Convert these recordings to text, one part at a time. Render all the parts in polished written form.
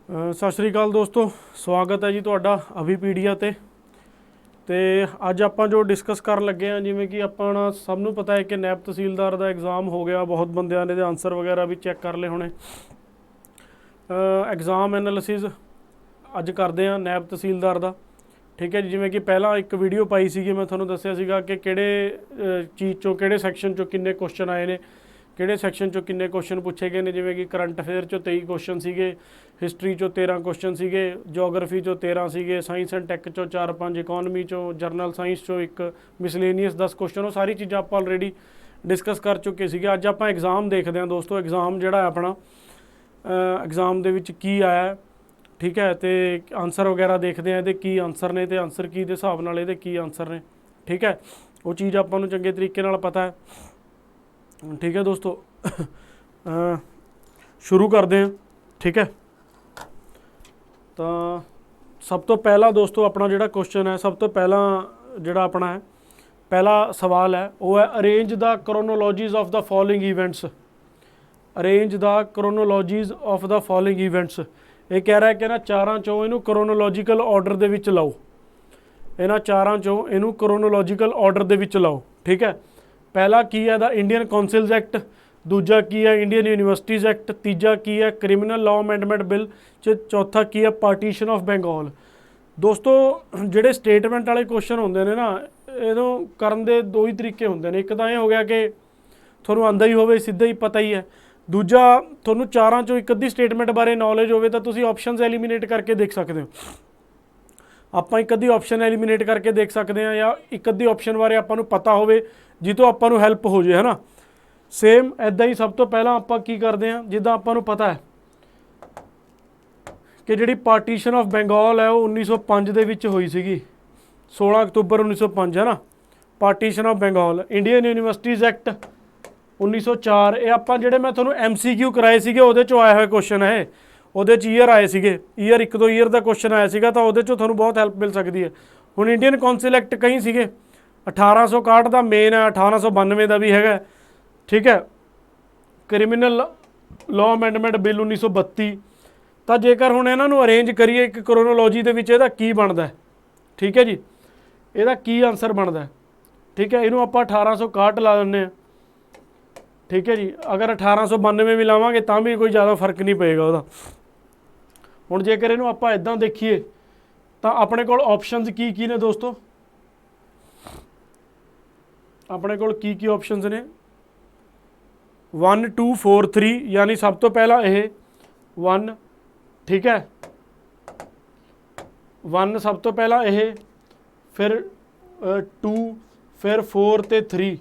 ਸਤਿ ਸ਼੍ਰੀ ਅਕਾਲ ਦੋਸਤੋ, ਸਵਾਗਤ ਹੈ ਜੀ ਤੁਹਾਡਾ ਅਭੀਪੀਡੀਆ ਤੇ ਅੱਜ ਆਪਾਂ ਜੋ ਡਿਸਕਸ ਕਰਨ ਲੱਗੇ ਹਾਂ, ਜਿਵੇਂ ਕਿ ਆਪਾਂ ਸਭ ਨੂੰ ਪਤਾ ਹੈ ਕਿ ਨੈਬ ਤਹਿਸੀਲਦਾਰ ਦਾ ਐਗਜ਼ਾਮ ਹੋ ਗਿਆ। ਬਹੁਤ ਬੰਦਿਆਂ ਨੇ ਇਹਦੇ ਆਨਸਰ ਵਗੈਰਾ ਵੀ ਚੈੱਕ ਕਰ ਲਏ ਹੋਣੇ। ਐਗਜ਼ਾਮ ਐਨਾਲਿਸਿਸ ਅੱਜ ਕਰਦੇ ਹਾਂ ਨੈਬ ਤਹਿਸੀਲਦਾਰ ਦਾ, ਠੀਕ ਹੈ ਜੀ। ਜਿਵੇਂ ਕਿ ਪਹਿਲਾਂ ਇੱਕ ਵੀਡੀਓ ਪਾਈ ਸੀਗੀ, ਮੈਂ ਤੁਹਾਨੂੰ ਦੱਸਿਆ ਸੀਗਾ ਕਿ ਕਿਹੜੇ ਚੀਜ਼ 'ਚੋਂ, ਕਿਹੜੇ ਸੈਕਸ਼ਨ 'ਚੋਂ ਕਿੰਨੇ ਕੁਐਸਚਨ ਆਏ ਨੇ, ਕਿਹੜੇ ਸੈਕਸ਼ਨ 'ਚੋਂ ਕਿੰਨੇ ਕੁਐਸਚਨ ਪੁੱਛੇ ਗਏ ਨੇ। ਜਿਵੇਂ ਕਿ ਕਰੰਟ ਅਫੇਅਰ 'ਚੋਂ 23 ਕੁਐਸਚਨ ਸੀਗੇ, ਹਿਸਟਰੀ 'ਚੋਂ 13 ਕੁਐਸਚਨ ਸੀਗੇ, ਜੀਓਗ੍ਰਾਫੀ 'ਚੋਂ 13 ਸੀਗੇ, ਸਾਇੰਸ ਐਂਡ ਟੈਕ 'ਚੋਂ 4-5, ਇਕੋਨਮੀ 'ਚੋਂ, ਜਰਨਲ ਸਾਇੰਸ 'ਚੋਂ 1, ਮਿਸਲੇਨੀਅਸ 10 ਕੁਐਸਚਨ। ਉਹ ਸਾਰੀ ਚੀਜ਼ਾਂ ਆਪਾਂ ਆਲਰੇਡੀ ਡਿਸਕਸ ਕਰ ਚੁੱਕੇ ਸੀਗੇ। ਅੱਜ ਆਪਾਂ ਐਗਜ਼ਾਮ ਦੇਖਦੇ ਹਾਂ ਦੋਸਤੋ। ਐਗਜ਼ਾਮ ਜਿਹੜਾ ਆਪਣਾ ਐਗਜ਼ਾਮ ਦੇ ਵਿੱਚ ਕੀ ਆਇਆ, ਠੀਕ ਹੈ, ਅਤੇ ਆਨਸਰ ਵਗੈਰਾ ਦੇਖਦੇ ਹਾਂ ਇਹਦੇ ਕੀ ਆਨਸਰ ਨੇ, ਅਤੇ ਆਨਸਰ ਕੀ ਦੇ ਹਿਸਾਬ ਨਾਲ ਇਹਦੇ ਕੀ ਆਨਸਰ ਨੇ, ਠੀਕ ਹੈ। ਉਹ ਚੀਜ਼ ਆਪਾਂ ਨੂੰ ਚੰਗੇ ਤਰੀਕੇ ਨਾਲ ਪਤਾ ਹੈ, ਠੀਕ ਹੈ ਦੋਸਤੋ। ਸ਼ੁਰੂ ਕਰਦੇ ਹਾਂ, ਠੀਕ ਹੈ। ਤਾਂ ਸਭ ਤੋਂ ਪਹਿਲਾਂ ਦੋਸਤੋ ਆਪਣਾ ਜਿਹੜਾ ਕੁਐਸਚਨ ਹੈ, ਸਭ ਤੋਂ ਪਹਿਲਾਂ ਜਿਹੜਾ ਆਪਣਾ ਹੈ ਪਹਿਲਾ ਸਵਾਲ ਹੈ, ਉਹ ਹੈ arrange the chronologies of the following events. Arrange the chronologies of the following events. ਇਹ ਕਹਿ ਰਿਹਾ ਕਿ ਨਾ ਚਾਰਾਂ ਚੋਂ ਇਹਨੂੰ ਕਰੋਨੋਲੋਜੀਕਲ ਆਰਡਰ ਦੇ ਵਿੱਚ ਲਾਓ। ਇਹਨਾਂ ਚਾਰਾਂ ਚੋਂ ਇਹਨੂੰ ਕਰੋਨੋਲੋਜੀਕਲ ਆਰਡਰ ਦੇ ਵਿੱਚ ਲਾਓ, ਠੀਕ ਹੈ। ਪਹਿਲਾ ਕੀ ਹੈ ਦਾ ਇੰਡੀਅਨ ਕਾਉਂਸਲਸ ਐਕਟ, ਦੂਜਾ ਕੀ ਹੈ ਇੰਡੀਅਨ ਯੂਨੀਵਰਸਿਟੀਜ਼ ਐਕਟ, ਤੀਜਾ ਕੀ ਹੈ ਕ੍ਰਿਮੀਨਲ ਲਾਅ ਅਮੈਂਡਮੈਂਟ ਬਿੱਲ, ਚੌਥਾ ਕੀ ਹੈ ਪਾਰਟੀਸ਼ਨ ਆਫ ਬੰਗਾਲ। ਦੋਸਤੋ ਜਿਹੜੇ ਸਟੇਟਮੈਂਟ ਵਾਲੇ ਕੁਐਸਚਨ ਹੁੰਦੇ ਨੇ ਨਾ, ਇਹਨੂੰ ਕਰਨ ਦੇ ਦੋ ਹੀ ਤਰੀਕੇ ਹੁੰਦੇ ਨੇ। ਇੱਕ ਤਾਂ ਇਹ ਹੋ ਗਿਆ ਕਿ ਤੁਹਾਨੂੰ ਆਉਂਦਾ ਹੀ ਹੋਵੇ, ਸਿੱਧਾ ਹੀ ਪਤਾ ਹੀ ਹੈ। ਦੂਜਾ, ਤੁਹਾਨੂੰ ਚਾਰਾਂ ਚੋਂ ਇੱਕ ਅੱਧੀ ਸਟੇਟਮੈਂਟ ਬਾਰੇ ਨੌਲੇਜ ਹੋਵੇ ਤਾਂ ਤੁਸੀਂ ਆਪਸ਼ਨਸ ਐਲੀਮੀਨੇਟ ਕਰਕੇ ਦੇਖ ਸਕਦੇ ਹੋ। ਆਪਾਂ ਇੱਕ ਅੱਧੀ ਆਪਸ਼ਨ ਐਲੀਮੀਨੇਟ ਕਰਕੇ ਦੇਖ ਸਕਦੇ ਹਾਂ, ਜਾਂ ਇੱਕ ਅੱਧੀ ਆਪਸ਼ਨ ਬਾਰੇ ਆਪਾਂ ਨੂੰ ਪਤਾ ਹੋਵੇ ਜਿੱਥੋਂ ਆਪਾਂ ਨੂੰ ਹੈਲਪ ਹੋ ਜਾਏ, ਹੈ ਨਾ। ਸੇਮ ਇੱਦਾਂ ਹੀ ਸਭ ਤੋਂ ਪਹਿਲਾਂ ਆਪਾਂ ਕੀ ਕਰਦੇ ਹਾਂ, ਜਿੱਦਾਂ ਆਪਾਂ ਨੂੰ ਪਤਾ ਹੈ ਕਿ ਜਿਹੜੀ ਪਾਰਟੀਸ਼ਨ ਆਫ ਬੰਗਾਲ ਹੈ ਉਹ 1905 ਦੇ ਵਿੱਚ ਹੋਈ ਸੀਗੀ, 16 ਅਕਤੂਬਰ 1905, ਹੈ ਨਾ। Partition of Bengal. Indian universities act 1904। ਇਹ ਆਪਾਂ ਜਿਹੜੇ ਮੈਂ ਤੁਹਾਨੂੰ MCQ ਕਰਾਏ ਸੀਗੇ ਉਹਦੇ 'ਚੋਂ ਆਇਆ ਹੋਇਆ ਕੁਐਸਚਨ ਹੈ। ਉਹਦੇ 'ਚ ਈਅਰ ਆਏ ਸੀਗੇ, ਈਅਰ 1-2 ਈਅਰ ਦਾ ਕੁਐਸਚਨ ਆਇਆ ਸੀਗਾ, ਤਾਂ ਉਹਦੇ 'ਚੋਂ ਤੁਹਾਨੂੰ ਬਹੁਤ ਹੈਲਪ ਮਿਲ ਸਕਦੀ ਹੈ। ਹੁਣ ਇੰਡੀਅਨ ਕਾਉਂਸਲ ਐਕਟ ਕਈ ਸੀਗੇ, 1861 ਦਾ ਮੇਨ ਹੈ, 1892 ਦਾ ਵੀ ਹੈਗਾ, ਠੀਕ ਹੈ। Criminal law amendment bill 1932। ਤਾਂ ਜੇਕਰ ਹੁਣ ਇਹਨਾਂ ਨੂੰ ਅਰੇਂਜ ਕਰੀਏ ਇੱਕ ਕਰੋਨੋਲੋਜੀ ਦੇ ਵਿੱਚ, ਇਹਦਾ ਕੀ ਬਣਦਾ, ਠੀਕ ਹੈ ਜੀ, ਇਹਦਾ ਕੀ ਆਨਸਰ ਬਣਦਾ, ਠੀਕ ਹੈ। ਇਹਨੂੰ ਆਪਾਂ 1861 ਲਾ ਦਿੰਦੇ ਹਾਂ, ਠੀਕ ਹੈ ਜੀ। ਅਗਰ 1892 ਵੀ ਲਾਵਾਂਗੇ ਤਾਂ ਵੀ ਕੋਈ ਜ਼ਿਆਦਾ ਫਰਕ ਨਹੀਂ ਪਏਗਾ ਉਹਦਾ। ਹੁਣ ਜੇਕਰ ਇਹਨੂੰ ਆਪਾਂ ਇੱਦਾਂ ਦੇਖੀਏ ਤਾਂ ਆਪਣੇ ਕੋਲ ਆਪਸ਼ਨਸ ਕੀ ਕੀ ਨੇ ਦੋਸਤੋ, ਆਪਣੇ ਕੋਲ ਕੀ ਕੀ ਆਪਸ਼ਨਸ ਨੇ। 1 2 4 3, ਯਾਨੀ ਸਭ ਤੋਂ ਪਹਿਲਾਂ ਇਹ 1, ਠੀਕ ਹੈ, 1 ਸਭ ਤੋਂ ਪਹਿਲਾਂ ਇਹ, ਫਿਰ 2, ਫਿਰ 4 ਅਤੇ 3।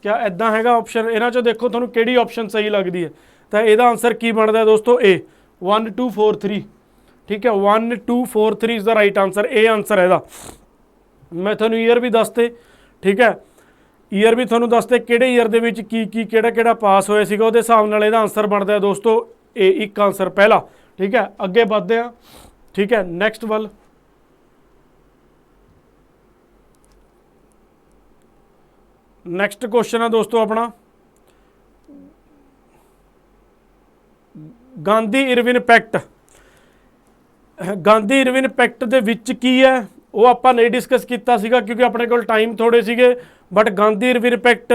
ਕਿਆ ਇੱਦਾਂ ਹੈਗਾ ਆਪਸ਼ਨ? ਇਹਨਾਂ 'ਚੋਂ ਦੇਖੋ ਤੁਹਾਨੂੰ ਕਿਹੜੀ ਆਪਸ਼ਨ ਸਹੀ ਲੱਗਦੀ ਹੈ। ਤਾਂ ਇਹਦਾ ਆਨਸਰ ਕੀ ਬਣਦਾ ਦੋਸਤੋ? A, 1 2 4 3, ਠੀਕ ਹੈ। 1 2 4 3 ਇਜ਼ ਦਾ ਰਾਈਟ ਆਨਸਰ। ਇਹ ਆਨਸਰ ਹੈ ਇਹਦਾ। ਮੈਂ ਤੁਹਾਨੂੰ ਈਅਰ ਵੀ ਦੱਸਦੇ, ਠੀਕ ਹੈ, ਈਅਰ ਵੀ ਤੁਹਾਨੂੰ ਦੱਸਦੇ ਕਿਹੜੇ ਈਅਰ ਦੇ ਵਿੱਚ ਕੀ ਕੀ ਕਿਹੜਾ ਕਿਹੜਾ ਪਾਸ ਹੋਇਆ ਸੀਗਾ। ਉਹਦੇ ਹਿਸਾਬ ਨਾਲ ਇਹਦਾ ਆਨਸਰ ਬਣਦਾ ਦੋਸਤੋ A, ਇੱਕ ਆਨਸਰ ਪਹਿਲਾ, ਠੀਕ ਹੈ। ਅੱਗੇ ਵੱਧਦੇ ਹਾਂ, ਠੀਕ ਹੈ, ਨੈਕਸਟ ਵੱਲ। ਨੈਕਸਟ ਕੁਐਸਚਨ ਹੈ ਦੋਸਤੋ ਆਪਣਾ Gandhi Irwin packet. Gandhi Irwin packet ਦੇ ਵਿੱਚ ਕੀ ਹੈ ਉਹ ਆਪਾਂ ਨਹੀਂ ਡਿਸਕਸ ਕੀਤਾ ਸੀਗਾ, ਕਿਉਂਕਿ ਆਪਣੇ ਕੋਲ ਟਾਈਮ ਥੋੜੇ ਸੀਗੇ। ਬਟ ਗਾਂਧੀ ਇਰਵਿਨ ਪੈਕਟ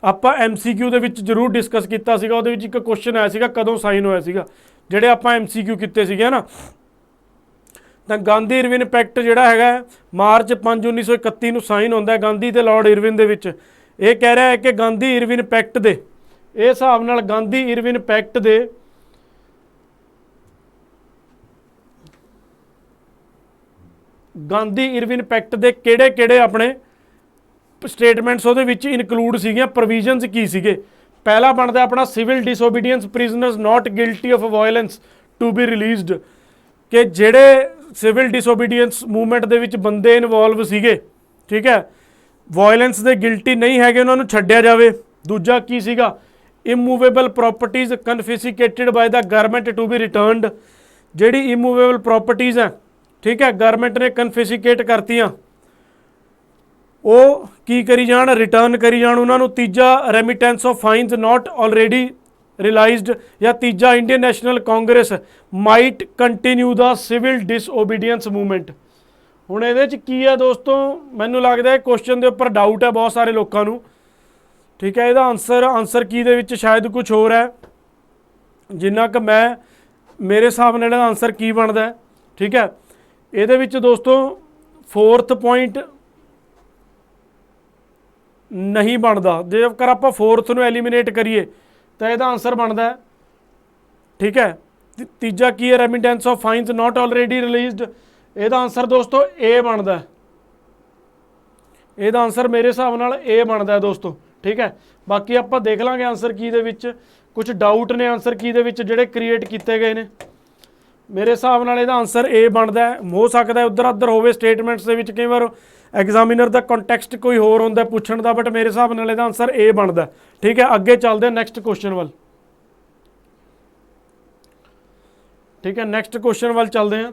ਆਪਾਂ MCQ ਦੇ ਵਿੱਚ ਜ਼ਰੂਰ ਡਿਸਕਸ ਕੀਤਾ ਸੀਗਾ। ਉਹਦੇ ਵਿੱਚ ਇੱਕ ਕੁਐਸਚਨ ਆਇਆ ਸੀਗਾ ਕਦੋਂ ਸਾਈਨ ਹੋਇਆ ਸੀਗਾ, ਜਿਹੜੇ ਆਪਾਂ MCQ ਕੀਤੇ ਸੀਗੇ ਨਾ। ਤਾਂ ਗਾਂਧੀ ਇਰਵਿਨ ਪੈਕਟ ਜਿਹੜਾ ਹੈਗਾ ਮਾਰਚ 5, 1931 ਨੂੰ ਸਾਈਨ ਹੁੰਦਾ ਗਾਂਧੀ ਤੇ ਲਾਰਡ ਇਰਵਿਨ ਦੇ ਵਿੱਚ। ਇਹ ਕਹਿ ਰਿਹਾ ਹੈ ਕਿ ਗਾਂਧੀ ਇਰਵਿਨ ਪੈਕਟ ਦੇ, ਇਹ ਹਿਸਾਬ ਨਾਲ ਗਾਂਧੀ ਇਰਵਿਨ ਪੈਕਟ ਦੇ ਕਿਹੜੇ ਕਿਹੜੇ ਆਪਣੇ ਸਟੇਟਮੈਂਟਸ ਉਹਦੇ ਵਿੱਚ ਇਨਕਲੂਡ ਸੀਗੀਆਂ, ਪ੍ਰੋਵੀਜ਼ਨਸ ਕੀ ਸੀਗੇ। ਪਹਿਲਾ ਬਣਦਾ ਆਪਣਾ civil disobedience prisoners not guilty of violence to be released, ਕਿ ਜਿਹੜੇ ਸਿਵਲ ਡਿਸਓਬੀਡੀਐਂਸ ਮੂਵਮੈਂਟ ਦੇ ਵਿੱਚ ਬੰਦੇ ਇਨਵੋਲਵ ਸੀਗੇ, ਠੀਕ ਹੈ, ਵਾਇਲੈਂਸ ਦੇ ਗਿਲਟੀ ਨਹੀਂ ਹੈਗੇ, ਉਹਨਾਂ ਨੂੰ ਛੱਡਿਆ ਜਾਵੇ। ਦੂਜਾ ਕੀ ਸੀਗਾ, immovable properties confiscated by the government to be returned. ਜਿਹੜੀ ਇਮੂਵੇਬਲ ਪ੍ਰੋਪਰਟੀਜ਼ ਹੈ, ਠੀਕ ਹੈ, ਗਵਰਨਮੈਂਟ ਨੇ ਕਨਫਿਸਕੇਟ ਕਰਤੀਆਂ, ਉਹ ਕੀ ਕਰੀ ਜਾਣ, ਰਿਟਰਨ ਕਰੀ ਜਾਣ ਉਹਨਾਂ ਨੂੰ। ਤੀਜਾ remittance of fines not already realised, ਜਾਂ ਤੀਜਾ Indian National Congress might continue the civil disobedience movement. ਹੁਣ ਇਹਦੇ 'ਚ ਕੀ ਹੈ ਦੋਸਤੋ, ਮੈਨੂੰ ਲੱਗਦਾ ਹੈ ਕੁਐਸਚਨ ਦੇ ਉੱਪਰ ਡਾਊਟ ਹੈ ਬਹੁਤ ਸਾਰੇ ਲੋਕਾਂ ਨੂੰ, ਠੀਕ ਹੈ। ਇਹਦਾ ਆਨਸਰ ਕੀ ਦੇ ਵਿੱਚ ਸ਼ਾਇਦ ਕੁਝ ਹੋਰ ਹੈ, ਜਿੰਨਾ ਕਿ ਮੇਰੇ ਹਿਸਾਬ ਨਾਲ ਇਹਦਾ ਆਨਸਰ ਕੀ ਬਣਦਾ ਹੈ, ਠੀਕ ਹੈ। ਇਹਦੇ ਵਿੱਚ ਦੋਸਤੋ 4th ਪੁਆਇੰਟ ਨਹੀਂ ਬਣਦਾ, ਜੇਕਰ ਆਪਾਂ 4th ਨੂੰ ਐਲੀਮੀਨੇਟ ਕਰੀਏ ਤਾਂ ਇਹਦਾ ਆਨਸਰ ਬਣਦਾ ਹੈ, ਠੀਕ ਹੈ। ਤੀਜਾ ਕੀ ਹੈ, remittance of fines not already released, ਇਹਦਾ ਆਨਸਰ ਦੋਸਤੋ ਏ ਬਣਦਾ, ਇਹਦਾ ਆਨਸਰ ਮੇਰੇ ਹਿਸਾਬ ਨਾਲ ਏ ਬਣਦਾ ਦੋਸਤੋ, ਠੀਕ ਹੈ। ਬਾਕੀ ਆਪਾਂ ਦੇਖ ਲਾਂਗੇ ਆਨਸਰ ਕੀ ਦੇ ਵਿੱਚ ਕੁਝ ਡਾਊਟ ਨੇ ਆਨਸਰ ਕੀ ਦੇ ਵਿੱਚ ਜਿਹੜੇ ਕ੍ਰੀਏਟ ਕੀਤੇ ਗਏ ਨੇ। ਮੇਰੇ ਹਿਸਾਬ ਨਾਲ ਇਹਦਾ ਆਨਸਰ ਏ ਬਣਦਾ ਹੈ। ਹੋ ਸਕਦਾ ਉੱਧਰ ਉੱਧਰ ਹੋਵੇ ਸਟੇਟਮੈਂਟਸ ਦੇ ਵਿੱਚ, ਕਈ ਵਾਰ ਐਗਜ਼ਾਮੀਨਰ ਦਾ ਕੰਟੈਕਸਟ ਕੋਈ ਹੋਰ ਹੁੰਦਾ ਪੁੱਛਣ ਦਾ, ਬਟ ਮੇਰੇ ਹਿਸਾਬ ਨਾਲ ਇਹਦਾ ਆਨਸਰ ਏ ਬਣਦਾ, ਠੀਕ ਹੈ। ਅੱਗੇ ਚੱਲਦੇ ਹਾਂ ਨੈਕਸਟ ਕੁਐਸਚਨ ਵੱਲ, ਠੀਕ ਹੈ। ਨੈਕਸਟ ਕੁਐਸਚਨ ਵੱਲ ਚੱਲਦੇ ਹਾਂ।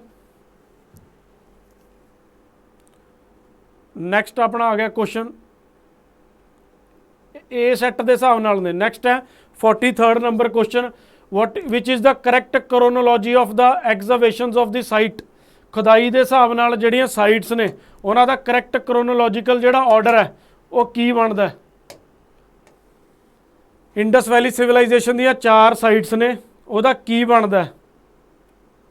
ਨੈਕਸਟ ਆਪਣਾ ਆ ਗਿਆ ਕੁਐਸਚਨ ਏ ਸੈੱਟ ਦੇ ਹਿਸਾਬ ਨਾਲ ਨੇ। ਨੈਕਸਟ ਹੈ 43rd number question, which is the correct chronology of the excavations of the site. ਖੁਦਾਈ ਦੇ ਹਿਸਾਬ ਨਾਲ ਜਿਹੜੀਆਂ ਸਾਈਟਸ ਨੇ ਉਹਨਾਂ ਦਾ ਕਰੈਕਟ ਕਰੋਨੋਲੋਜੀਕਲ ਜਿਹੜਾ ਆਰਡਰ ਹੈ ਉਹ ਕੀ ਬਣਦਾ ਹੈ। ਇੰਡਸ ਵੈਲੀ ਸਿਵਲਾਈਜੇਸ਼ਨ ਦੀਆਂ 4 ਸਾਈਟਸ ਨੇ, ਉਹਦਾ ਕੀ ਬਣਦਾ,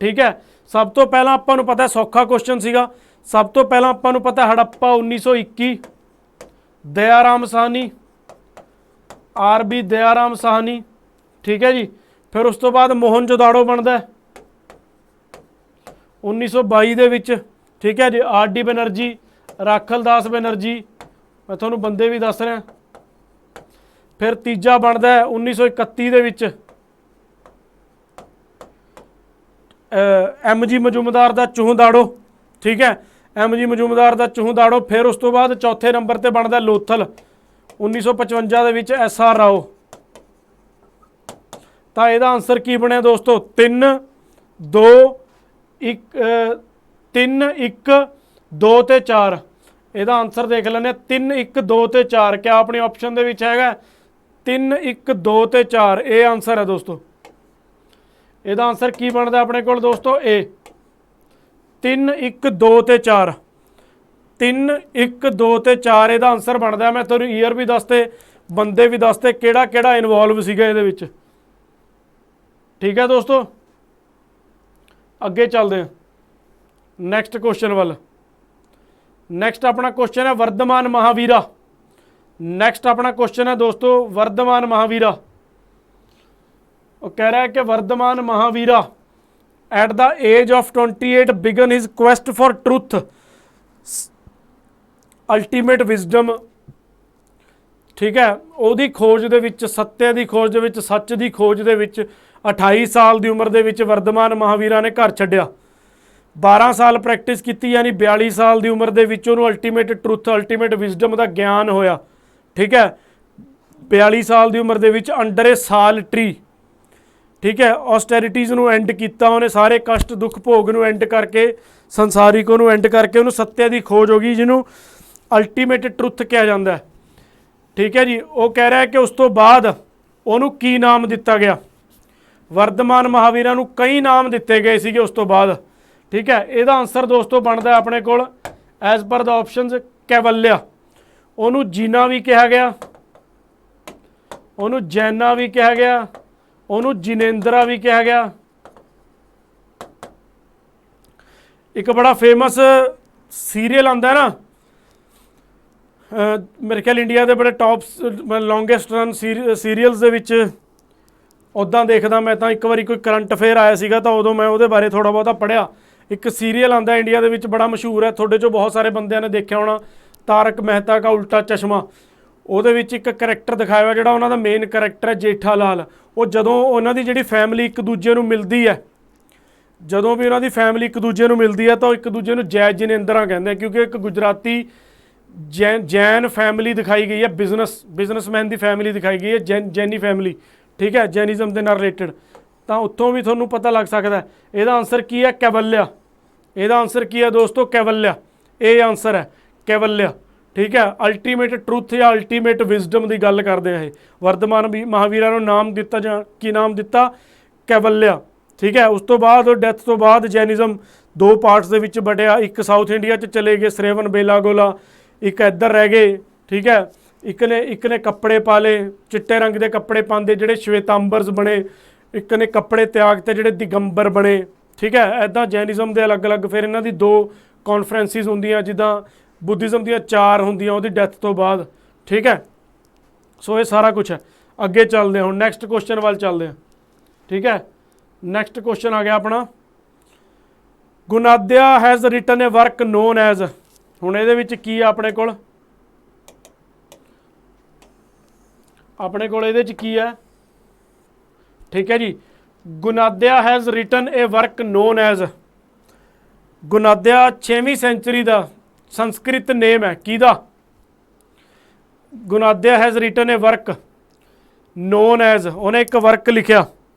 ਠੀਕ ਹੈ। ਸਭ ਤੋਂ ਪਹਿਲਾਂ ਆਪਾਂ ਨੂੰ ਪਤਾ ਸੌਖਾ ਕੁਐਸਚਨ ਸੀਗਾ, ਸਭ ਤੋਂ ਪਹਿਲਾਂ ਆਪਾਂ ਨੂੰ ਪਤਾ ਹੜੱਪਾ 1921, ਦਇਆਰਾਮ ਸਾਹਨੀ, ਆਰਬੀ ਦਇਆਰਾਮ ਸਾਹਨੀ, ਠੀਕ ਹੈ ਜੀ। ਫਿਰ ਉਸ ਤੋਂ ਬਾਅਦ ਮੋਹਨਜੋਦਾੜੋ ਬਣਦਾ 1922 ਦੇ ਵਿੱਚ, ਠੀਕ ਹੈ ਜੀ। ਆਰ.ਡੀ. ਬੈਨਰਜੀ, ਰਾਖਲ ਦਾਸ ਬੈਨਰਜੀ, ਮੈਂ ਤੁਹਾਨੂੰ ਬੰਦੇ ਵੀ ਦੱਸ ਰਿਹਾ। ਫਿਰ ਤੀਜਾ ਬਣਦਾ 1931 ਦੇ ਵਿੱਚ ਐਮ ਜੀ ਮਜੂਮਦਾਰ ਦਾ ਚੂਹਦਾੜੋ, ਠੀਕ ਹੈ, ਐਮ ਜੀ ਮਜੂਮਦਾਰ ਦਾ ਚੂਹਦਾੜੋ। ਫਿਰ ਉਸ ਤੋਂ ਬਾਅਦ ਚੌਥੇ ਨੰਬਰ ਤੇ ਬਣਦਾ ਲੋਥਲ 1955 ਦੇ ਵਿੱਚ ਐਸ ਆਰ ਰਾਓ। ਤਾਂ ਇਹਦਾ ਆਨਸਰ ਕੀ ਬਣਿਆ ਦੋਸਤੋ, 3 2 1 3 1 2 ਤੇ 4। ਇਹਦਾ ਆਨਸਰ ਦੇਖ ਲੈਂਦੇ 3 1 2 ਤੇ 4। ਕਿਆ ਆਪਣੀ ਆਪਸ਼ਨ ਦੇ ਵਿੱਚ ਹੈਗਾ 3 1 2 ਤੇ 4? ਇਹ ਆਨਸਰ ਹੈ ਦੋਸਤੋ। ਇਹਦਾ ਆਨਸਰ ਕੀ ਬਣਦਾ ਆਪਣੇ ਕੋਲ ਦੋਸਤੋ, ਏ 3 1 2 ਤੇ 4। 3 1 2 ਤੇ 4 ਇਹਦਾ ਆਨਸਰ ਬਣਦਾ। ਮੈਂ ਤੁਹਾਨੂੰ ਈਅਰ ਵੀ ਦੱਸਤੇ, ਬੰਦੇ ਵੀ ਦੱਸਤੇ, ਕਿਹੜਾ ਕਿਹੜਾ ਇਨਵੋਲਵ ਸੀਗਾ ਇਹਦੇ ਵਿੱਚ, ਠੀਕ ਹੈ ਦੋਸਤੋ। ਅੱਗੇ ਚੱਲਦੇ ਹਾਂ ਨੈਕਸਟ ਕੁਐਸਚਨ ਵੱਲ। ਨੈਕਸਟ ਆਪਣਾ ਕੁਐਸਚਨ ਹੈ ਵਰਧਮਾਨ ਮਹਾਵੀਰਾ। ਨੈਕਸਟ ਆਪਣਾ ਕੁਐਸਚਨ ਹੈ ਦੋਸਤੋ ਵਰਧਮਾਨ ਮਹਾਵੀਰਾ। ਉਹ ਕਹਿ ਰਿਹਾ ਹੈ ਕਿ Vardhaman Mahavira at the age of 28 begin his quest for truth ultimate wisdom, ਠੀਕ ਹੈ। ਉਹਦੀ ਖੋਜ ਦੇ ਵਿੱਚ, ਸੱਤਿਆ ਦੀ ਖੋਜ ਦੇ ਵਿੱਚ, ਸੱਚ ਦੀ ਖੋਜ ਦੇ ਵਿੱਚ 28 ਸਾਲ ਦੀ ਉਮਰ ਦੇ ਵਿੱਚ ਵਰਧਮਾਨ ਮਹਾਵੀਰਾ ਨੇ ਘਰ ਛੱਡਿਆ। 12 ਸਾਲ ਪ੍ਰੈਕਟਿਸ ਕੀਤੀ, ਯਾਨੀ 42 ਸਾਲ ਦੀ ਉਮਰ ਦੇ ਵਿੱਚ ਉਹਨੂੰ ਅਲਟੀਮੇਟ ਟਰੁਥ, ਅਲਟੀਮੇਟ ਵਿਜ਼ਡਮ ਦਾ ਗਿਆਨ ਹੋਇਆ, ਠੀਕ ਹੈ। 42 ਸਾਲ ਦੀ ਉਮਰ ਦੇ ਵਿੱਚ ਅੰਡਰ ਏ ਸਾਲ ਟਰੀ, ਠੀਕ ਹੈ। ਔਸਟੈਰਿਟੀਜ਼ ਨੂੰ ਐਂਡ ਕੀਤਾ ਉਹਨੇ, ਸਾਰੇ ਕਸ਼ਟ ਦੁੱਖ ਭੋਗ ਨੂੰ ਐਂਡ ਕਰਕੇ, ਸੰਸਾਰਿਕ ਨੂੰ ਐਂਡ ਕਰਕੇ ਉਹਨੂੰ ਸੱਤਿਆ ਦੀ ਖੋਜ ਹੋ ਗਈ, ਜਿਹਨੂੰ ਅਲਟੀਮੇਟ ਟਰੁਥ ਕਿਹਾ ਜਾਂਦਾ ਹੈ, ਠੀਕ ਹੈ ਜੀ। ਉਹ ਕਹਿ ਰਿਹਾ ਹੈ ਕਿ ਉਸ ਤੋਂ ਬਾਅਦ ਉਹਨੂੰ ਕੀ ਨਾਮ ਦਿੱਤਾ ਗਿਆ। ਵਰਧਮਾਨ ਮਹਾਵੀਰਾ ਨੂੰ ਕਈ ਨਾਮ ਦਿੱਤੇ ਗਏ ਸੀਗੇ ਉਸ ਤੋਂ ਬਾਅਦ, ਠੀਕ ਹੈ। ਇਹਦਾ ਆਨਸਰ ਦੋਸਤੋ ਬਣਦਾ ਆਪਣੇ ਕੋਲ ਐਜ਼ ਪਰ ਦਾ ਆਪਸ਼ਨਸ ਕੈਵਲਿਆ। ਉਹਨੂੰ ਜੀਨਾ ਵੀ ਕਿਹਾ ਗਿਆ, ਉਹਨੂੰ ਜੈਨਾ ਵੀ ਕਿਹਾ ਗਿਆ, ਉਹਨੂੰ ਜਿਨੇਂਦਰਾ ਵੀ ਕਿਹਾ ਗਿਆ। ਇੱਕ ਬੜਾ ਫੇਮਸ ਸੀਰੀਅਲ ਆਉਂਦਾ ਨਾ, ਮੇਰੇ ਖਿਆਲ ਇੰਡੀਆ ਦੇ ਬੜੇ ਟੌਪ ਲੌਂਗੈਸਟ ਰਨ ਸੀਰੀਅਲਸ ਦੇ ਵਿੱਚ ਉੱਦਾਂ ਦੇਖਦਾ ਮੈਂ ਤਾਂ। ਇੱਕ ਵਾਰੀ ਕੋਈ ਕਰੰਟ ਅਫੇਅਰ ਆਇਆ ਸੀਗਾ ਤਾਂ ਉਦੋਂ ਮੈਂ ਉਹਦੇ ਬਾਰੇ ਥੋੜ੍ਹਾ ਬਹੁਤਾ ਪੜ੍ਹਿਆ। ਇੱਕ ਸੀਰੀਅਲ ਆਉਂਦਾ ਇੰਡੀਆ ਦੇ ਵਿੱਚ ਬੜਾ ਮਸ਼ਹੂਰ ਹੈ, ਤੁਹਾਡੇ 'ਚੋਂ ਬਹੁਤ ਸਾਰੇ ਬੰਦਿਆਂ ਨੇ ਦੇਖਿਆ ਹੋਣਾ, ਤਾਰਕ ਮਹਿਤਾ ਕਾ ਉਲਟਾ ਚਸ਼ਮਾ। ਉਹਦੇ ਵਿੱਚ ਇੱਕ ਕਰੈਕਟਰ ਦਿਖਾਇਆ ਹੋਇਆ ਜਿਹੜਾ ਉਹਨਾਂ ਦਾ ਮੇਨ ਕਰੈਕਟਰ ਹੈ ਜੇਠਾ ਲਾਲ। ਉਹ ਜਦੋਂ ਉਹਨਾਂ ਦੀ ਜਿਹੜੀ ਫੈਮਿਲੀ ਇੱਕ ਦੂਜੇ ਨੂੰ ਮਿਲਦੀ ਹੈ, ਜਦੋਂ ਵੀ ਉਹਨਾਂ ਦੀ ਫੈਮਿਲੀ ਇੱਕ ਦੂਜੇ ਨੂੰ ਮਿਲਦੀ ਹੈ ਤਾਂ ਉਹ ਇੱਕ ਦੂਜੇ ਨੂੰ ਜੈ ਜਿਨੇਂਦਰਾ ਕਹਿੰਦੇ, ਕਿਉਂਕਿ ਇੱਕ ਗੁਜਰਾਤੀ ਜੈਨ ਫੈਮਿਲੀ ਦਿਖਾਈ ਗਈ ਹੈ, ਬਿਜ਼ਨਸਮੈਨ ਦੀ ਫੈਮਿਲੀ ਦਿਖਾਈ ਗਈ ਹੈ, ਜੈਨੀ ਫੈਮਿਲੀ, ਠੀਕ ਹੈ, ਜੈਨਿਜ਼ਮ ਦੇ ਨਾਲ ਰਿਲੇਟਡ। ਤਾਂ ਉੱਥੋਂ ਵੀ ਤੁਹਾਨੂੰ ਪਤਾ ਲੱਗ ਸਕਦਾ। ਇਹਦਾ ਆਨਸਰ ਕੀ ਹੈ, ਕੈਵਲਿਆ। ਇਹਦਾ ਆਨਸਰ ਕੀ ਹੈ ਦੋਸਤੋ, ਕੈਵਲਿਆ। ਇਹ ਆਨਸਰ ਹੈ ਕੈਵਲਿਆ, ठीक है, अल्टीमेट ट्रुथ या अल्टीमेट विजडम की गल करते हैं। वर्धमान महावीरा नाम दिता जा की नाम दिता कैवल्या। ठीक है, उस तो बाद डैथ तो बाद जैनिज्म दो पार्ट्स के विच बटिया, एक साउथ इंडिया च चले गए श्रेवन बेलागोला, एक इधर रह गए। ठीक है, एक ने कपड़े पा ले, चिट्टे रंग के कपड़े पाते ਜਿਹੜੇ श्वेतांबरस बने, एक ने कपड़े त्यागते ਜਿਹੜੇ दिगंबर बने। ठीक है, ऐदा जैनिज्म के अलग अलग फिर इन्हों की दो कॉन्फ्रेंसिस होंदियां, जिदा बुद्धिज्म दी 4 होंदियां उहदी डैथ तो बाद। ठीक है, सो ये सारा कुछ है। अगे चलते हैं, हुण नैक्सट क्वेश्चन वाल चलते हैं। ठीक है, नैक्सट क्वेश्चन आ गया अपना, Gunadhya has written a work known as. हुण इहदे विच की है अपने कोल, अपने कोल इहदे च की है। ठीक है जी, Gunadhya has written a work known as. Gunadhya 6वीं सेंचुरी का संस्कृत नेम है किहदा? Gunadhya has written a work known as, उन्हें एक वर्क लिखिया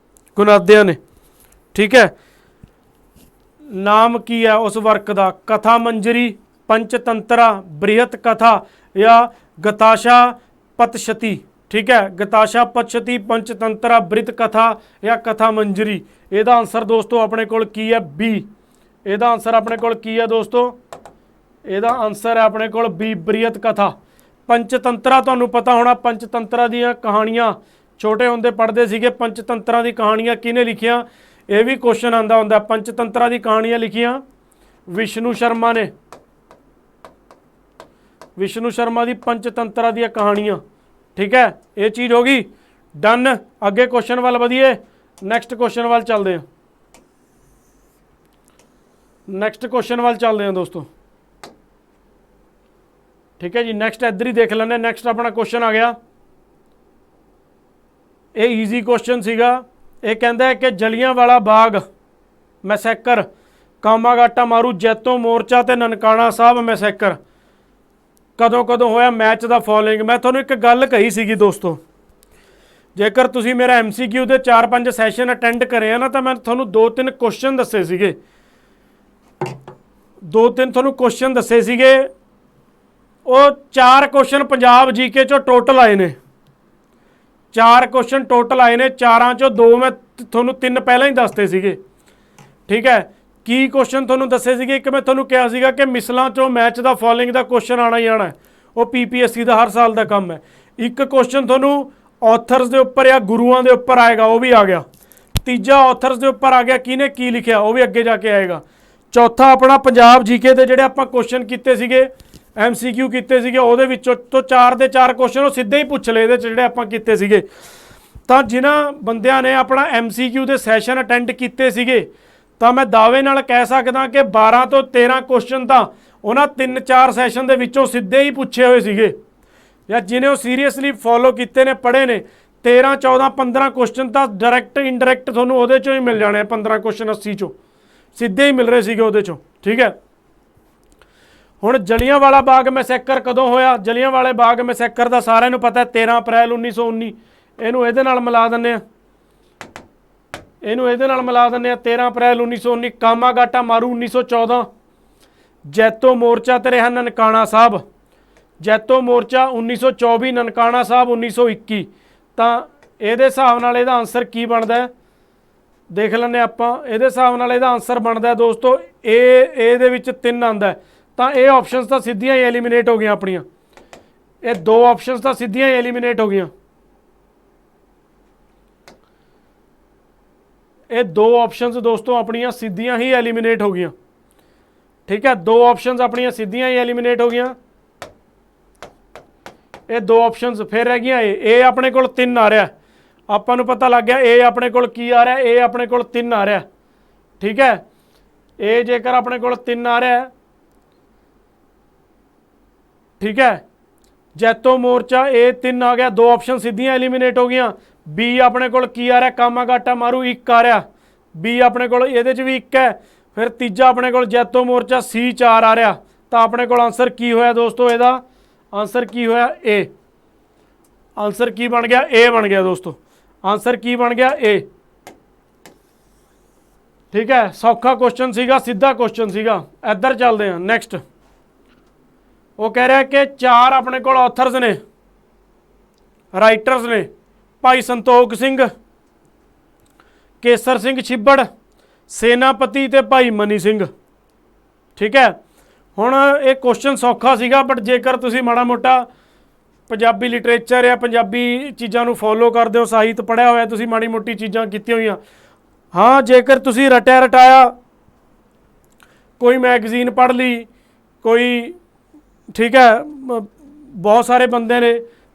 गुनाद्या ने। ठीक है, नाम की है उस वर्क का? कथा मंजरी, पंचतंत्रा, बृहत कथा या गताशा पतशती। ठीक है, गताशा पतशती, पंचतंत्रा, बृहत कथा या कथा मंजरी। ਇਹਦਾ आंसर दोस्तों अपने कोल की है? बी। ਇਹਦਾ आंसर अपने कोल की है दोस्तों? ਇਹਦਾ आंसर है अपने कोल बी, बृहत कथा। पंचतंत्रा तुहानूं पता होना, पंचतंत्रा ਦੀਆਂ कहानियां छोटे होंदे पढ़ते सीगे। पंचतंत्रा दी कहानियां किहने लिखियां? ये भी क्वेश्चन आंदा हुंदा। पंचतंत्रा दी कहानियां लिखियां विष्णु शर्मा ने। विष्णु शर्मा दी पंचतंत्रा दी कहानियां। ठीक है, ये चीज़ होगी डन। अगे क्वेश्चन वाल वधिए, नैक्सट क्वेश्चन वाल चलते हैं। नैक्सट क्वेश्चन वाल चलते हैं दोस्तों। ठीक है जी, नैक्सट इधर ही देख लें। नैक्सट अपना क्वेश्चन आ गया, ये ईजी क्वेश्चन सीगा। ये कहता है कि जलियांवाला बाग मैसैकर, कामागाटा मारू, जैतो मोर्चा ते ननकाना साहब मैसैकर कदों कदों होया? Match the following. मैं थोनों एक गल कही सीगी दोस्तों, जेकर तुसी मेरा MCQ दे 4-5 सैशन अटेंड करे हैं ना, तो मैं थोनों 2-3 क्वेश्चन दसे सीगे। 2-3 थोनों क्वेश्चन दसे सीगे। वो 4 क्वेश्चन पंजाब जीके चो टोटल आए ने। 4 क्वेश्चन टोटल आए ने, 4 चो 2 मैं थोनों 3 पहले ही दसते सीगे। ठीक है, की क्वेश्चन थोनों दसे सीगे? एक मैं थोनों कहा सीगा कि मिसलों चो मैच द फॉलोइंग का क्वेश्चन आना ही आना है, वो PPSC का हर साल का काम है। एक क्वेश्चन थोनों ऑथर्स के उपर या गुरुआं के उपर आएगा, वो भी आ गया। तीजा ऑथर्स के उपर आ गया, किने की लिखिया, वो भी अगे जाके आएगा। चौथा अपना पंजाब जीके के जिहड़े आपां क्वेश्चन कीते सीगे, MCQ कीते सीगे, ਉਹਦੇ ਵਿੱਚੋਂ तो 4 ਦੇ 4 क्वेश्चन वो सीधे ही पुछ लए ਇਹਦੇ ਚ ਜਿਹੜੇ ਆਪਾਂ ਕੀਤੇ ਸੀਗੇ। ਤਾਂ ਜਿਨ੍ਹਾਂ ਬੰਦਿਆਂ ਨੇ ਆਪਣਾ MCQ ਦੇ ਸੈਸ਼ਨ ਅਟੈਂਡ ਕੀਤੇ ਸੀਗੇ, ਤਾਂ ਮੈਂ ਦਾਅਵੇ ਨਾਲ ਕਹਿ ਸਕਦਾ ਕਿ 12 ਤੋਂ 13 क्वेश्चन ਤਾਂ ਉਹਨਾਂ 3-4 ਸੈਸ਼ਨ ਦੇ ਵਿੱਚੋਂ ਸਿੱਧੇ ਹੀ ਪੁੱਛੇ ਹੋਏ ਸੀਗੇ, ਜਾਂ ਜਿਹਨੇ ਉਹ ਸੀਰੀਅਸਲੀ ਫੋਲੋ ਕੀਤੇ ਨੇ, ਪੜ੍ਹੇ ਨੇ। 13, 14, 15 क्वेश्चन ਤਾਂ ਡਾਇਰੈਕਟ ਇਨਡਾਇਰੈਕਟ ਤੁਹਾਨੂੰ ਉਹਦੇ ਚੋਂ ਹੀ ਮਿਲ ਜਾਣੇ। 15 क्वेश्चन 80 ਚੋਂ ਸਿੱਧੇ ਹੀ ਮਿਲ ਰਹੇ ਸੀਗੇ ਉਹਦੇ ਚੋਂ। ਠੀਕ ਹੈ, ਹੁਣ ਜਲਿਆਂਵਾਲਾ ਬਾਗ ਮੈਸੈਕਰ ਕਦੋਂ ਹੋਇਆ? ਜਲਿਆਂਵਾਲੇ ਬਾਗ ਮੈਸੈਕਰ ਦਾ ਸਾਰਿਆਂ ਨੂੰ ਪਤਾ, 13 ਅਪ੍ਰੈਲ 1919। ਇਹਨੂੰ ਇਹਦੇ ਨਾਲ ਮਿਲਾ ਦਿੰਦੇ ਆ, ਇਹਨੂੰ ਇਹਦੇ ਨਾਲ ਮਿਲਾ ਦਿੰਦੇ ਆ। 13 ਅਪ੍ਰੈਲ 1919। ਕਾਮਾਗਾਟਾ ਮਾਰੂ 1914। ਜੈਤੋ ਮੋਰਚਾ ਤੇ ਰਿਹਾ ਨਨਕਾਣਾ ਸਾਹਿਬ। ਜੈਤੋ ਮੋਰਚਾ 1924, ਨਨਕਾਣਾ ਸਾਹਿਬ 1921। ਤਾਂ ਇਹਦੇ ਹਿਸਾਬ ਨਾਲ ਇਹਦਾ ਆਨਸਰ ਕੀ ਬਣਦਾ ਹੈ ਦੇਖ ਲੈਂਦੇ ਆਪਾਂ। ਇਹਦੇ ਹਿਸਾਬ ਨਾਲ ਇਹਦਾ ਆਨਸਰ ਬਣਦਾ ਦੋਸਤੋ, ਇਹਦੇ ਵਿੱਚ 3 ਆਉਂਦਾ। ਤਾਂ ਇਹ ਆਪਸ਼ਨਸ ਤਾਂ ਸਿੱਧੀਆਂ ਹੀ ਐਲੀਮੀਨੇਟ ਹੋ ਗਈਆਂ ਆਪਣੀਆਂ। ਇਹ 2 ਆਪਸ਼ਨਸ ਤਾਂ ਸਿੱਧੀਆਂ ਹੀ ਐਲੀਮੀਨੇਟ ਹੋ ਗਈਆਂ। ਇਹ 2 ਆਪਸ਼ਨਸ ਦੋਸਤੋ ਆਪਣੀਆਂ ਸਿੱਧੀਆਂ ਹੀ ਐਲੀਮੀਨੇਟ ਹੋ ਗਈਆਂ। ਠੀਕ ਹੈ, 2 ਆਪਸ਼ਨਸ ਆਪਣੀਆਂ ਸਿੱਧੀਆਂ ਹੀ ਐਲੀਮੀਨੇਟ ਹੋ ਗਈਆਂ। ਇਹ 2 ਆਪਸ਼ਨਸ ਫਿਰ ਰਹਿ ਗਈਆਂ। ਇਹ ਆਪਣੇ ਕੋਲ 3 ਆ ਰਿਹਾ, ਆਪਾਂ ਨੂੰ ਪਤਾ ਲੱਗ ਗਿਆ। ਇਹ ਆਪਣੇ ਕੋਲ ਕੀ ਆ ਰਿਹਾ? ਇਹ ਆਪਣੇ ਕੋਲ 3 ਆ ਰਿਹਾ। ਠੀਕ ਹੈ, ਇਹ ਜੇਕਰ ਆਪਣੇ ਕੋਲ 3 ਆ ਰਿਹਾ, ठीक है, जैतो मोर्चा ए 3 आ गया। 2 ऑप्शन सीधियां एलिमिनेट हो गई। बी अपने कोल की आ रहा? कामागाटा मारू 1 आ रहा। बी अपने कोल इहदे च भी 1 है। फिर तीजा अपने कोल जैतो मोर्चा C 4 आ रहा। तो अपने कोल आंसर की होया दोस्तों? इहदा आंसर की होया? ए। आंसर की बन गया? ए बन गया दोस्तों। आंसर की बन गया? ए। ठीक है, सौखा क्वेश्चन सीगा, सीधा क्वेश्चन सीगा। इधर चलते हैं नैक्सट। वो कह रहा है कि 4 अपने को ऑथर्स ने, राइटर्स ने, भाई संतोख सिंह, केसर सिंह छिब्बड़, सेनापति ते भाई मनी सिंह। ठीक है, हुण ये क्वेश्चन सौखा सीगा, बट जेकर तुसीं माड़ा मोटा पंजाबी लिटरेचर या पंजाबी चीज़ों को फॉलो करते हो, साहित्य पढ़िया होया, तुसीं माड़ी मोटी चीज़ां कीतियां होईयां, हाँ जेकर तुसीं रटिया रटाया कोई मैगजीन पढ़ ली, कोई ठीक है, बहुत सारे बंदे ने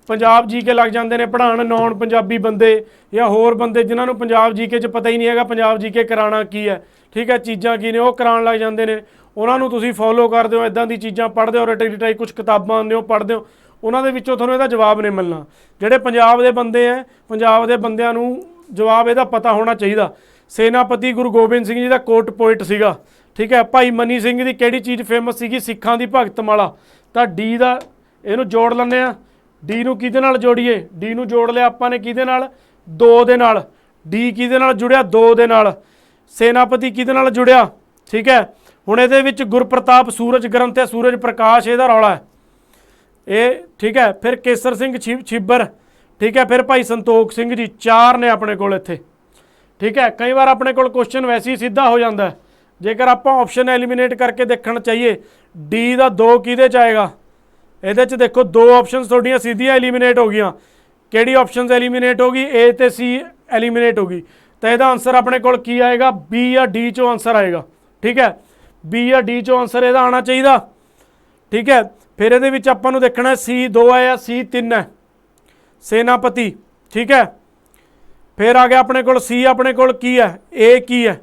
पंजाब जी के लग जाते हैं पढ़ाण, नॉन पंजाबी बंदे या होर बंदे जिन्होंने पंजाब जी के पता ही नहीं है पंजाब जी के कराना की है, ठीक है, चीज़ां की ने वो कराण लग जाते हैं, उन्होंने तुसीं फॉलो करते हो, इदां दी चीज़ां पढ़ते हो, रटाई रटाई कुछ किताबां आने हो पढ़ते हो, उन्होंने विचों तुहानूं इहदा जवाब नहीं मिलना। जिहड़े पंजाब दे बंदे हैं, पंजाब दे बंदिआं नूं जवाब इहदा पता होना चाहिए। सेनापति गुरु गोबिंद सिंह जी का कोट पोइट सीगा, ठीक है। भाई मनी सिंह की किहड़ी चीज़ फेमस सीगी, सिखां दी भगतमाला। तो डी का इहनूं जोड़ लैंदे आ, डी नूं किहदे नाल जोड़ीए, डी नूं जोड़ लिया आपां ने किहदे नाल, 2 दे नाल, डी किहदे नाल जुड़िया 2 दे नाल, सेनापति किहदे नाल जुड़िया, ठीक है। हुण इहदे विच गुरप्रताप सूरज ग्रंथ है, सूरज प्रकाश इहदा रौला है ये, ठीक है। फिर केसर सिंह छिब्बर, ठीक है। फिर भाई संतोख सिंह जी, 4 ने अपने कोल इत्थे, ठीक है। कई बार अपने कोल क्वेश्चन वैसे ही सीधा हो जाता है, जेकर आप ऑप्शन एलिमिनेट करके देखना चाहिए, डी का 2 किहदे च आएगा, ये देखो 2 ऑप्शन थोड़ियां सीधियां एलिमिनेट हो गई, किहड़ी ऑप्शन एलिमिनेट होगी, ए ते सी एलिमिनेट होगी, तो यदा आंसर अपने कोल की आएगा, बी या डी चो आंसर आएगा, ठीक है। बी या डी चो आंसर यदा आना चाहिए, ठीक है। फिर ये आपां नूं देखना सी 2 है या सी 3 है, सेनापति, ठीक है। फिर आ गया अपने कोल सी, अपने कोल की है, ए की है,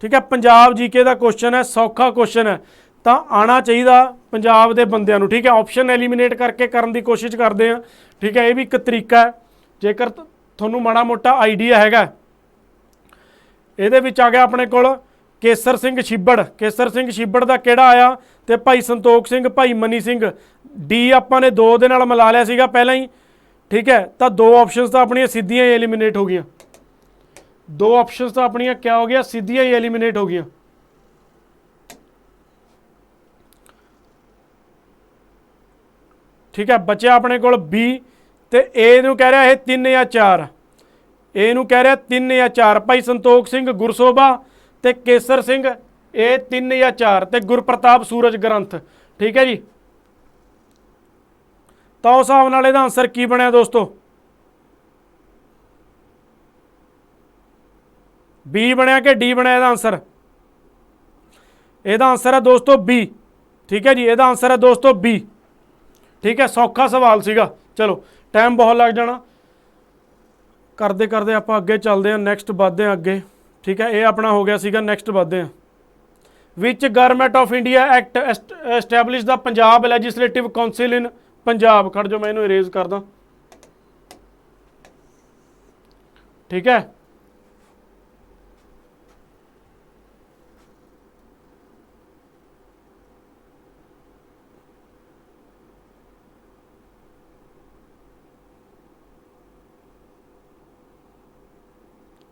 ठीक है। पंजाब जीके का क्वेश्चन है, सौखा क्वेश्चन है, तो आना चाहिए पंजाब के बंदियां नूं, ठीक है। ऑप्शन एलिमिनेट करके करने की कोशिश करते हैं, ठीक है। ये भी एक तरीका है, जेकर तुहानूं माड़ा मोटा आइडिया हैगा। ये आ गया अपने कोल केसर सिंह छिब्बड़, केसर सिंह छिब्बड़ का किहड़ा आया, तो भाई संतोख सिंह, भाई मनी सिंह, डी आपां ने 2 दे नाल मिला लिया सीगा पहलां ही, ठीक है। तो 2 ऑप्शनस तो अपनियां सीधियां ही एलिमिनेट हो गई, 2 ऑप्शनस तो अपनियां क्या हो गया, सीधियां ही एलिमिनेट हो गई, ठीक है। बचा अपने कोल बी, तो ए नूं कह रहा है 3 या 4, ए नूं कह रहा 3 या 4, भाई संतोख सिंह गुरसोभा ते केसर सिंह, ए 3 या 4, ते गुरप्रताप सूरज ग्रंथ, ठीक है जी। तो उस हिसाब नाल इहदा आंसर की बनया दोस्तों, बी बनया कि डी बनया इहदा आंसर, इहदा आंसर है दोस्तों बी, ठीक है जी। इहदा आंसर है दोस्तों बी, ठीक है। सौखा सवाल सीगा, चलो टाइम बहुत लग जाना, करते करते आप अगे चलते हैं, नैक्सट बढ़ते हैं अगे, ठीक है। ये अपना हो गया सीगा, नैक्सट बढ़ते हैं। Which government of India act establish the Punjab legislative council in Punjab, खड़ जो मैं इन्हूं इरेज करदा, ठीक है।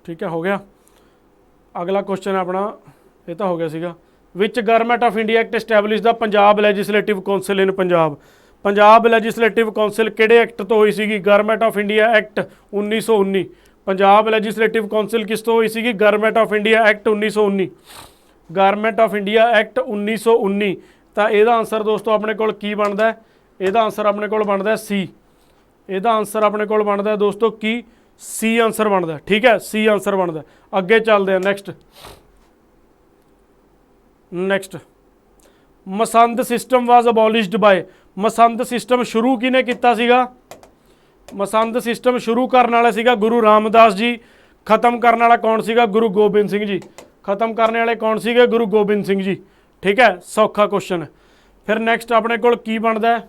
ठीक है, हो गया। अगला क्वेश्चन अपना ये तो हो गया सीगा, which government of India act establish the Punjab legislative council in Punjab, Punjab legislative council किहड़े एक्ट तो हुई सीगी, government of India act 1919, Punjab legislative council किस तो हुई सीगी, government of India act 1919, government of India act 1919। तो यदा आंसर दोस्तों अपने कोल की बनता है, यदा आंसर अपने कोल बनता है सी, यदा आंसर अपने कोल बनता है दोस्तों की सी आंसर बनता है, ठीक है, सी आंसर बनता है। अगे चलते हैं next, next Masand system was abolished by, Masand system शुरू किने किया सीगा, मसंद सिस्टम शुरू करने वाला सीगा गुरु रामदास जी, खत्म करने वाला कौन सीगा, गुरु गोबिंद सिंह जी, खत्म करने वाले कौन सीगे, गुरु गोबिंद सिंह जी, ठीक है। सौखा क्वेश्चन है। फिर नैक्सट अपने कोल की बनता है,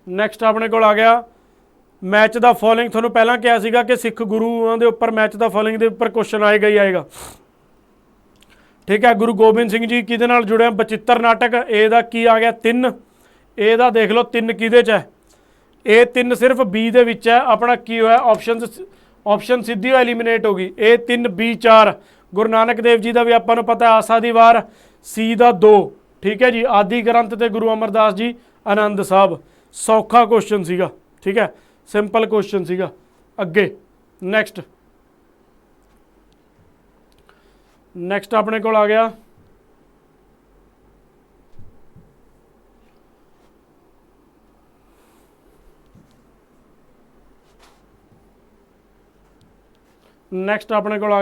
नैक्सट अपने कोल आ गया मैच द फॉलोइंग, थोनों पहला क्या सीगा कि सिख गुरुओं के उपर मैच द फॉलोइंग के उपर क्वेश्चन आएगा ही आएगा, ठीक है। गुरु गोबिंद सिंह जी किहदे नाल जुड़े, बचित्र नाटक, ए दा की आ गया 3, ए दा देख लो 3 किहदे च है, ए 3 सिर्फ बी दे विच है, अपना की होया ऑप्शन सीधी एलिमिनेट होगी, ए 3 बी 4, गुरु नानक देव जी का भी आपां नूं पता है आसा दी वार, सी दा 2, ठीक है जी। आदि ग्रंथ ते गुरु अमरदास जी ਆਨੰਦ ਸਾਹਿਬ। ਸੌਖਾ ਕੁਐਸਚਨ ਸੀਗਾ, ਠੀਕ ਹੈ, ਸਿੰਪਲ ਕੁਐਸਚਨ ਸੀਗਾ। ਅੱਗੇ ਨੈਕਸਟ ਆਪਣੇ ਕੋਲ ਆ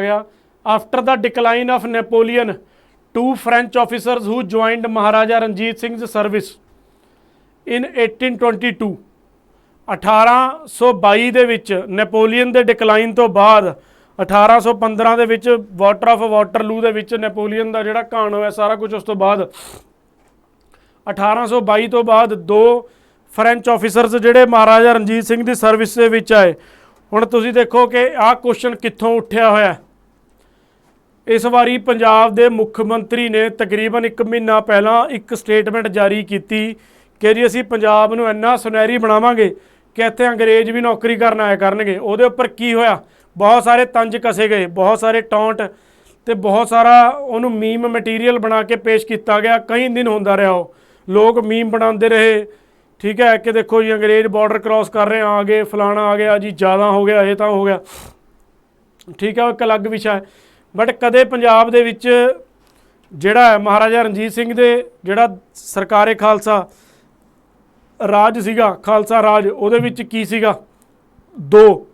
ਗਿਆ after the decline of Napoleon 2 French officers who joined Maharaja Ranjit Singh's service in 1822। 1822 ਦੇ ਵਿੱਚ ਨੈਪੋਲੀਅਨ ਦੇ ਡਿਕਲਾਈਨ ਤੋਂ ਬਾਅਦ 1815 ਦੇ ਵਿੱਚ ਵਾਟਰ ਆਫ ਵਾਟਰਲੂ ਦੇ ਵਿੱਚ ਨੈਪੋਲੀਅਨ ਦਾ ਜਿਹੜਾ ਘਾਣ ਹੋਇਆ ਸਾਰਾ ਕੁਝ, ਉਸ ਤੋਂ ਬਾਅਦ 1822 ਤੋਂ ਬਾਅਦ 2 ਫ੍ਰੈਂਚ ਆਫਿਸਰਸ ਜਿਹੜੇ ਮਹਾਰਾਜਾ ਰਣਜੀਤ ਸਿੰਘ ਦੀ ਸਰਵਿਸ ਦੇ ਵਿੱਚ ਆਏ। ਹੁਣ ਤੁਸੀਂ ਦੇਖੋ ਕਿ ਆਹ ਕੁਐਸਚਨ ਕਿੱਥੋਂ ਉੱਠਿਆ ਹੋਇਆ। ਇਸ ਵਾਰੀ ਪੰਜਾਬ ਦੇ ਮੁੱਖ ਮੰਤਰੀ ਨੇ ਤਕਰੀਬਨ 1 ਮਹੀਨਾ ਪਹਿਲਾਂ ਇੱਕ ਸਟੇਟਮੈਂਟ ਜਾਰੀ ਕੀਤੀ ਕਿ ਜੀ ਅਸੀਂ ਪੰਜਾਬ ਨੂੰ ਇੰਨਾ ਸੁਨਹਿਰੀ ਬਣਾਵਾਂਗੇ ਕਿ ਇੱਥੇ ਅੰਗਰੇਜ਼ ਵੀ ਨੌਕਰੀ ਕਰਨ ਆਇਆ ਕਰਨਗੇ। ਉਹਦੇ ਉੱਪਰ ਕੀ ਹੋਇਆ? ਬਹੁਤ ਸਾਰੇ ਤੰਜ ਕਸੇ ਗਏ, ਬਹੁਤ ਸਾਰੇ ਟੌਂਟ ਤੇ ਬਹੁਤ ਸਾਰਾ ਉਹਨੂੰ ਮੀਮ ਮਟੀਰੀਅਲ ਬਣਾ ਕੇ ਪੇਸ਼ ਕੀਤਾ ਗਿਆ। ਕਈ ਦਿਨ ਹੁੰਦਾ ਰਿਹਾ ਉਹ, ਲੋਕ ਮੀਮ ਬਣਾਉਂਦੇ ਰਹੇ, ਠੀਕ ਹੈ, ਕਿ ਦੇਖੋ ਜੀ ਅੰਗਰੇਜ਼ ਬਾਰਡਰ ਕ੍ਰਾਸ ਕਰ ਰਹੇ ਆ ਗਏ, ਫਲਾਣਾ ਆ ਗਿਆ ਜੀ, ਜ਼ਿਆਦਾ ਹੋ ਗਿਆ, ਇਹ ਤਾਂ ਹੋ ਗਿਆ, ਠੀਕ ਹੈ, ਉਹ ਇੱਕ ਅਲੱਗ ਵਿਸ਼ਾ ਹੈ। ਬਟ ਕਦੇ ਪੰਜਾਬ ਦੇ ਵਿੱਚ ਜਿਹੜਾ ਹੈ ਮਹਾਰਾਜਾ ਰਣਜੀਤ ਸਿੰਘ ਦੇ ਜਿਹੜਾ ਸਰਕਾਰੇ ਖਾਲਸਾ ਰਾਜ ਸੀਗਾ, ਖਾਲਸਾ ਰਾਜ, ਉਹਦੇ ਵਿੱਚ ਕੀ ਸੀਗਾ? 2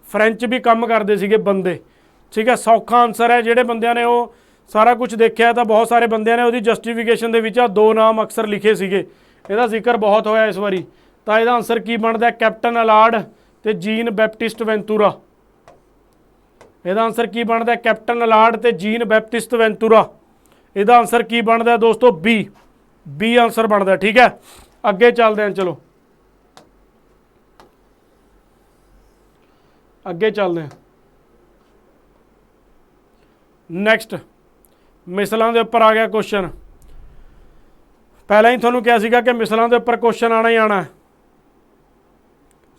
ਫ੍ਰੈਂਚ ਵੀ ਕੰਮ ਕਰਦੇ ਸੀਗੇ ਬੰਦੇ, ਠੀਕ ਹੈ। ਸੌਖਾ ਆਨਸਰ ਹੈ। ਜਿਹੜੇ ਬੰਦਿਆਂ ਨੇ ਉਹ ਸਾਰਾ ਕੁਝ ਦੇਖਿਆ ਤਾਂ ਬਹੁਤ ਸਾਰੇ ਬੰਦਿਆਂ ਨੇ ਉਹਦੀ ਜਸਟੀਫਿਕੇਸ਼ਨ ਦੇ ਵਿੱਚ 2 ਨਾਮ ਅਕਸਰ ਲਿਖੇ ਸੀਗੇ। ਇਹਦਾ ਜ਼ਿਕਰ ਬਹੁਤ ਹੋਇਆ ਇਸ ਵਾਰੀ। ਤਾਂ ਇਹਦਾ ਆਨਸਰ ਕੀ ਬਣਦਾ? ਕੈਪਟਨ ਅਲਾਰਡ ਤੇ ਜੀਨ ਬੈਪਟਿਸਟ ਵੈਂਤੂਰਾ। ਇਹਦਾ ਆਨਸਰ ਕੀ ਬਣਦਾ? ਕੈਪਟਨ ਅਲਾਰਡ ਤੇ ਜੀਨ ਬੈਪਟਿਸਟ ਵੈਂਤੂਰਾ। ਇਹਦਾ ਆਨਸਰ ਕੀ ਬਣਦਾ ਦੋਸਤੋ? ਬੀ ਆਨਸਰ ਬਣਦਾ, ਠੀਕ ਹੈ। ਅੱਗੇ ਚੱਲਦੇ ਹਾਂ, ਚਲੋ ਅੱਗੇ ਚੱਲਦੇ ਹਾਂ। ਨੈਕਸਟ ਮਿਸਲਾਂ ਦੇ ਉੱਪਰ ਆ ਗਿਆ ਕੁਐਸਚਨ। ਪਹਿਲਾਂ ਹੀ ਤੁਹਾਨੂੰ ਕਿਹਾ ਸੀਗਾ ਕਿ ਮਿਸਲਾਂ ਦੇ ਉੱਪਰ ਕੁਐਸਚਨ ਆਣਾ ਹੀ ਆਣਾ।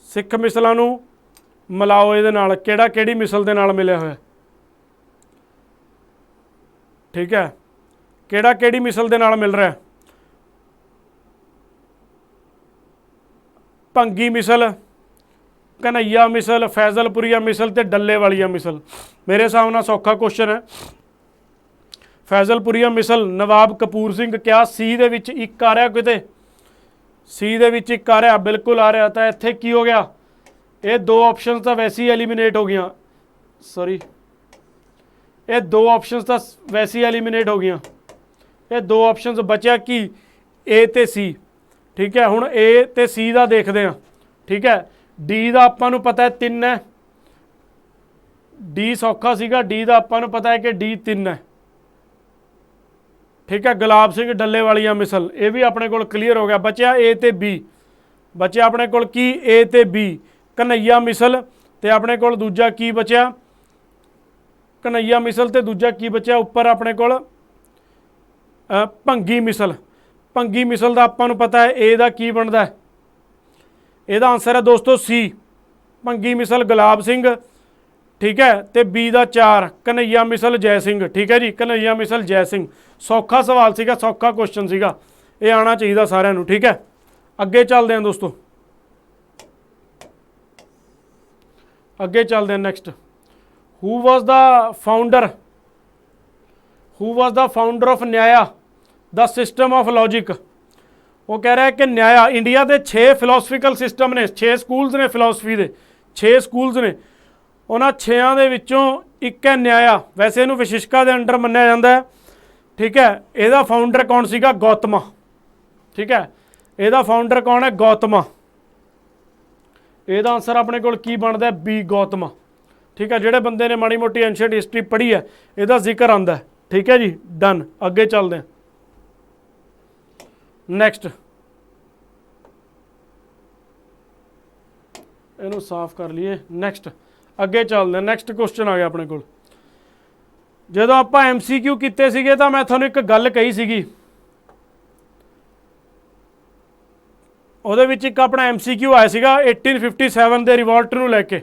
ਸਿੱਖ ਮਿਸਲਾਂ ਨੂੰ ਮਿਲਾਓ ਇਹਦੇ ਨਾਲ, ਕਿਹੜੀ ਮਿਸਲ ਦੇ ਨਾਲ ਮਿਲਿਆ ਹੋਇਆ, ਠੀਕ ਹੈ, ਕਿਹੜੀ ਮਿਸਲ ਦੇ ਨਾਲ ਮਿਲ ਰਿਹਾ? ਭੰਗੀ ਮਿਸਲ, ਕਨਈਆ ਮਿਸਲ, ਫੈਜ਼ਲਪੁਰੀਆ ਮਿਸਲ ਤੇ ਡੱਲੇ ਵਾਲੀਆ ਮਿਸਲ। ਮੇਰੇ ਹਿਸਾਬ ਨਾਲ ਸੌਖਾ ਕੁਐਸਚਨ ਹੈ। ਫੈਜ਼ਲਪੁਰੀਆ ਮਿਸਲ ਨਵਾਬ ਕਪੂਰ ਸਿੰਘ, ਕਿਆ ਸੀ ਦੇ ਵਿੱਚ 1 ਆ ਰਿਹਾ? ਕਿਤੇ ਸੀ ਦੇ ਵਿੱਚ 1 ਆ ਰਿਹਾ, ਬਿਲਕੁਲ ਆ ਰਿਹਾ। ਤਾਂ ਇੱਥੇ ਕੀ ਹੋ ਗਿਆ? ਇਹ 2 ਆਪਸ਼ਨਸ ਤਾਂ ਵੈਸੇ ਹੀ ਐਲੀਮੀਨੇਟ ਹੋ ਗਈਆਂ, ਸੌਰੀ, ਇਹ 2 ਆਪਸ਼ਨਸ ਤਾਂ ਵੈਸੇ ਹੀ ਐਲੀਮੀਨੇਟ ਹੋ ਗਈਆਂ। ਇਹ 2 ਆਪਸ਼ਨਸ ਬਚਿਆ ਕੀ? ਏ ਤੇ ਸੀ, ਠੀਕ ਹੈ। ਹੁਣ ਏ ਤੇ ਸੀ ਦਾ ਦੇਖਦੇ ਹਾਂ, ਠੀਕ ਹੈ। ਡੀ ਦਾ ਆਪਾਂ ਨੂੰ ਪਤਾ ਹੈ 3 ਹੈ, ਡੀ ਸੌਖਾ ਸੀਗਾ। ਡੀ ਦਾ ਆਪਾਂ ਨੂੰ ਪਤਾ ਹੈ ਕਿ ਡੀ 3 ਹੈ, ਠੀਕ ਹੈ। ਗੁਲਾਬ ਸਿੰਘ ਡੱਲੇ ਵਾਲੀਆਂ ਮਿਸਲ, ਇਹ ਵੀ ਆਪਣੇ ਕੋਲ ਕਲੀਅਰ ਹੋ ਗਿਆ। ਬਚਿਆ ਏ ਤੇ ਬੀ, ਬਚਿਆ ਆਪਣੇ ਕੋਲ ਕੀ? ਏ ਤੇ ਬੀ। ਕਨਈਆ ਮਿਸਲ ਤੇ ਆਪਣੇ ਕੋਲ ਦੂਜਾ ਕੀ ਬਚਿਆ? ਕਨਈਆ ਮਿਸਲ ਤੇ ਦੂਜਾ ਕੀ ਬਚਿਆ ਉੱਪਰ ਆਪਣੇ ਕੋਲ? ਭੰਗੀ ਮਿਸਲ। ਭੰਗੀ ਮਿਸਲ ਦਾ ਆਪਾਂ ਨੂੰ ਪਤਾ ਹੈ ਏ ਦਾ ਕੀ ਬਣਦਾ ਹੈ? ਇਹਦਾ ਆਨਸਰ ਹੈ ਦੋਸਤੋ ਸੀ, ਭੰਗੀ ਮਿਸਲ ਗੁਲਾਬ ਸਿੰਘ, ਠੀਕ ਹੈ। ਤੇ ਬੀ ਦਾ 4 ਕਨਈਆ ਮਿਸਲ ਜੈ ਸਿੰਘ, ਠੀਕ ਹੈ ਜੀ, ਕਨਈਆ ਮਿਸਲ ਜੈ ਸਿੰਘ। ਸੌਖਾ ਸਵਾਲ ਸੀਗਾ, ਸੌਖਾ ਕੁਐਸਚਨ ਸੀਗਾ, ਇਹ ਆਉਣਾ ਚਾਹੀਦਾ ਸਾਰਿਆਂ ਨੂੰ, ਠੀਕ ਹੈ। ਅੱਗੇ ਚੱਲਦੇ ਹਾਂ ਦੋਸਤੋ, ਅੱਗੇ ਚੱਲਦੇ ਹਾਂ। Next, who was the founder of Nyaya the system of logic. ਉਹ ਕਹਿ ਰਿਹਾ ਕਿ ਨਿਆਇਆ, ਇੰਡੀਆ ਦੇ 6 ਫਿਲੋਸਫੀਕਲ ਸਿਸਟਮ ਨੇ, 6 ਸਕੂਲਸ ਨੇ ਫਿਲੋਸਫੀ ਦੇ, 6 ਸਕੂਲਸ ਨੇ। ਉਹਨਾਂ 6ਾਂ ਦੇ ਵਿੱਚੋਂ ਇੱਕ ਹੈ ਨਿਆਇਆ। ਵੈਸੇ ਇਹਨੂੰ ਵਿਸ਼ਿਸ਼ਕਾ ਦੇ ਅੰਡਰ ਮੰਨਿਆ ਜਾਂਦਾ ਹੈ, ਠੀਕ ਹੈ। ਇਹਦਾ ਫਾਊਂਡਰ ਕੌਣ ਸੀਗਾ? ਗੌਤਮਾ, ਠੀਕ ਹੈ। ਇਹਦਾ ਫਾਊਂਡਰ ਕੌਣ ਹੈ? ਗੌਤਮਾ। ਇਹਦਾ ਆਨਸਰ ਆਪਣੇ ਕੋਲ ਕੀ ਬਣਦਾ? ਬੀ ਗੌਤਮਾ, ਠੀਕ ਹੈ। ਜਿਹੜੇ ਬੰਦੇ ਨੇ ਮਾੜੀ ਮੋਟੀ ਐਂਸ਼ੀਅੰਟ ਹਿਸਟਰੀ ਪੜ੍ਹੀ ਹੈ ਇਹਦਾ ਜ਼ਿਕਰ ਆਉਂਦਾ, ਠੀਕ ਹੈ ਜੀ, ਡਨ। ਅੱਗੇ ਚੱਲਦੇ ਹਾਂ। ਨੈਕਸਟ, ਇਹਨੂੰ ਸਾਫ਼ ਕਰ ਲਈਏ। ਨੈਕਸਟ ਅੱਗੇ ਚੱਲਦੇ ਹਾਂ। ਨੈਕਸਟ ਕੁਐਸਚਨ ਆ ਗਿਆ ਆਪਣੇ ਕੋਲ। ਜਦੋਂ ਆਪਾਂ MCQ ਕੀਤੇ ਸੀਗੇ ਤਾਂ ਮੈਂ ਤੁਹਾਨੂੰ ਇੱਕ ਗੱਲ ਕਹੀ ਸੀਗੀ, ਉਹਦੇ ਵਿੱਚ ਇੱਕ ਆਪਣਾ MCQ ਆਇਆ ਸੀਗਾ 1857 ਦੇ ਰਿਵੋਲਟ ਨੂੰ ਲੈ ਕੇ।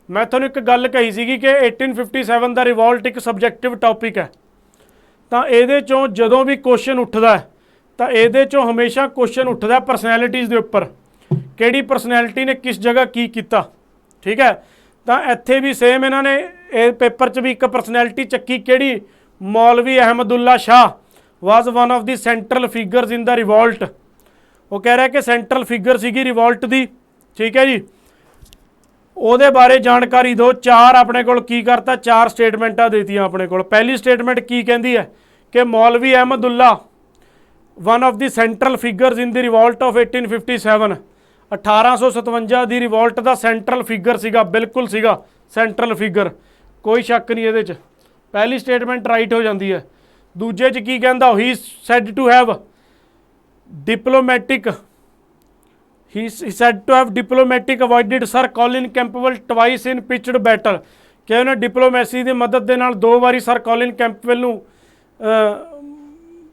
ਮੈਂ ਤੁਹਾਨੂੰ ਇੱਕ ਗੱਲ ਕਹੀ ਸੀਗੀ ਕਿ 1857 ਦਾ ਰਿਵੋਲਟ ਇੱਕ ਸਬਜੈਕਟਿਵ ਟੌਪਿਕ ਹੈ। ਤਾਂ ਇਹਦੇ ਚੋਂ ਜਦੋਂ ਵੀ ਕੁਐਸਚਨ ਉੱਠਦਾ ਹੈ ਤਾਂ ਇਹਦੇ ਚੋਂ ਹਮੇਸ਼ਾ ਕੁਐਸਚਨ ਉੱਠਦਾ ਪਰਸਨੈਲਿਟੀਜ਼ ਦੇ ਉੱਪਰ, ਕਿਹੜੀ ਪਰਸਨੈਲਿਟੀ ਨੇ ਕਿਸ ਜਗ੍ਹਾ ਕੀ ਕੀਤਾ। ਠੀਕ ਹੈ, ਤਾਂ ਇੱਥੇ ਵੀ ਸੇਮ ਇਹਨਾਂ ਨੇ ਇਹ ਪੇਪਰ 'ਚ ਵੀ ਇੱਕ ਪਰਸਨੈਲਿਟੀ ਚੱਕੀ, ਕਿਹੜੀ? Maulvi Ahmadullah Shah was one of the central figures in the revolt. ਉਹ ਕਹਿ ਰਿਹਾ ਕਿ ਸੈਂਟਰਲ ਫਿਗਰ ਸੀਗੀ ਰਿਵੋਲਟ ਦੀ। ਠੀਕ ਹੈ ਜੀ, ਉਹਦੇ ਬਾਰੇ ਜਾਣਕਾਰੀ ਦਿਓ। 4 ਆਪਣੇ ਕੋਲ ਕੀ ਕਰਤਾ, 4 ਸਟੇਟਮੈਂਟਾਂ ਦੇਤੀਆਂ ਆਪਣੇ ਕੋਲ। ਪਹਿਲੀ ਸਟੇਟਮੈਂਟ ਕੀ ਕਹਿੰਦੀ ਹੈ ਕਿ Maulvi Ahmadullah one of the central figures in the revolt of 1857, 1857 ਦੀ ਰਿਵੋਲਟ ਦਾ ਸੈਂਟਰਲ ਫਿਗਰ ਸੀਗਾ, ਬਿਲਕੁਲ ਸੀਗਾ ਸੈਂਟਰਲ ਫਿਗਰ, ਕੋਈ ਸ਼ੱਕ ਨਹੀਂ ਇਹਦੇ 'ਚ। ਪਹਿਲੀ ਸਟੇਟਮੈਂਟ ਰਾਈਟ ਹੋ ਜਾਂਦੀ ਹੈ। ਦੂਜੇ 'ਚ ਕੀ ਕਹਿੰਦਾ, he said to have diplomatic he said to have diplomatic avoided Sir Colin Campbell twice in pitched battle, ਕਿ ਉਹਨੇ ਡਿਪਲੋਮੈਸੀ ਦੀ ਮਦਦ ਦੇ ਨਾਲ 2 ਵਾਰੀ ਸਰ ਕੋਲਿਨ ਕੈਂਪਬੈਲ ਨੂੰ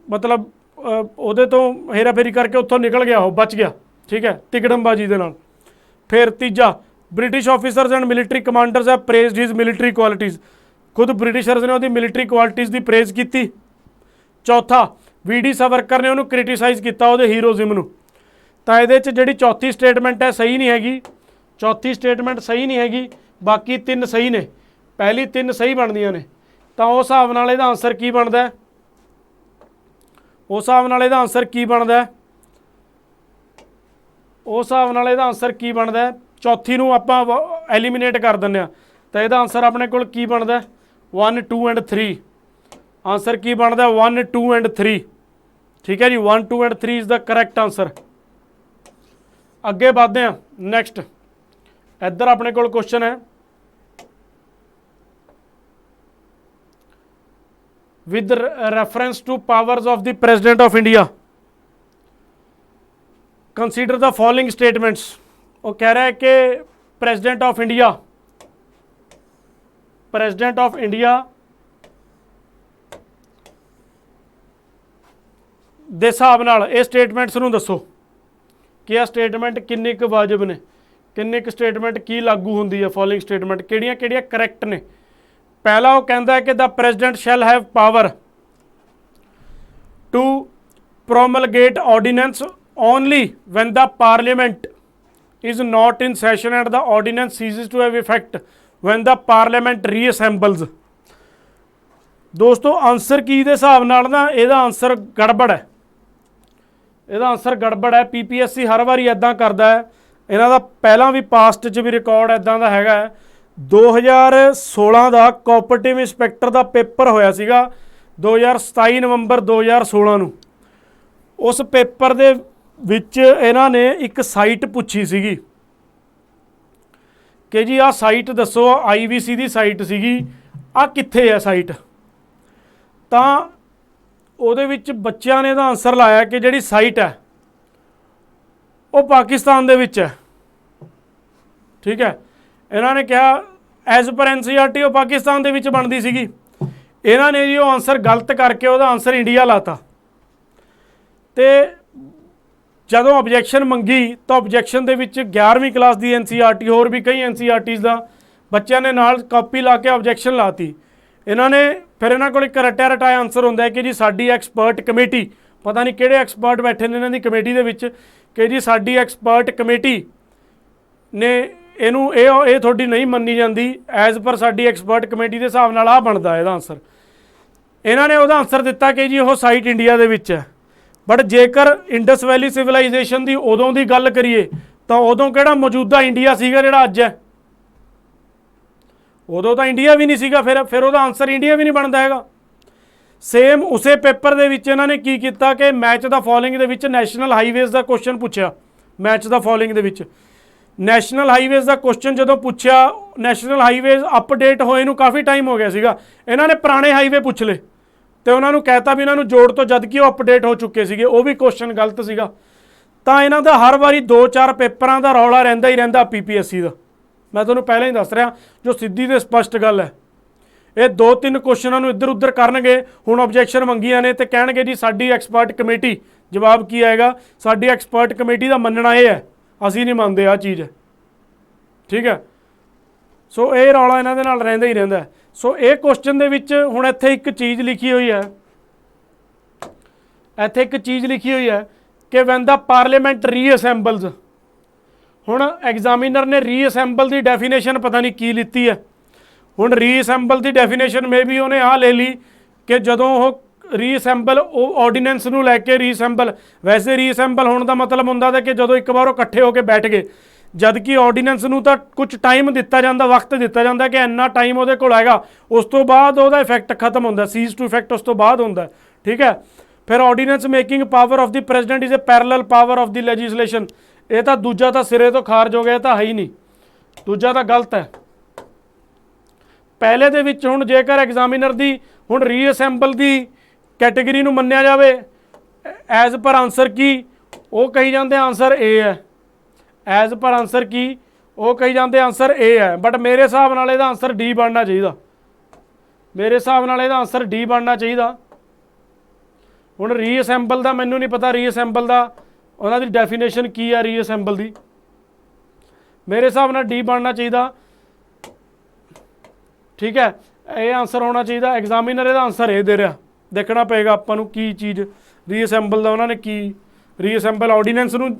ਮਤਲਬ ਉਹਦੇ ਤੋਂ ਹੇਰਾਫੇਰੀ ਕਰਕੇ ਉੱਥੋਂ ਨਿਕਲ ਗਿਆ, ਉਹ ਬਚ ਗਿਆ। ਠੀਕ ਹੈ, ਤਿਕੜਮਬਾਜੀ ਦੇ ਨਾਲ। ਫਿਰ ਤੀਜਾ, British officers and military commanders have praised his military qualities, ਖੁਦ ਬ੍ਰਿਟਿਸ਼ਰਸ ਨੇ ਉਹਦੀ ਮਿਲਟਰੀ ਕੁਆਲਿਟੀਜ਼ ਦੀ ਪ੍ਰੇਜ਼ ਕੀਤੀ। ਚੌਥਾ, VD ਸਾਵਰਕਰ ਨੇ ਉਹਨੂੰ ਕ੍ਰਿਟੀਸਾਈਜ਼ ਕੀਤਾ, ਉਹਦੇ ਹੀਰੋਜ਼ਮ ਨੂੰ। ਤਾਂ ਇਹਦੇ 'ਚ ਜਿਹੜੀ ਚੌਥੀ ਸਟੇਟਮੈਂਟ ਹੈ ਸਹੀ ਨਹੀਂ ਹੈਗੀ, ਚੌਥੀ ਸਟੇਟਮੈਂਟ ਸਹੀ ਨਹੀਂ ਹੈਗੀ, ਬਾਕੀ 3 ਸਹੀ ਨੇ। ਪਹਿਲੀ 3 ਸਹੀ ਬਣਦੀਆਂ ਨੇ, ਤਾਂ ਉਸ ਹਿਸਾਬ ਨਾਲ ਇਹਦਾ ਆਨਸਰ ਕੀ ਬਣਦਾ, ਉਸ ਹਿਸਾਬ ਨਾਲ ਇਹਦਾ ਆਨਸਰ ਕੀ ਬਣਦਾ, ਉਸ ਹਿਸਾਬ ਨਾਲ ਇਹਦਾ ਆਨਸਰ ਕੀ ਬਣਦਾ। ਚੌਥੀ ਨੂੰ ਆਪਾਂ ਐਲੀਮੀਨੇਟ ਕਰ ਦਿੰਦੇ ਹਾਂ, ਤਾਂ ਇਹਦਾ ਆਨਸਰ ਆਪਣੇ ਕੋਲ ਕੀ ਬਣਦਾ, 1 2 ਐਂਡ 3। ਆਨਸਰ ਕੀ ਬਣਦਾ, 1 2 ਐਂਡ 3। ਠੀਕ ਹੈ ਜੀ, 1 2 and 3 is the correct answer. ਅੱਗੇ ਵਧਦੇ ਹਾਂ ਨੈਕਸਟ। ਇੱਧਰ ਆਪਣੇ ਕੋਲ ਕੁਐਸਚਨ ਹੈ, with reference to powers of the President of India, consider the following statements। ਉਹ ਕਹਿ ਰਿਹਾ ਹੈ ਕਿ President of India ਦੇ ਹਿਸਾਬ ਨਾਲ ਇਹ ਸਟੇਟਮੈਂਟਸ ਨੂੰ ਦੱਸੋ ਕਿ ਇਹ ਸਟੇਟਮੈਂਟ ਕਿੰਨੇ ਕੁ ਵਾਜਬ ਨੇ, ਕਿੰਨੇ ਕੁ ਸਟੇਟਮੈਂਟ ਕੀ ਲਾਗੂ ਹੁੰਦੀ ਹੈ, ਫੋਲੋਇੰਗ ਸਟੇਟਮੈਂਟ ਕਿਹੜੀਆਂ ਕਿਹੜੀਆਂ ਕਰੈਕਟ ਨੇ। ਪਹਿਲਾ ਉਹ ਕਹਿੰਦਾ ਹੈ ਕਿ the president shall have power to promulgate ordinance only when the parliament is not in session and the ordinance ceases to have effect when the parliament reassembles। ਦੋਸਤੋ ਆਨਸਰ ਕੀ ਦੇ ਹਿਸਾਬ ਨਾਲ ਨਾ ਇਹਦਾ ਆਨਸਰ ਗੜਬੜ ਹੈ, ਇਹਦਾ ਆਨਸਰ ਗੜਬੜ ਹੈ। PPSC ਹਰ ਵਾਰੀ ਇੱਦਾਂ ਕਰਦਾ ਹੈ, ਇਹਨਾਂ ਦਾ ਪਹਿਲਾਂ ਵੀ ਪਾਸਟ 'ਚ ਵੀ ਰਿਕਾਰਡ ਇੱਦਾਂ ਦਾ ਹੈਗਾ। 2016 ਦਾ ਕੋਆਪਰੇਟਿਵ ਇੰਸਪੈਕਟਰ ਦਾ ਪੇਪਰ ਹੋਇਆ ਸੀਗਾ 27 ਨਵੰਬਰ 2016 ਨੂੰ। ਉਸ ਪੇਪਰ ਦੇ ਵਿੱਚ ਇਹਨਾਂ ਨੇ ਇੱਕ ਸਾਈਟ ਪੁੱਛੀ ਸੀਗੀ ਕਿ ਜੀ ਆਹ ਸਾਈਟ ਦੱਸੋ, IBC ਦੀ ਸਾਈਟ ਸੀਗੀ, ਆਹ ਕਿੱਥੇ ਹੈ ਸਾਈਟ। ਤਾਂ ਉਹਦੇ ਵਿੱਚ ਬੱਚਿਆਂ ਨੇ ਇਹਦਾ ਆਨਸਰ ਲਾਇਆ ਕਿ ਜਿਹੜੀ ਸਾਈਟ ਹੈ ਉਹ ਪਾਕਿਸਤਾਨ ਦੇ ਵਿੱਚ ਹੈ। ਠੀਕ ਹੈ, ਇਹਨਾਂ ਨੇ ਕਿਹਾ ਐਜ਼ ਪਰ NCERT ਉਹ ਪਾਕਿਸਤਾਨ ਦੇ ਵਿੱਚ ਬਣਦੀ ਸੀਗੀ। ਇਹਨਾਂ ਨੇ ਜੀ ਉਹ ਆਨਸਰ ਗਲਤ ਕਰਕੇ ਉਹਦਾ ਆਨਸਰ ਇੰਡੀਆ ਲਾਤਾ। ਤੇ ਜਦੋਂ ਆਬਜੈਕਸ਼ਨ ਮੰਗੀ ਤਾਂ ਆਬਜੈਕਸ਼ਨ ਦੇ ਵਿੱਚ 11ਵੀਂ ਕਲਾਸ ਦੀ NCERT, ਹੋਰ ਵੀ ਕਈ NCERTs ਦਾ ਬੱਚਿਆਂ ਨੇ ਨਾਲ ਕਾਪੀ ਲਾ ਕੇ ਆਬਜੈਕਸ਼ਨ ਲਾਤੀ। ਇਹਨਾਂ ਨੇ ਫਿਰ ਇਹਨਾਂ ਕੋਲ ਇੱਕ ਰਟਿਆ ਰਟਾਇਆ ਆਨਸਰ ਹੁੰਦਾ ਹੈ ਕਿ ਜੀ ਸਾਡੀ ਐਕਸਪਰਟ ਕਮੇਟੀ, ਪਤਾ ਨਹੀਂ ਕਿਹੜੇ ਐਕਸਪਰਟ ਬੈਠੇ ਨੇ ਇਹਨਾਂ ਦੀ ਕਮੇਟੀ ਦੇ ਵਿੱਚ, ਕਿ ਜੀ ਸਾਡੀ ਐਕਸਪਰਟ ਕਮੇਟੀ ਨੇ ਇਹਨੂੰ ਇਹ ਤੁਹਾਡੀ ਨਹੀਂ ਮੰਨੀ ਜਾਂਦੀ, ਐਜ਼ ਪਰ ਸਾਡੀ ਐਕਸਪਰਟ ਕਮੇਟੀ ਦੇ ਹਿਸਾਬ ਨਾਲ ਆਹ ਬਣਦਾ ਇਹਦਾ ਆਨਸਰ। ਇਹਨਾਂ ਨੇ ਉਹਦਾ ਆਨਸਰ ਦਿੱਤਾ ਕਿ ਜੀ ਉਹ ਸਾਈਟ ਇੰਡੀਆ ਦੇ ਵਿੱਚ ਹੈ। ਬਟ ਜੇਕਰ ਇੰਡਸ ਵੈਲੀ ਸਿਵਲਾਈਜੇਸ਼ਨ ਦੀ ਉਦੋਂ ਦੀ ਗੱਲ ਕਰੀਏ ਤਾਂ ਉਦੋਂ ਕਿਹੜਾ ਮੌਜੂਦਾ ਇੰਡੀਆ ਸੀਗਾ ਜਿਹੜਾ ਅੱਜ ਹੈ, ਉਦੋਂ ਤਾਂ ਇੰਡੀਆ ਵੀ ਨਹੀਂ ਸੀਗਾ। ਫਿਰ ਉਹਦਾ ਆਨਸਰ ਇੰਡੀਆ ਵੀ ਨਹੀਂ ਬਣਦਾ ਹੈਗਾ। ਸੇਮ ਉਸੇ ਪੇਪਰ ਦੇ ਵਿੱਚ ਇਹਨਾਂ ਨੇ ਕੀ ਕੀਤਾ ਕਿ ਮੈਚ ਦਾ ਫੋਲੋਇੰਗ ਦੇ ਵਿੱਚ ਨੈਸ਼ਨਲ ਹਾਈਵੇਜ਼ ਦਾ ਕੁਐਸਚਨ ਪੁੱਛਿਆ। ਮੈਚ ਦਾ ਫੋਲੋਇੰਗ ਦੇ ਵਿੱਚ ਨੈਸ਼ਨਲ ਹਾਈਵੇਜ਼ ਦਾ ਕੁਐਸਚਨ ਜਦੋਂ ਪੁੱਛਿਆ, ਨੈਸ਼ਨਲ ਹਾਈਵੇਜ਼ ਅਪਡੇਟ ਹੋਏ ਨੂੰ ਕਾਫੀ ਟਾਈਮ ਹੋ ਗਿਆ ਸੀਗਾ, ਇਹਨਾਂ ਨੇ ਪੁਰਾਣੇ ਹਾਈਵੇ ਪੁੱਛ ਲਏ ਤੇ ਉਹਨਾਂ ਨੂੰ ਕਹਿਤਾ ਵੀ ਇਹਨਾਂ ਨੂੰ ਜੋੜ ਤੋਂ ਜਦ ਕਿ ਉਹ ਅਪਡੇਟ ਹੋ ਚੁੱਕੇ ਸੀਗੇ, ਉਹ ਵੀ ਕੁਐਸਚਨ ਗਲਤ ਸੀਗਾ। ਤਾਂ ਇਹਨਾਂ ਦਾ ਹਰ ਵਾਰੀ 2-4 ਪੇਪਰਾਂ ਦਾ ਰੌਲਾ ਰਹਿੰਦਾ ਹੀ ਰਹਿੰਦਾ PPSC ਦਾ। ਮੈਂ ਤੁਹਾਨੂੰ ਪਹਿਲਾਂ ਹੀ ਦੱਸ ਰਿਹਾ, ਜੋ ਸਿੱਧੀ ਤੇ ਸਪਸ਼ਟ ਗੱਲ ਹੈ। ਇਹ 2-3 ਕੁਐਸਚਨਾਂ ਨੂੰ ਇੱਧਰ ਉੱਧਰ ਕਰਨਗੇ। ਹੁਣ ਆਬਜੈਕਸ਼ਨ ਮੰਗੀਆਂ ਨੇ ਤੇ ਕਹਿਣਗੇ ਜੀ ਸਾਡੀ ਐਕਸਪਰਟ ਕਮੇਟੀ, ਜਵਾਬ ਕੀ ਆਏਗਾ, ਸਾਡੀ ਐਕਸਪਰਟ ਕਮੇਟੀ ਦਾ ਮੰਨਣਾ ਇਹ ਹੈ, ਅਸੀਂ ਨਹੀਂ ਮੰਨਦੇ ਆਹ ਚੀਜ਼। ਠੀਕ ਹੈ, ਸੋ ਇਹ ਰੌਲਾ ਇਹਨਾਂ ਦੇ ਨਾਲ ਰਹਿੰਦਾ ਹੀ ਰਹਿੰਦਾ। ਸੋ ਇਹ ਕੁਐਸਚਨ ਦੇ ਵਿੱਚ ਹੁਣ ਇੱਥੇ ਇੱਕ ਚੀਜ਼ ਲਿਖੀ ਹੋਈ ਹੈ, ਇੱਥੇ ਇੱਕ ਚੀਜ਼ ਲਿਖੀ ਹੋਈ ਹੈ ਕਿ ਵੈਨ ਦਾ ਪਾਰਲੀਮੈਂਟ ਰੀਅਸੈਂਬਲਸ। ਹੁਣ ਐਗਜ਼ਾਮੀਨਰ ਨੇ ਰੀਅਸੈਂਬਲ ਦੀ ਡੈਫੀਨੇਸ਼ਨ ਪਤਾ ਨਹੀਂ ਕੀ ਲਿੱਤੀ ਹੈ। ਹੁਣ ਰੀਅਸੈਂਬਲ ਦੀ ਡੈਫੀਨੇਸ਼ਨ ਮੇ ਵੀ ਉਹਨੇ ਆਹ ਲੈ ਲਈ ਕਿ ਜਦੋਂ ਉਹ ਰੀਅਸੈਂਬਲ ਉਹ ਆਰਡੀਨੈਂਸ ਨੂੰ ਲੈ ਕੇ ਰੀਅਸੈਂਬਲ, ਵੈਸੇ ਰੀਅਸੈਂਬਲ ਹੋਣ ਦਾ ਮਤਲਬ ਹੁੰਦਾ ਤਾਂ ਕਿ ਜਦੋਂ ਇੱਕ ਵਾਰ ਉਹ ਇਕੱਠੇ ਹੋ ਕੇ ਬੈਠ ਗਏ, ਜਦ ਕਿ ਆਰਡੀਨੈਂਸ ਨੂੰ ਤਾਂ ਕੁਝ ਟਾਈਮ ਦਿੱਤਾ ਜਾਂਦਾ, ਵਕਤ ਦਿੱਤਾ ਜਾਂਦਾ ਕਿ ਇੰਨਾ ਟਾਈਮ ਉਹਦੇ ਕੋਲ ਹੈਗਾ, ਉਸ ਤੋਂ ਬਾਅਦ ਉਹਦਾ ਇਫੈਕਟ ਖਤਮ ਹੁੰਦਾ, ਸੀਜ਼ ਟੂ ਇਫੈਕਟ ਉਸ ਤੋਂ ਬਾਅਦ ਹੁੰਦਾ। ਠੀਕ ਹੈ। ਫਿਰ ordinance making power of the president is a parallel power of the legislation. ਇਹ ਤਾਂ ਦੂਜਾ ਤਾਂ ਸਿਰੇ ਤੋਂ ਖਾਰਜ ਹੋ ਗਿਆ, ਇਹ ਤਾਂ ਹੈ ਹੀ ਨਹੀਂ, ਦੂਜਾ ਤਾਂ ਗਲਤ ਹੈ। ਪਹਿਲੇ ਦੇ ਵਿੱਚ ਹੁਣ ਜੇਕਰ ਐਗਜ਼ਾਮੀਨਰ ਦੀ ਹੁਣ ਰੀਅਸੈਂਬਲ ਦੀ ਕੈਟੇਗਰੀ ਨੂੰ ਮੰਨਿਆ ਜਾਵੇ ਐਜ਼ ਪਰ ਆਂਸਰ ਕੀ, ਉਹ ਕਹੀ ਜਾਂਦੇ ਆਂਸਰ ਏ ਹੈ। ਐਜ਼ ਪਰ ਆਂਸਰ ਕੀ, ਉਹ ਕਹੀ ਜਾਂਦੇ ਆਂਸਰ ਏ ਹੈ। ਬਟ ਮੇਰੇ ਹਿਸਾਬ ਨਾਲ ਇਹਦਾ ਆਂਸਰ ਡੀ ਬਣਨਾ ਚਾਹੀਦਾ, ਮੇਰੇ ਹਿਸਾਬ ਨਾਲ ਇਹਦਾ ਆਂਸਰ ਡੀ ਬਣਨਾ ਚਾਹੀਦਾ। ਹੁਣ ਰੀਅਸੈਂਬਲ ਦਾ ਮੈਨੂੰ ਨਹੀਂ ਪਤਾ, ਰੀਅਸੈਂਬਲ ਦਾ ਉਹਨਾਂ ਦੀ ਡੈਫੀਨੇਸ਼ਨ ਕੀ ਆ ਰੀਅਸੈਂਬਲ ਦੀ, ਮੇਰੇ ਹਿਸਾਬ ਨਾਲ ਡੀ ਬਣਨਾ ਚਾਹੀਦਾ। ਠੀਕ ਹੈ, ਇਹ ਆਂਸਰ ਹੋਣਾ ਚਾਹੀਦਾ। ਐਗਜ਼ਾਮੀਨਰ ਇਹਦਾ ਆਂਸਰ ਇਹ ਦੇ ਰਿਹਾ, ਦੇਖਣਾ ਪਏਗਾ ਆਪਾਂ ਨੂੰ ਕੀ ਚੀਜ਼ ਰੀਅਸੈਂਬਲ ਦਾ ਉਹਨਾਂ ਨੇ ਕੀ, ਰੀਅਸੈਂਬਲ ਆਰਡੀਨੈਂਸ ਨੂੰ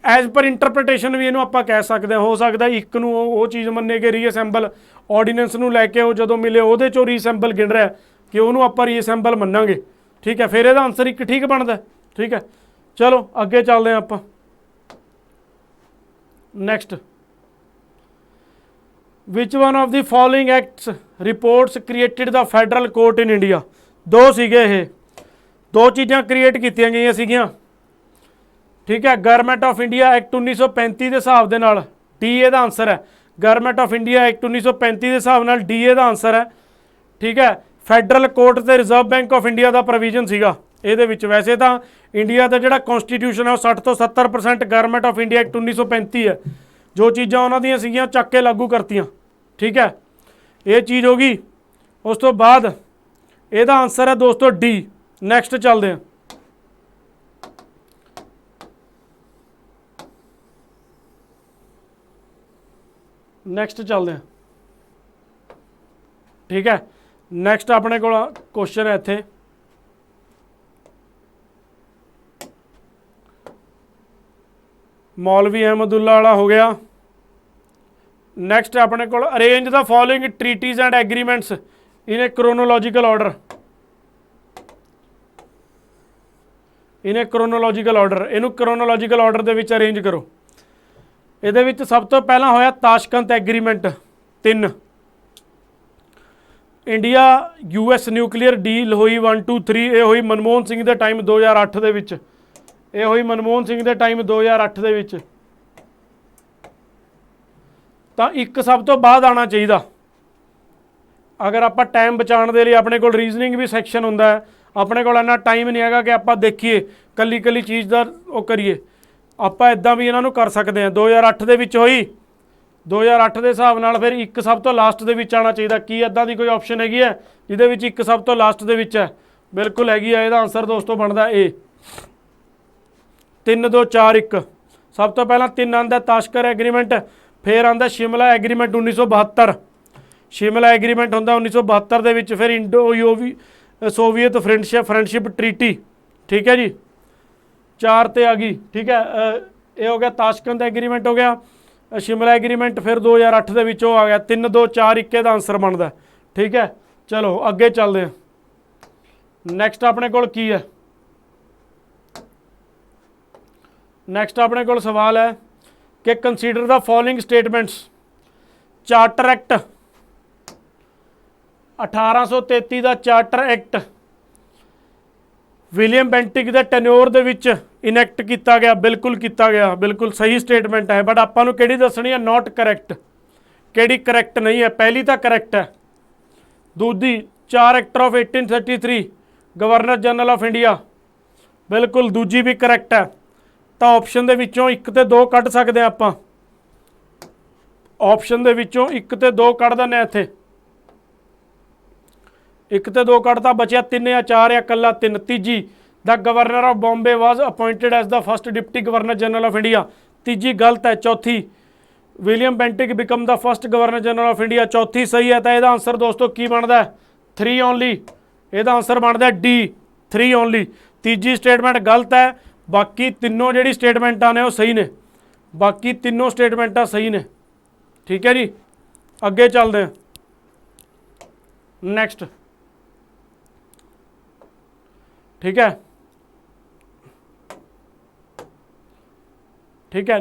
ਐਜ਼ ਪਰ ਇੰਟਰਪ੍ਰੀਟੇਸ਼ਨ ਵੀ ਇਹਨੂੰ ਆਪਾਂ ਕਹਿ ਸਕਦੇ ਹਾਂ। ਹੋ ਸਕਦਾ ਇੱਕ ਨੂੰ ਉਹ ਚੀਜ਼ ਮੰਨੇ ਕਿ ਰੀਅਸੈਂਬਲ ਆਰਡੀਨੈਂਸ ਨੂੰ ਲੈ ਕੇ ਉਹ ਜਦੋਂ ਮਿਲੇ ਉਹਦੇ 'ਚੋਂ ਰੀਅਸੈਂਬਲ ਗਿਣ ਰਿਹਾ ਕਿ ਉਹਨੂੰ ਆਪਾਂ ਰੀਅਸੈਂਬਲ ਮੰਨਾਂਗੇ। ਠੀਕ ਹੈ, ਫਿਰ ਇਹਦਾ ਆਂਸਰ ਇੱਕ ਠੀਕ ਬਣਦਾ। ਠੀਕ ਹੈ, ਚਲੋ ਅੱਗੇ ਚੱਲਦੇ ਹਾਂ ਆਪਾਂ। Next, which one of the following acts reports created the federal court in India. ਦੋ ਸੀਗੇ, ਇਹ ਦੋ ਚੀਜ਼ਾਂ ਕ੍ਰੀਏਟ ਕੀਤੀਆਂ ਗਈਆਂ ਸੀਗੀਆਂ। ਠੀਕ ਹੈ, ਗਵਰਨਮੈਂਟ ਆਫ ਇੰਡੀਆ ਐਕਟ 1935 ਦੇ ਹਿਸਾਬ ਦੇ ਨਾਲ ਡੀ ਇਹਦਾ ਆਂਸਰ ਹੈ। ਗਵਰਨਮੈਂਟ ਆਫ ਇੰਡੀਆ ਐਕਟ 1935 ਦੇ ਹਿਸਾਬ ਨਾਲ ਡੀ ਇਹਦਾ ਆਂਸਰ ਹੈ। ਠੀਕ ਹੈ, ਫੈਡਰਲ ਕੋਰਟ ਤੇ reserve bank of India the provision ਸੀਗਾ ਇਹਦੇ ਵਿੱਚ। ਵੈਸੇ ਤਾਂ ਇੰਡੀਆ ਦਾ ਜਿਹੜਾ ਕੌਂਸਟੀਟਿਊਸ਼ਨ ਹੈ ਉਹ 60 ਤੋਂ 70% ਗਵਰਨਮੈਂਟ ਆਫ ਇੰਡੀਆ ਐਕਟ 1935 ਹੈ। ਜੋ ਚੀਜ਼ਾਂ ਉਹਨਾਂ ਦੀਆਂ ਸੀਗੀਆਂ ਚੱਕ ਕੇ ਲਾਗੂ ਕਰਤੀਆਂ। ਠੀਕ ਹੈ, ਇਹ ਚੀਜ਼ ਹੋ ਗਈ। ਉਸ ਤੋਂ ਬਾਅਦ ਇਹਦਾ ਆਂਸਰ ਹੈ ਦੋਸਤੋ ਡੀ। ਨੈਕਸਟ ਚੱਲਦੇ ਹਾਂ। ਨੈਕਸਟ ਚੱਲਦੇ ਹਾਂ। ਠੀਕ ਹੈ, ਨੈਕਸਟ ਆਪਣੇ ਕੋਲ ਕੁਐਸਚਨ ਹੈ ਇੱਥੇ, ਮੌਲਵੀ ਅਹਿਮਦੁੱਲਾ ਵਾਲਾ ਹੋ ਗਿਆ। ਨੈਕਸਟ ਆਪਣੇ ਕੋਲ arrange the following treaties and agreements in a chronological order. In a chronological order, ਇਹਨੂੰ ਕ੍ਰੋਨੋਲੋਜੀਕਲ ਆਰਡਰ ਦੇ ਵਿੱਚ ਅਰੇਂਜ ਕਰੋ। ਇਹਦੇ ਵਿੱਚ ਸਭ ਤੋਂ ਪਹਿਲਾਂ ਹੋਇਆ Tashkent agreement 3। India US nuclear deal ਹੋਈ 1 2 3। ਇਹ ਹੋਈ ਮਨਮੋਹਨ ਸਿੰਘ ਦੇ ਟਾਈਮ 2008 ਦੇ ਵਿੱਚ। ਇਹ ਹੋਈ ਮਨਮੋਹਨ ਸਿੰਘ ਦੇ ਟਾਈਮ 2008 ਦੇ ਵਿੱਚ। ਤਾਂ ਇੱਕ ਸਭ ਤੋਂ ਬਾਅਦ ਆਉਣਾ ਚਾਹੀਦਾ। ਅਗਰ ਆਪਾਂ ਟਾਈਮ ਬਚਾਉਣ ਦੇ ਲਈ, ਆਪਣੇ ਕੋਲ ਰੀਜ਼ਨਿੰਗ ਵੀ ਸੈਕਸ਼ਨ ਹੁੰਦਾ ਹੈ, ਆਪਣੇ ਕੋਲ ਇੰਨਾ ਟਾਈਮ ਨਹੀਂ ਹੈਗਾ ਕਿ ਆਪਾਂ ਦੇਖੀਏ ਕੱਲੀ ਕੱਲੀ ਚੀਜ਼ ਦਾ ਉਹ ਕਰੀਏ। ਆਪਾਂ ਇੱਦਾਂ ਵੀ ਇਹਨਾਂ ਨੂੰ ਕਰ ਸਕਦੇ ਹਾਂ। 2008 ਦੇ ਵਿੱਚ ਹੋਈ, 2008 ਦੇ ਹਿਸਾਬ ਨਾਲ ਫਿਰ ਇੱਕ ਸਭ ਤੋਂ ਲਾਸਟ ਦੇ ਵਿੱਚ ਆਉਣਾ ਚਾਹੀਦਾ। ਕੀ ਇੱਦਾਂ ਦੀ ਕੋਈ ਆਪਸ਼ਨ ਹੈਗੀ ਹੈ ਜਿਹਦੇ ਵਿੱਚ ਇੱਕ ਸਭ ਤੋਂ ਲਾਸਟ ਦੇ ਵਿੱਚ ਹੈ? ਬਿਲਕੁਲ ਹੈਗੀ ਹੈ। ਇਹਦਾ ਆਂਸਰ ਦੋਸਤੋ ਬਣਦਾ ਏ, 3 2 4 1। ਸਭ ਤੋਂ ਪਹਿਲਾਂ 3 ਆਉਂਦਾ ਤਾਸ਼ਕੰਤ ਐਗਰੀਮੈਂਟ, ਫਿਰ ਆਉਂਦਾ ਸ਼ਿਮਲਾ ਐਗਰੀਮੈਂਟ 1972। ਸ਼ਿਮਲਾ ਐਗਰੀਮੈਂਟ ਹੁੰਦਾ 1972 ਦੇ ਵਿੱਚ। ਫਿਰ ਇੰਡੋ ਸੋਵੀਅਤ ਫਰੈਂਡਸ਼ਿਪ ਟਰੀਟੀ। ਠੀਕ ਹੈ ਜੀ, 4 ਤੇ ਆ ਗਈ। ਠੀਕ ਹੈ, ਇਹ ਹੋ ਗਿਆ ਤਾਸ਼ਕੰਤ ਐਗਰੀਮੈਂਟ ਹੋ ਗਿਆ, ਸ਼ਿਮਲਾ ਐਗਰੀਮੈਂਟ, ਫਿਰ 2008 ਦੇ ਵਿੱਚ ਉਹ ਆ ਗਿਆ। 3 2 4 1 ਦਾ ਆਂਸਰ ਬਣਦਾ। ਠੀਕ ਹੈ, ਚਲੋ ਅੱਗੇ ਚੱਲਦੇ ਹਾਂ। ਨੈਕਸਟ ਆਪਣੇ ਕੋਲ ਕੀ ਹੈ? ਨੈਕਸਟ ਆਪਣੇ ਕੋਲ ਸਵਾਲ ਹੈ ਕਿ consider the following statements. Charter act 1833 the charter act William Bentinck ਦੇ ਟੈਨਿਓਰ ਦੇ ਵਿੱਚ ਇਨੈਕਟ ਕੀਤਾ ਗਿਆ। ਬਿਲਕੁਲ ਕੀਤਾ ਗਿਆ, ਬਿਲਕੁਲ ਸਹੀ ਸਟੇਟਮੈਂਟ ਹੈ। ਬਟ ਆਪਾਂ ਨੂੰ ਕਿਹੜੀ ਦੱਸਣੀ ਹੈ? ਨਾਟ ਕਰੈਕਟ। ਕਿਹੜੀ ਕਰੈਕਟ ਨਹੀਂ ਹੈ? ਪਹਿਲੀ ਤਾਂ ਕਰੈਕਟ ਹੈ। ਦੂਜੀ 4 act of 1833 governor general of India, ਬਿਲਕੁਲ ਦੂਜੀ ਵੀ ਕਰੈਕਟ ਹੈ। ਤਾਂ ਆਪਸ਼ਨ ਦੇ ਵਿੱਚੋਂ 1 ਤੇ 2 ਕੱਢ ਸਕਦੇ ਹਾਂ ਆਪਾਂ। ਆਪਸ਼ਨ ਦੇ ਵਿੱਚੋਂ 1 ਤੇ 2 ਕੱਢ ਦਿੰਦੇ ਹਾਂ ਇੱਥੇ। 1 ਤੇ 2 ਕੱਢਤਾ, ਬਚਿਆ 3 ਜਾਂ 4 ਜਾਂ ਇਕੱਲਾ 3। ਤੀਜੀ, the governor of Bombay was appointed as the first deputy governor general of India. ਤੀਜੀ ਗਲਤ ਹੈ। ਚੌਥੀ, William Bentinck become the first governor general of India. ਚੌਥੀ ਸਹੀ ਹੈ। ਤਾਂ ਇਹਦਾ ਆਂਸਰ ਦੋਸਤੋ ਕੀ ਬਣਦਾ? 3 ਓਨਲੀ। ਇਹਦਾ ਆਂਸਰ ਬਣਦਾ ਡੀ, 3 ਓਨਲੀ। तीजी स्टेटमेंट गलत है, बाकी तीनों जिहड़ी स्टेटमेंटां ने वो सही ने, बाकी तीनों स्टेटमेंटां सही ने। ठीक है जी, अगे चलते हैं नैक्सट। ठीक है, ठीक है,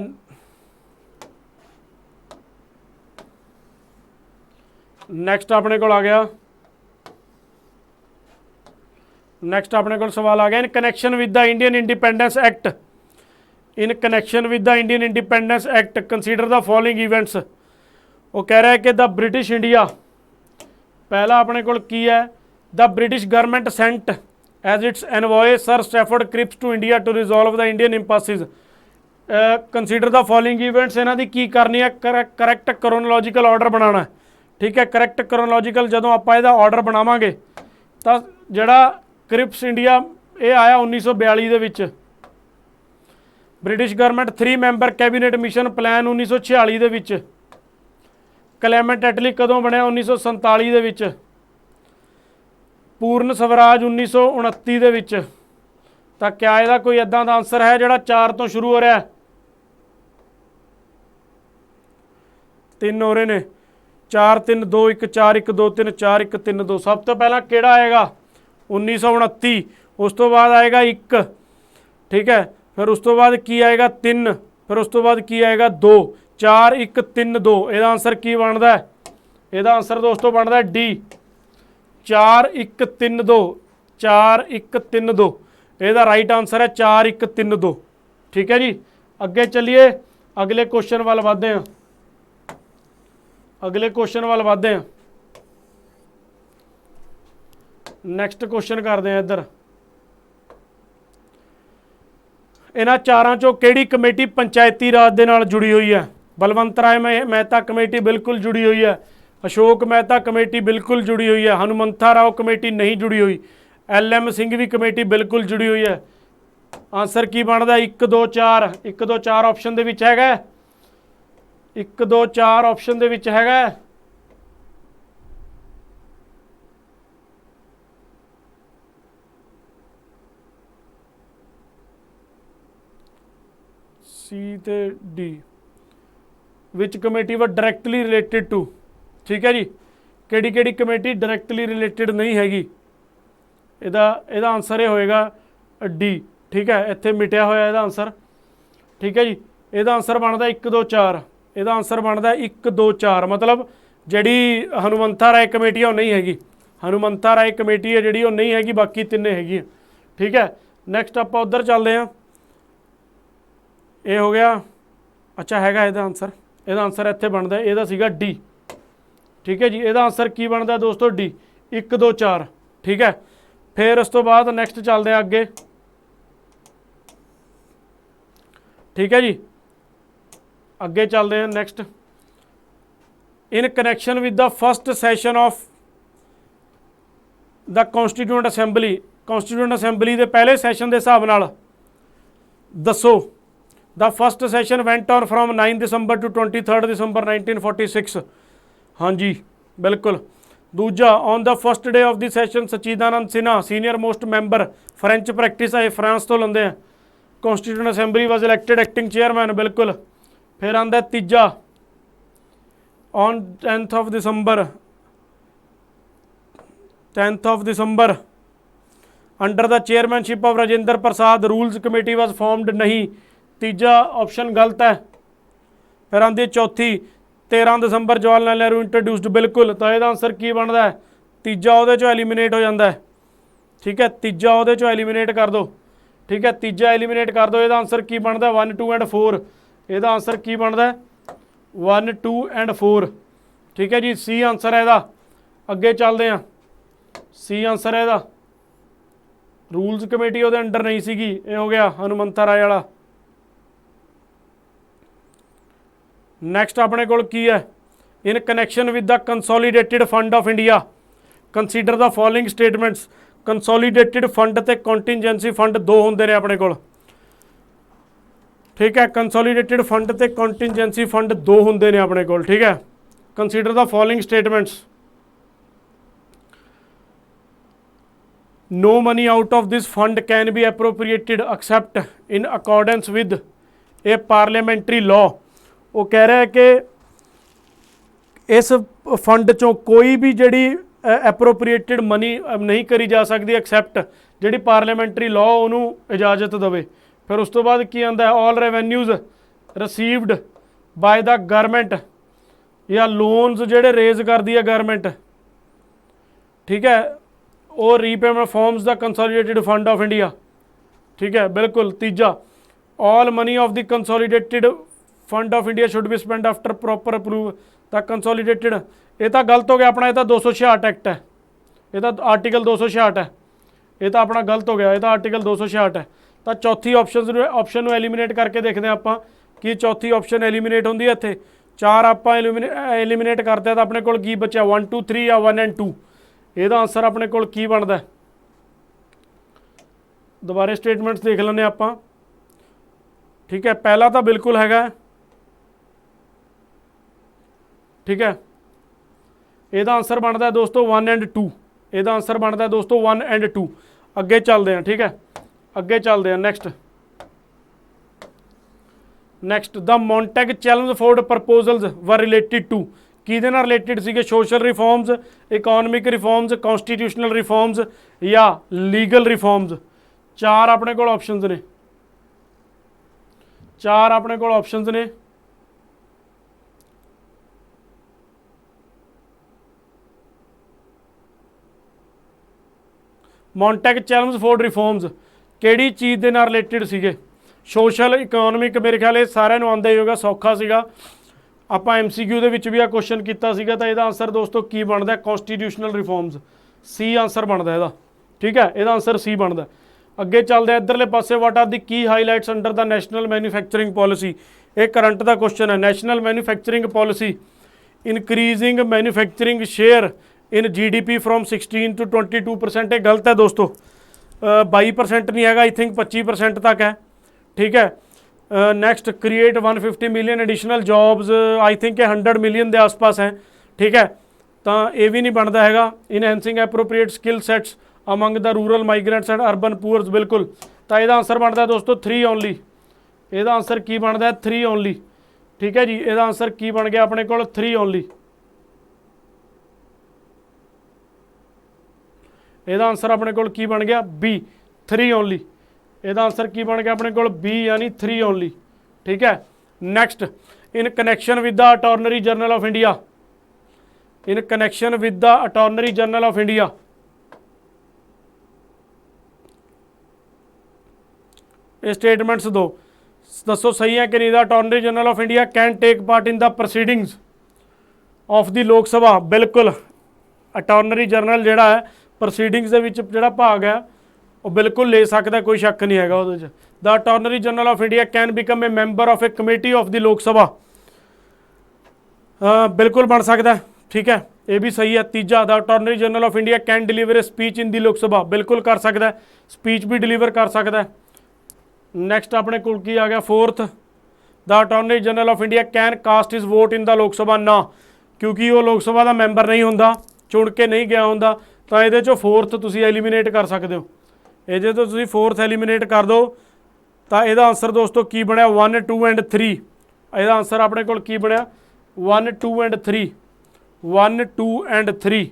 नैक्सट अपने को आ गया, नैक्सट अपने को सवाल आ गया, in connection with the Indian independence act, in connection with the Indian independence act consider the following events. वो कह रहा है कि द ब्रिटिश इंडिया, पहला अपने को की है, the British government sent as its envoy sir Stafford Cripps to India to resolve the Indian impasse. Consider the following events, इन्हां दी की करनी है, करैक्ट क्रोनोलॉजिकल ऑर्डर बनाना है। ठीक है, करैक्ट क्रोनोलॉजिकल जदों आपां इहदा ऑर्डर बनावांगे तां जिहड़ा क्रिप्स इंडिया ये आया 1942 दे विच, British government 3 member cabinet mission plan 1946 दे विच, क्लेमेंट एटली कदों बनया 1947 दे विच, पूर्ण स्वराज 1929 दे विच। तां क्या इहदा कोई इदां दा आंसर है जिहड़ा 4 तो शुरू हो रहा है? 3 हो रहे ने, 4 3 2 1 4 1 2 3 4 1 3 2। सब तो पहला किहड़ा आएगा? 1929, उस तो बाद आएगा 1। ठीक है, फिर उस तो बाद की आएगा 3, फिर उस तो बाद की आएगा 2, 4 1 3 2। ਇਹਦਾ आंसर की बनता है? ਇਹਦਾ आंसर दोस्तों बनता है डी, 4 1 3 2, 4 1 3 2। ਇਹਦਾ राइट आंसर है 4 1 3 2। ठीक है जी, अगे चलिए अगले क्वेश्चन वाल बढ़ते हैं, अगले क्वेश्चन वाल बढ़ते हैं। नैक्सट क्वेश्चन करते हैं इधर, इन्हां चारां चों किहड़ी कमेटी पंचायती राज दे नाल जुड़ी हुई है? बलवंत राय मेहता कमेटी बिल्कुल जुड़ी हुई है, अशोक मेहता कमेटी बिल्कुल जुड़ी हुई है, हनुमंथा राव कमेटी नहीं जुड़ी हुई, LM सिंह भी कमेटी बिल्कुल जुड़ी हुई है। आंसर की बनता? 1 2 4, 1 2 4 ऑप्शन दे विच हैगा, 1 2 4 ऑप्शन दे विच हैगा। सी ते डी, विच कमेटी व डायरैक्टली रिलेटिड टू। ठीक है जी, किहड़ी किहड़ी कमेटी डायरैक्टली रिलेटिड नहीं हैगी? ਇਹਦਾ आंसर ये होएगा डी। ठीक है, इत्थे मिटिया होया ਇਹਦਾ आंसर। ठीक है जी, ਇਹਦਾ आंसर बनता 1 2 4, ਇਹਦਾ आंसर बनता 1 2 4। मतलब ਜਿਹੜੀ हनुमंथा राय कमेटी है वो नहीं हैगी, हनुमंथा राय कमेटी है ਜਿਹੜੀ वो नहीं हैगी, बाकी तिन्ने हैगी। ठीक है, नैक्सट आप उधर चलते हैं, ये हो गया। अच्छा हैगा ਇਹਦਾ आंसर, ਇਹਦਾ आंसर इत्थे बनता ਇਹਦਾ सीगा डी। ठीक है जी, ਇਹਦਾ आंसर की बनता दोस्तों? डी, 1 2 4। ठीक है, फिर उस तो बाद नैक्सट चलते हैं अगे। ठीक है जी, अगे चलते हैं next. In connection with the first session of the constituent assembly, constituent assembly के पहले सैशन के हिसाब नाल दसो। The first session went on from 9 December to 23 December 1946। हाँ जी बिल्कुल। दूजा, on the first day of the session Sachchidananda Sinha senior most member, French practice है, फ्रांस तो लेंदे हैं, constituent assembly was elected acting chairman. बिल्कुल। फिर आंदा तीजा, on 10th of December, 10th of December under the chairmanship of Rajendra Prasad rules committee was formed. नहीं, तीजा option गलत है। फिर आंदी चौथी, 13 दिसंबर जवाहरलाल नेहरू इंट्रोड्यूस्ड। बिल्कुल। तो यह आंसर की बनता है? तीजा वो चो एलीमीनेट हो जाता है। ठीक है, तीजा वो चो एलीमीनेट कर दो। ठीक है, तीजा एलीमीनेट कर दो। यह आंसर की बनता है? 1 2 एंड 4। यह आंसर की बनता है? 1 2 एंड 4। ठीक है जी, सी आंसर है यदा। अगे चलते हैं, सी आंसर है यदा। रूल्स कमेटी वो अंडर नहीं सी। ये हो गया हनुमंथा राय वाला। नैक्सट अपने को की है? In connection with the consolidated fund of India consider the following statements. Consolidated fund ते कॉन्टीजेंसी फंड दो होंदे ने अपने को। ठीक है, कंसोलीडेटेड फंड ते कॉन्टीजेंसी फंड दो होंदे ने अपने को। ठीक है, consider the following statements. No money out of this fund can be appropriated except in accordance with a parliamentary law. वो कह रहा है कि इस फंड चों कोई भी जिहड़ी एप्रोप्रिएटेड मनी नहीं करी जा सकती एक्सैप्ट जिहड़ी पार्लियामेंट्री लॉ उन्होंने इजाजत देवे। फिर उस तो बाद की आंदा है all revenues received by the government या लोन्स जिहड़े रेज करदी है गवर्नमेंट, ठीक है, वो repayment forms the consolidated fund of India, ठीक है बिल्कुल। तीजा all money of the consolidated fund of India should be spend after proper approve the consolidated. ये तो गलत हो गया अपना, ये तो 266 एक्ट है, ये तो आर्टिकल 266 है, ये तो अपना गलत हो गया, ये तो आर्टिकल 266 है। तो चौथी ऑप्शन एलीमीनेट करके देखते हैं आप कि चौथी ऑप्शन एलीमीनेट होंगी है इत्थे। 4 आप एलीमीनेट करते हैं तो अपने को की बचा 1 2 3 या 1 and 2। ਇਹਦਾ ਆਨਸਰ ਆਪਣੇ ਕੋਲ ਕੀ ਬਣਦਾ? ਦੁਬਾਰੇ ਸਟੇਟਮੈਂਟਸ ਦੇਖ ਲੈਂਦੇ ਆਪਾਂ, ਠੀਕ ਹੈ। ਪਹਿਲਾ ਤਾਂ ਬਿਲਕੁਲ ਹੈਗਾ, ਠੀਕ ਹੈ। ਇਹਦਾ ਆਨਸਰ ਬਣਦਾ ਹੈ ਦੋਸਤੋ 1 and 2। ਇਹਦਾ ਆਨਸਰ ਬਣਦਾ ਹੈ ਦੋਸਤੋ 1 and 2। ਅੱਗੇ ਚੱਲਦੇ ਹਾਂ, ਠੀਕ ਹੈ, ਅੱਗੇ ਚੱਲਦੇ ਹਾਂ। ਨੈਕਸਟ ਦ ਮੌਂਟੈਗ ਚੈਲਮਸਫੋਰਡ ਪ੍ਰਪੋਜ਼ਲਸ ਵਰ ਰਿਲੇਟਿਡ ਟੂ, ਕਿਹਦੇ ਨਾਲ ਰਿਲੇਟਿਡ ਸੀਗੇ? ਸੋਸ਼ਲ ਰਿਫਾਰਮਸ, ਇਕੋਨਮਿਕ ਰਿਫਾਰਮਸ, ਕੌਂਸਟੀਟਿਊਸ਼ਨਲ ਰਿਫਾਰਮਸ ਜਾਂ ਲੀਗਲ ਰਿਫਾਰਮਸ। 4 ਆਪਣੇ ਕੋਲ ਆਪਸ਼ਨਸ ਨੇ, 4 ਆਪਣੇ ਕੋਲ ਆਪਸ਼ਨਸ ਨੇ। ਮੌਂਟੈਗ ਚੈਲਮਸਫੋਰਡ ਰਿਫਾਰਮਸ ਕਿਹੜੀ ਚੀਜ਼ ਦੇ ਨਾਲ ਰਿਲੇਟਿਡ ਸੀਗੇ? ਸੋਸ਼ਲ, ਇਕੋਨਮਿਕ, ਮੇਰੇ ਖਿਆਲ ਇਹ ਸਾਰਿਆਂ ਨੂੰ ਆਉਂਦਾ ਹੀ ਹੋਗਾ, ਸੌਖਾ ਸੀਗਾ। ਆਪਾਂ MCQ ਦੇ ਵਿੱਚ ਵੀ ਆ ਕੁਐਸਚਨ ਕੀਤਾ ਸੀਗਾ। ਤਾਂ ਇਹਦਾ ਆਨਸਰ ਦੋਸਤੋ ਕੀ ਬਣਦਾ? ਕੌਂਸਟੀਟਿਊਸ਼ਨਲ ਰਿਫਾਰਮਸ, C ਆਨਸਰ ਬਣਦਾ ਇਹਦਾ, ਠੀਕ ਹੈ। ਇਹਦਾ ਆਨਸਰ C ਬਣਦਾ। ਅੱਗੇ ਚੱਲਦੇ ਇੱਧਰਲੇ ਪਾਸੇ what are the Ki highlights under the national manufacturing policy. ਇਹ ਕਰੰਟ ਦਾ ਕੁਐਸਚਨ ਹੈ। National manufacturing policy increasing manufacturing share in GDP from 16 to 22%। ये गलत है दोस्तों, 22% नहीं है, आई थिंक 25% तक है, ठीक है। Next create 150 million additional jobs, I think 100 million के आसपास हैं, ठीक है। तो ये भी नहीं बनता है। Enhancing appropriate skill sets among the rural migrants and urban poors, बिल्कुल। तो यदा आंसर बनता है दोस्तों 3 ओनली। यदा आंसर की बनता है 3 ओनली, ठीक है जी। यदा आंसर की बन गया अपने को 3 ओनली। ਇਹਦਾ ਆਨਸਰ ਆਪਣੇ ਕੋਲ ਕੀ ਬਣ ਗਿਆ? B 3 only. ਇਹਦਾ ਆਨਸਰ ਕੀ ਬਣ ਗਿਆ ਆਪਣੇ ਕੋਲ? B यानी 3 ਓਨਲੀ, ਠੀਕ ਹੈ। Next in connection with the attorney general of India, in connection with the attorney general of India, ਇਹ ਸਟੇਟਮੈਂਟਸ ਦੋ, ਦੱਸੋ ਸਹੀ ਹੈ ਕਿ ਨਹੀਂ? The attorney general of India can take part in the proceedings of the Lok Sabha, ਬਿਲकुल। ਅਟਾਰਨਰੀ general ਜਿਹੜਾ ਹੈ proceedings ਦੇ ਵਿੱਚ ਜਿਹੜਾ ਭਾਗ ਹੈ ਉਹ ਬਿਲਕੁਲ ਲੈ ਸਕਦਾ, ਕੋਈ ਸ਼ੱਕ ਨਹੀਂ ਹੈਗਾ ਉਹਦੇ 'ਚ। The attorney general of India can become a member of a committee of the Lok Sabha, ਬਿਲकुल ਬਣ ਸਕਦਾ, ਠੀਕ ਹੈ। ਇਹ ਵੀ ਸਹੀ ਹੈ। ਤੀਜਾ the attorney general of India can deliver a speech in the Lok Sabha, ਬਿਲकुल ਕਰ ਸਕਦਾ, ਸਪੀਚ ਵੀ ਡਿਲੀਵਰ ਕਰ ਸਕਦਾ। ਨੈਕਸਟ ਆਪਣੇ ਕੋਲ ਕੀ ਆ ਗਿਆ? 4th the attorney general of India can cast his vote in the Lok Sabha, ਨਾ, ਕਿਉਂਕਿ ਉਹ ਲੋਕ ਸਭਾ ਦਾ ਮੈਂਬਰ ਨਹੀਂ ਹੁੰਦਾ, ਚੁਣ ਕੇ ਨਹੀਂ ਗਿਆ ਹੁੰਦਾ। ਤਾਂ ਇਹਦੇ 'ਚੋਂ 4th ਤੁਸੀਂ ਐਲੀਮੀਨੇਟ ਕਰ ਸਕਦੇ ਹੋ। ਇਹਦੇ ਤੋਂ ਤੁਸੀਂ 4th ਐਲੀਮੀਨੇਟ ਕਰ ਦਿਓ ਤਾਂ ਇਹਦਾ ਆਨਸਰ ਦੋਸਤੋ ਕੀ ਬਣਿਆ? 1 2 and 3। ਇਹਦਾ ਆਨਸਰ ਆਪਣੇ ਕੋਲ ਕੀ ਬਣਿਆ? 1 2 and 3, 1 2 and 3,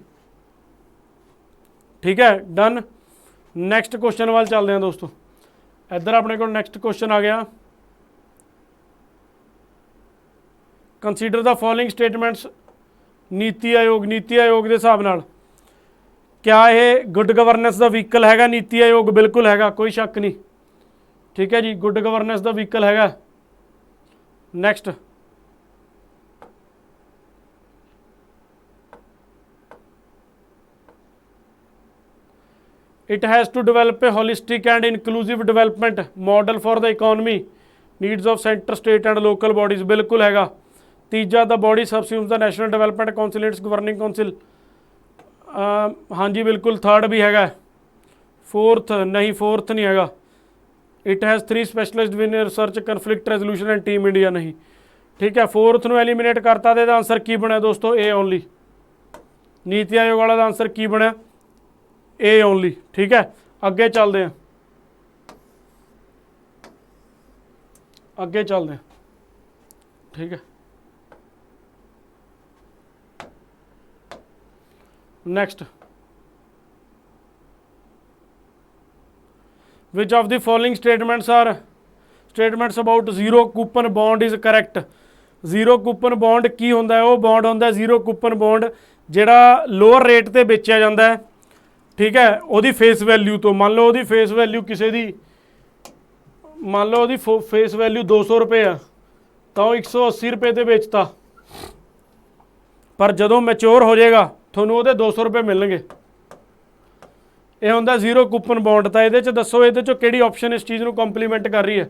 ਠੀਕ ਹੈ। ਡਨ। ਨੈਕਸਟ ਕੁਐਸਚਨ ਵੱਲ ਚੱਲਦੇ ਹਾਂ ਦੋਸਤੋ। ਇੱਧਰ ਆਪਣੇ ਕੋਲ ਨੈਕਸਟ ਕੁਐਸਚਨ ਆ ਗਿਆ। Consider the following statements. ਨੀਤੀ ਆਯੋਗ ਦੇ ਹਿਸਾਬ ਨਾਲ क्या ये गुड गवर्नेंस का व्हीकल हैगा? नीति आयोग बिल्कुल हैगा, कोई शक नहीं, ठीक है जी। गुड गवर्नेंस का व्हीकल हैगा। Next it has to develop a holistic and inclusive development model for the economy needs of centre state and local bodies, बिल्कुल हैगा। तीजा the body subsumes the national development council its governing council, हाँ जी बिल्कुल। 3rd भी हैगा। 4th नहीं, 4th नहीं हैगा। It has 3 specialist win research conflict resolution and team India, नहीं, ठीक है। 4th ਨੂੰ एलीमीनेट करता तो आंसर की बनया दोस्तों? A only. नीति आयोग वाला आंसर की बनया? A only. ठीक है, अगे चलते हैं, अगे चलते हैं। ठीक है, next, which of the following statements are statements about zero coupon bond is correct. Zero coupon bond की होंदा है? वो बॉन्ड होंदा है जीरो कूपन बॉन्ड ਜਿਹੜਾ ਲੋਅਰ ਰੇਟ ਤੇ ਵੇਚਿਆ ਜਾਂਦਾ ਹੈ। ਠੀਕ ਹੈ, ਉਹਦੀ ਫੇਸ ਵੈਲਿਊ ਤੋਂ, ਮੰਨ ਲਓ ਉਹਦੀ ਫੇਸ ਵੈਲਿਊ ਕਿਸੇ ਦੀ, ਮੰਨ ਲਓ ਉਹਦੀ ਫੇਸ ਵੈਲਿਊ 200 ਰੁਪਏ ਆ, ਤਾਂ ਉਹ 180 ਰੁਪਏ ਤੇ ਵੇਚਤਾ, ਪਰ ਜਦੋਂ ਮੈਚੋਰ ਹੋ ਜਾਏਗਾ ਤੁਹਾਨੂੰ ਉਹਦੇ 200 ਰੁਪਏ ਮਿਲਣਗੇ। ਇਹ ਹੁੰਦਾ ਜ਼ੀਰੋ ਕੂਪਨ ਬੌਂਡ। ਤਾਂ ਇਹਦੇ 'ਚ ਦੱਸੋ ਇਹਦੇ 'ਚੋਂ ਕਿਹੜੀ ਆਪਸ਼ਨ ਇਸ ਚੀਜ਼ ਨੂੰ ਕੰਪਲੀਮੈਂਟ ਕਰ ਰਹੀ ਹੈ?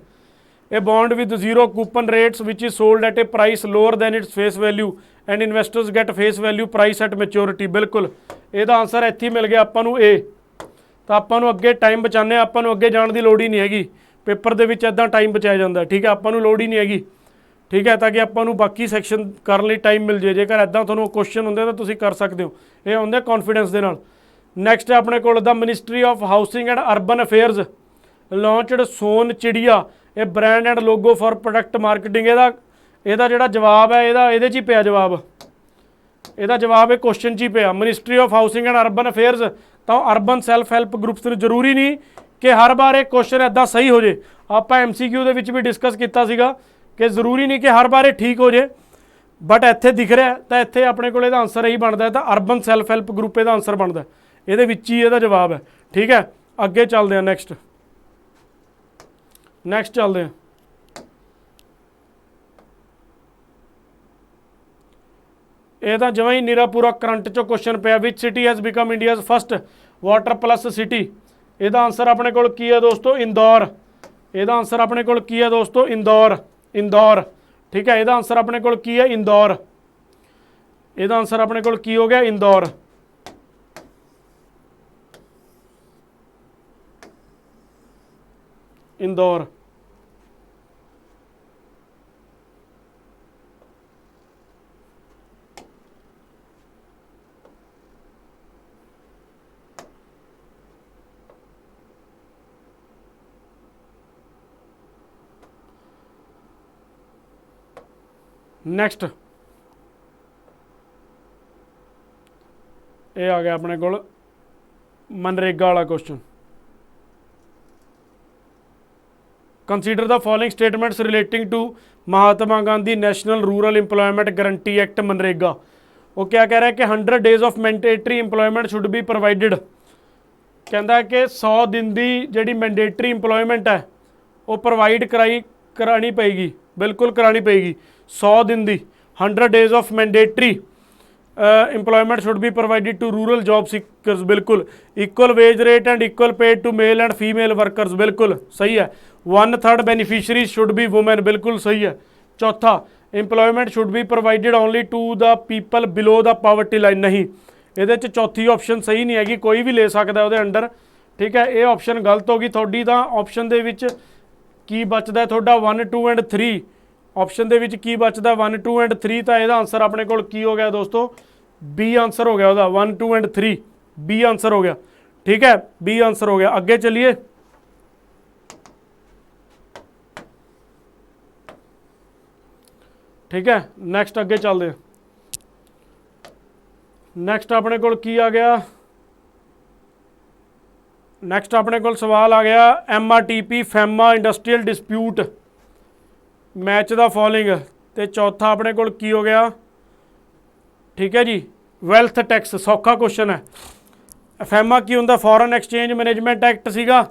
ਇਹ bond with zero coupon rates which is sold at a price lower than its face value and investors get face value price at maturity. ਬਿਲਕੁਲ ਇਹਦਾ ਆਨਸਰ ਇੱਥੇ ਹੀ ਮਿਲ ਗਿਆ ਆਪਾਂ ਨੂੰ ਏ। ਤਾਂ ਆਪਾਂ ਨੂੰ ਅੱਗੇ ਟਾਈਮ ਬਚਾਉਂਦੇ ਹਾਂ, ਆਪਾਂ ਨੂੰ ਅੱਗੇ ਜਾਣ ਦੀ ਲੋੜ ਹੀ ਨਹੀਂ ਹੈਗੀ। ਪੇਪਰ ਦੇ ਵਿੱਚ ਇੱਦਾਂ ਟਾਈਮ ਬਚਾਇਆ ਜਾਂਦਾ। ਠੀਕ ਹੈ, ਆਪਾਂ ਨੂੰ ਲੋੜ ਹੀ ਨਹੀਂ ਹੈਗੀ। ਠੀਕ ਹੈ, ਤਾਂ ਕਿ ਆਪਾਂ ਨੂੰ ਬਾਕੀ ਸੈਕਸ਼ਨ ਕਰਨ ਲਈ ਟਾਈਮ ਮਿਲ ਜੇ। ਜੇਕਰ ਇੱਦਾਂ ਤੁਹਾਨੂੰ ਕੁਐਸਚਨ ਹੁੰਦੇ ਤਾਂ ਤੁਸੀਂ ਕਰ ਸਕਦੇ ਹੋ। ਇਹ ਹੁੰਦੇ ਕੌਨਫੀਡੈਂਸ ਦੇ ਨਾਲ। ਨੈਕਸਟ ਹੈ ਆਪਣੇ ਕੋਲ the ministry of housing and urban affairs launched Son Chiriya ਇਹ brand and logo for product marketing. ਇਹਦਾ ਜਿਹੜਾ ਜਵਾਬ ਹੈ ਇਹਦੇ 'ਚ ਹੀ ਪਿਆ ਜਵਾਬ। ਇਹਦਾ ਜਵਾਬ ਇਹ ਕੁਐਸਚਨ 'ਚ ਹੀ ਪਿਆ, ministry of housing and urban affairs. ਤਾਂ ਅਰਬਨ ਸੈਲਫ ਹੈਲਪ ਗਰੁੱਪਸ ਨੂੰ ਜ਼ਰੂਰੀ ਨਹੀਂ ਕਿ ਹਰ ਵਾਰ ਇਹ ਕੁਐਸਚਨ ਇੱਦਾਂ ਸਹੀ ਹੋ ਜੇ। ਆਪਾਂ MCQ ਦੇ ਵਿੱਚ ਵੀ ਡਿਸਕਸ ਕੀਤਾ ਸੀਗਾ ਕਿ ਜ਼ਰੂਰੀ ਨਹੀਂ ਕਿ ਹਰ ਵਾਰ ਇਹ ਠੀਕ ਹੋ ਜੇ, ਬਟ ਇੱਥੇ ਦਿਖ ਰਿਹਾ ਤਾਂ ਇੱਥੇ ਆਪਣੇ ਕੋਲ ਇਹਦਾ ਆਨਸਰ ਇਹੀ ਬਣਦਾ। ਤਾਂ ਅਰਬਨ ਸੈਲਫ ਹੈਲਪ ਗਰੁੱਪ ਇਹਦਾ ਆਨਸਰ ਬਣਦਾ, ਇਹਦੇ ਵਿੱਚ ਹੀ ਇਹਦਾ ਜਵਾਬ ਹੈ। ਠੀਕ ਹੈ, ਅੱਗੇ ਚੱਲਦੇ ਹਾਂ। ਨੈਕਸਟ ਚੱਲਦੇ ਹਾਂ। ਇਹ ਤਾਂ ਜਮਾਂ ਹੀ ਨਿਰਾ ਪੂਰਾ ਕਰੰਟ ਚੋਂ ਕੁਐਸਚਨ ਪਿਆ। ਵਿਚ city has become India's first water plus city. ਇਹਦਾ ਆਨਸਰ ਆਪਣੇ ਕੋਲ ਕੀ ਹੈ ਦੋਸਤੋ? ਇੰਦੌਰ। ਇਹਦਾ ਆਨਸਰ ਆਪਣੇ ਕੋਲ ਕੀ ਹੈ ਦੋਸਤੋ? ਇੰਦੌਰ। ਠੀਕ ਹੈ, ਇਹਦਾ ਆਨਸਰ ਆਪਣੇ ਕੋਲ ਕੀ ਹੈ? ਇੰਦੌਰ। ਇਹਦਾ ਆਨਸਰ ਆਪਣੇ ਕੋਲ ਕੀ ਹੋ ਗਿਆ? ਇੰਦੌਰ। इंदौर। नैक्सट ये आ गया अपने को मनरेगा वाला question. Consider the following statements relating to Mahatma Gandhi National Rural Employment Guarantee Act MNREGA. वो क्या कह रहा है कि 100 days of mandatory employment should be provided. कहता है कि 100 दिन की जी मैंडेटरी इंप्लॉयमेंट है वो प्रोवाइड करानी पेगी, बिल्कुल करानी पेगी। 100 दिन की 100 days of mandatory employment should be provided to rural job seekers. बिल्कुल। Equal wage rate and equal paid to male and female workers. बिल्कुल सही है। 1/3 बेनीफिशरी शुड बी वुमेन। बिल्कुल सही है। चौथा, employment should be provided only to the people below the poverty line. नहीं, ये चौथी ऑप्शन सही नहीं हैगी, कोई भी ले सकता है अंडर। ठीक है, ये ऑप्शन गलत होगी थोड़ी। तो ऑप्शन दे विच की बचता है थोड़ा 1, 2 एंड 3। ऑप्शन दे विच की बचता 1, 2 एंड 3। तो यह आंसर अपने को की हो गया दोस्तों? बी आंसर हो गया। 1, 2 एंड 3 बी आंसर हो गया। ठीक है, बी आंसर हो गया। अगे चलिए, ठीक है, नैक्सट अगे चलते हैं। नैक्सट अपने को की आ गया? नैक्सट अपने को सवाल आ गया MRTP FEMA industrial dispute match the following. तो चौथा अपने को की हो गया? ठीक है जी, वैल्थ टैक्स। सौखा क्वेश्चन है। फैमा की होंगे? फॉरन एक्सचेंज मैनेजमेंट एक्ट सीगा,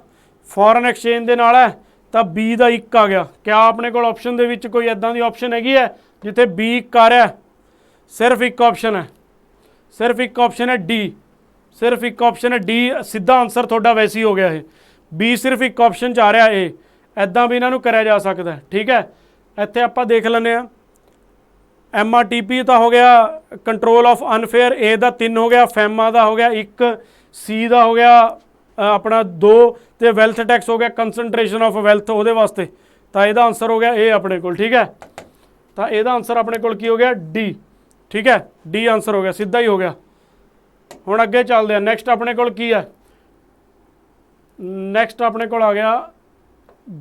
फॉरन एक्सचेंज के नाल है। तो बी का 1 आ गया। क्या अपने को ऑप्शन दे विच कोई इदां दी ऑप्शन हैगी है जिथे बी 1 आ रहा है? सिर्फ एक ऑप्शन है, सिर्फ एक ऑप्शन है डी। सिर्फ एक ऑप्शन है डी। सीधा आंसर थोड़ा वैसे ही हो गया है। बी सिर्फ एक ऑप्शन च आ रहा है। इदां भी इन्हों कराया जा सकता है। ठीक है, इत्थे आपां देख लैंदे आ। MRTP का हो गया कंट्रोल ऑफ अनफेयर, ए का 3 हो गया, फैमा का हो गया 1, सी का हो गया अपना 2, तो वैल्थ टैक्स हो गया कंसनट्रेशन ऑफ वैल्थ वो वास्ते। तो यदा आंसर हो गया ए अपने को। ठीक है, तो यदा आंसर अपने को हो गया डी। ठीक है, डी आंसर हो गया, सीधा ही हो गया। हुण अगे चलते हैं। नैक्सट अपने को की है? ਨੈਕਸਟ ਆਪਣੇ ਕੋਲ ਆ ਗਿਆ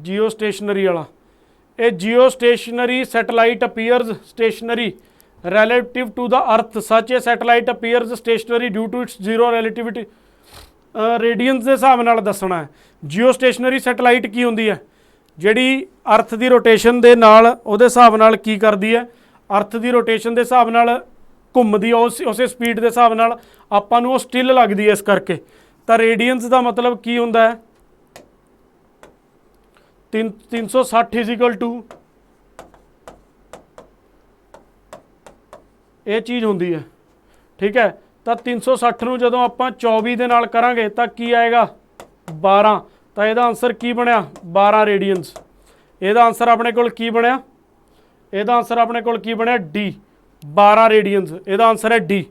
ਜੀਓ ਸਟੇਸ਼ਨਰੀ ਵਾਲਾ। ਇਹ JIO stationery satellite appears stationery relative to the earth such a satellite appears stationary due to its zero relativity radiance ਦੇ ਹਿਸਾਬ ਨਾਲ ਦੱਸਣਾ ਹੈ। ਜੀਓ ਸਟੇਸ਼ਨਰੀ ਸੈਟੇਲਾਈਟ ਕੀ ਹੁੰਦੀ ਹੈ, ਜਿਹੜੀ ਅਰਥ ਦੀ ਰੋਟੇਸ਼ਨ ਦੇ ਨਾਲ ਉਹਦੇ ਹਿਸਾਬ ਨਾਲ ਕੀ ਕਰਦੀ ਹੈ, ਅਰਥ ਦੀ ਰੋਟੇਸ਼ਨ ਦੇ ਹਿਸਾਬ ਨਾਲ ਘੁੰਮਦੀ ਹੈ, ਉਸੇ ਸਪੀਡ ਦੇ ਹਿਸਾਬ ਨਾਲ ਆਪਾਂ ਨੂੰ ਉਹ ਸਟਿਲ ਲੱਗਦੀ ਹੈ। ਇਸ ਕਰਕੇ ਤਾਂ ਰੇਡੀਅੰਸ ਦਾ ਮਤਲਬ ਕੀ ਹੁੰਦਾ ਹੈ, 360 ਇਜ਼ੀਕਲ ਟੂ ਇਹ ਚੀਜ਼ ਹੁੰਦੀ ਹੈ। ਠੀਕ ਹੈ, ਤਾਂ 360 ਨੂੰ ਜਦੋਂ ਆਪਾਂ 24 ਦੇ ਨਾਲ ਕਰਾਂਗੇ ਤਾਂ ਕੀ ਆਏਗਾ 12। ਤਾਂ ਇਹਦਾ ਆਨਸਰ ਕੀ ਬਣਿਆ 12 ਰੇਡੀਅਨਸ। ਇਹਦਾ ਆਨਸਰ ਆਪਣੇ ਕੋਲ ਕੀ ਬਣਿਆ, ਇਹਦਾ ਆਨਸਰ ਆਪਣੇ ਕੋਲ ਕੀ ਬਣਿਆ ਡੀ 12 ਰੇਡੀਅਨਸ। ਇਹਦਾ ਆਨਸਰ ਹੈ ਡੀ।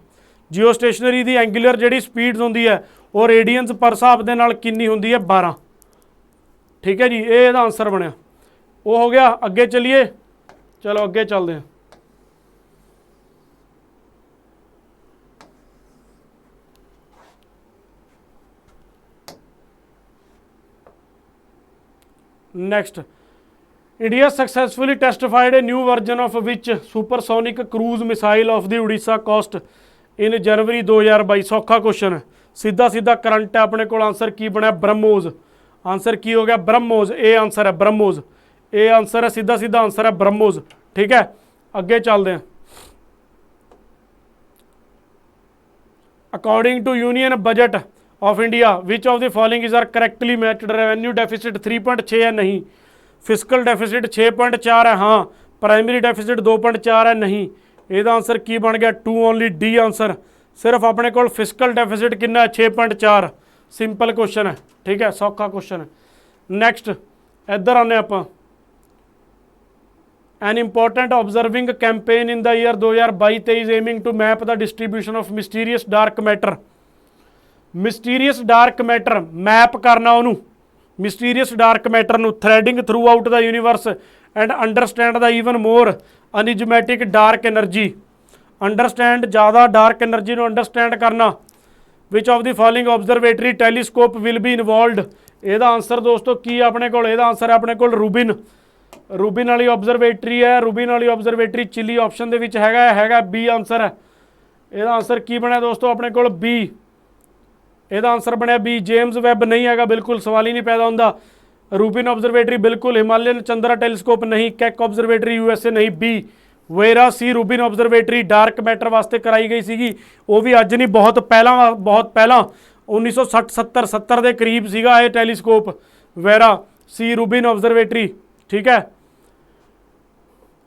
ਜੀਓ ਸਟੇਸ਼ਨਰੀ ਦੀ ਐਂਗੂਲਰ ਜਿਹੜੀ ਸਪੀਡਸ ਹੁੰਦੀ ਹੈ ਉਹ ਰੇਡੀਅਨਸ ਪਰ ਹਿਸਾਬ ਦੇ ਨਾਲ ਕਿੰਨੀ ਹੁੰਦੀ ਹੈ 12। ਠੀਕ ਹੈ ਜੀ, ਇਹ ਇਹਦਾ ਆਨਸਰ ਬਣਿਆ। ਉਹ ਹੋ ਗਿਆ। ਅੱਗੇ ਚੱਲੀਏ, ਚਲੋ ਅੱਗੇ ਚੱਲਦੇ ਹਾਂ। Next, India successfully testified a new version of which supersonic cruise missile of the Odisha coast in January 2022। सौखा क्वेश्चन है, सीधा सीधा करंट है। अपने को आंसर की बनया ब्रह्मोस। आंसर की हो गया ब्रह्मोस। ए आंसर है ब्रह्मोस। ए आंसर है, सीधा सीधा आंसर है ब्रह्मोस। ठीक है, अगे चलते हैं। According to union budget of India which of the following is are correctly matched. Revenue deficit 3.6 है, नहीं। फिजिकल डेफिसिट 6.4 है, हाँ। प्राइमरी डेफिसिट 2.4 है, नहीं। ਇਹਦਾ ਆਨਸਰ ਕੀ ਬਣ ਗਿਆ 2 ਓਨਲੀ डी आंसर। सिर्फ अपने को फिजिकल डेफिसिट कितना है 6.4। सिंपल क्वेश्चन है। ठीक है, सौखा क्वेश्चन है। नैक्सट इधर आने आप। An important observing campaign in the year 2022-23 aiming to map the distribution of mysterious dark matter. Mysterious dark matter map करना उन्होंने, मिसटीरियस डार्क मैटर ਨੂੰ threading throughout the universe and understand the even more enigmatic dark energy. Understand ਜ਼ਿਆਦਾ dark energy ਨੂੰ understand ਕਰਨਾ। Which of the following observatory telescope will be involved. ਇਹਦਾ answer ਦੋਸਤੋ ਕੀ ਆਪਣੇ ਕੋਲ, ਇਹਦਾ ਆਨਸਰ ਹੈ ਆਪਣੇ ਕੋਲ ਰੂਬਿਨ। ਰੂਬਿਨ ਵਾਲੀ ਆਬਜ਼ਰਵੇਟਰੀ ਹੈ। ਰੂਬਿਨ ਵਾਲੀ ਆਬਜ਼ਰਵੇਟਰੀ ਚਿਲੀ ਆਪਸ਼ਨ ਦੇ ਵਿੱਚ ਹੈਗਾ ਬੀ ਆਨਸਰ ਹੈ। ਇਹਦਾ ਆਨਸਰ ਕੀ ਬਣਿਆ ਦੋਸਤੋ ਆਪਣੇ ਕੋਲ ਬੀ। ਇਹਦਾ ਆਨਸਰ ਬਣਿਆ ਬੀ। ਜੇਮਸ ਵੈਬ ਨਹੀਂ ਹੈਗਾ, ਬਿਲਕੁਲ ਸਵਾਲ ਹੀ ਨਹੀਂ ਪੈਦਾ ਹੁੰਦਾ। ਰੂਬਿਨ ਆਬਜ਼ਰਵੇਟਰੀ ਬਿਲकुल। ਹਿਮਾਲयन ਚੰਦਰਾ ਟੈਲੀਸਕੋਪ ਨਹੀਂ। ਕੈਕ ਆਬਜ਼ਰਵੇਟਰੀ ਯੂਐਸਏ ਨਹੀਂ, ਬੀ। ਵੇਰਾ ਸੀ ਰੂਬਿਨ ਆਬਜ਼ਰਵੇਟਰੀ ਡਾਰਕ ਮੈਟਰ ਵਾਸਤੇ ਕਰਾਈ ਗਈ ਸੀਗੀ, ਉਹ ਵੀ ਅੱਜ ਨਹੀਂ ਬਹੁਤ ਪਹਿਲਾਂ 1960-70 ਦੇ ਕਰੀਬ ਸੀਗਾ ਇਹ ਟੈਲੀਸਕੋਪ ਵੇਰਾ ਸੀ ਰੂਬਿਨ ਆਬਜ਼ਰਵੇਟਰੀ। ਠੀਕ ਹੈ,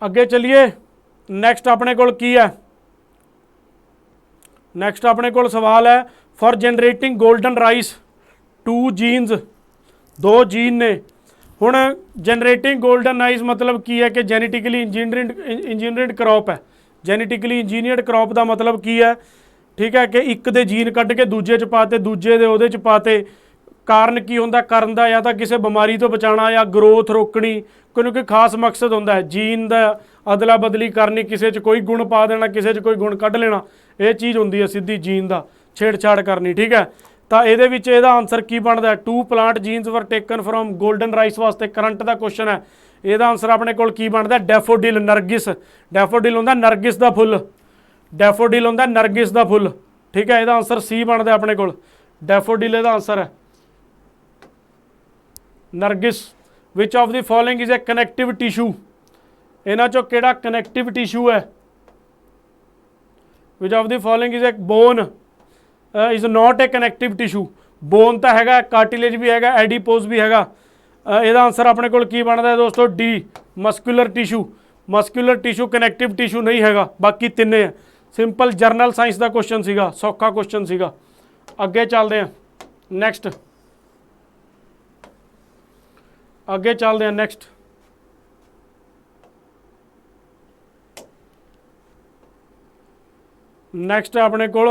ਅੱਗੇ ਚੱਲੀਏ। ਨੈਕਸਟ ਆਪਣੇ ਕੋਲ ਕੀ ਹੈ, ਨੈਕਸਟ ਆਪਣੇ ਕੋਲ ਸਵਾਲ ਹੈ for generating golden rice 2 genes, 2 gene ने। हुण जनरेटिंग गोल्डन राइस मतलब की है कि जेनेटिकली इंजीनियर्ड क्रॉप है। जेनेटिकली इंजीनियर्ड क्रॉप का मतलब की है, ठीक है, कि एक दे जीन कढ़ के दूजे च पाते, दूजे दे उहदे च पाते। कारण की होंदा करन दा, या तो किसी बीमारी तो बचाना या ग्रोथ रोकनी, कोई खास मकसद होंदा है। जीन दा अदला बदली करनी, किसी च कोई गुण पा देना, किसी च कोई गुण कढ़ लेना, ये चीज़ होंदी है सीधी जीन का छेड़छाड़ करनी। ठीक है, तो ये आंसर की बनता है 2 plant genes were taken from golden rice वास्ते करंट का क्वेश्चन है। यदा आंसर अपने को की बनता है डैफोडिल नरगिस। डैफोडिल होंदा नरगिस का फुल, डैफोडिल होंदा नरगिस का फुल। ठीक है, यदा आंसर सी बनता है अपने को डैफोडिल। यदा आंसर है नरगिस। Which of the following is a connective tissue. इन्हां चों किहड़ा कनैक्टिव टिशू है। Which of the following is a bone is not a connective tissue. Bone तो हैगा, कार्टिलेज भी हैगा, एडिपोज भी हैगा। ਇਹਦਾ आंसर अपने को की बनता है दोस्तों the muscular tissue. Muscular tissue connective tissue नहीं हैगा, बाकी तिन्ने है। सिंपल जरनल साइंस का क्वेश्चन सीगा, सौखा क्वेश्चन सीगा। अगे चलते हैं नैक्सट, अगे चलते हैं नैक्सट। नैक्सट अपने को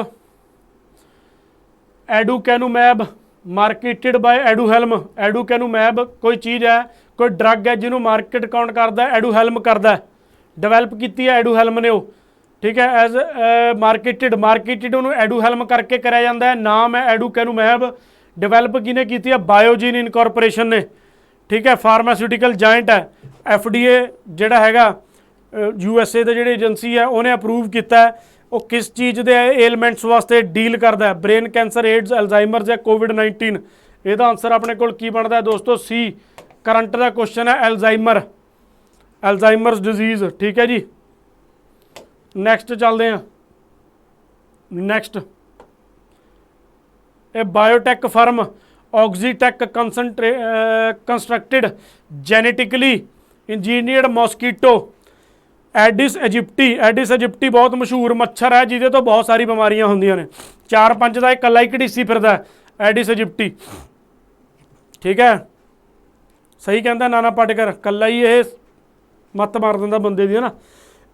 एडुकैनुमैब मार्केटेड बाय एडुहेल्म। एडुकैनुमैब कोई चीज़ है, कोई ड्रग है जिन्होंने मार्केट कौन करता है, एडुहेल्म करता है। डिवेलप की है एडुहेल्म ने वो। ठीक है, एज मार्केटेड उन्होंने एडुहेल्म करके कराया जाता है। नाम है एडुकैनुमैब। ਡਿਵੈਲਪ ਕਿਹਨੇ ਕੀਤੀ ਹੈ? ਬਾਇਓਜੀਨ ਇਨਕੋਰਪੋਰੇਸ਼ਨ ਨੇ, ਠੀਕ ਹੈ। ਫਾਰਮਾਸਿਊਟੀਕਲ ਜਾਇੰਟ ਹੈ, FDA ਜਿਹੜਾ ਹੈਗਾ USA ਦੀ ਜਿਹੜੀ ਏਜੰਸੀ ਹੈ ਉਹਨੇ ਅਪਰੂਵ ਕੀਤਾ ਹੈ। ਉਹ ਕਿਸ ਚੀਜ਼ ਦੇ ਏਲਮੈਂਟਸ ਵਾਸਤੇ ਡੀਲ ਕਰਦਾ ਹੈ? ਬ੍ਰੇਨ ਕੈਂਸਰ, ਏਡਜ਼, ਅਲਜ਼ਾਈਮਰ ਜਾਂ COVID-19। ਇਹਦਾ ਆਨਸਰ ਆਪਣੇ ਕੋਲ ਕੀ ਬਣਦਾ ਹੈ ਦੋਸਤੋ? ਸੀ। ਕਰੰਟ ਦਾ ਕੁਐਸਚਨ ਹੈ ਐਲਜ਼ਾਈਮਰ, ਐਲਜ਼ਾਈਮਰਸ ਡਿਜ਼ੀਜ਼, ਠੀਕ ਹੈ ਜੀ। ਨੈਕਸਟ ਚੱਲਦੇ ਹਾਂ। ਨੈਕਸਟ ਇਹ ਬਾਇਓਟੈਕ ਫਰਮ ਆਕਸੀਟੈਕ ਕੰਸਟਰਕਟਿਡ ਜੈਨੇਟਿਕਲੀ ਇੰਜੀਨੀਅਰਡ ਮੋਸਕੀਟੋ ਐਡਿਸ ਐਜਿਪਟੀ। ਐਡਿਸ ਐਜਿਪਟੀ ਬਹੁਤ ਮਸ਼ਹੂਰ ਮੱਛਰ ਹੈ ਜਿਹਦੇ ਤੋਂ ਬਹੁਤ ਸਾਰੀ ਬਿਮਾਰੀਆਂ ਹੁੰਦੀਆਂ ਨੇ। 4-5 ਦਾ ਇਕੱਲਾ ਹੀ ਘੜੀਸੀ ਫਿਰਦਾ ਐਡਿਸ ਐਜਿਪਟੀ, ਠੀਕ ਹੈ। ਸਹੀ ਕਹਿੰਦਾ ਨਾਨਾ ਪਾਟੇਕਰ, ਕੱਲਾ ਹੀ ਇਹ ਮੱਤ ਮਾਰ ਦਿੰਦਾ ਬੰਦੇ ਦੀ, ਹੈ ਨਾ।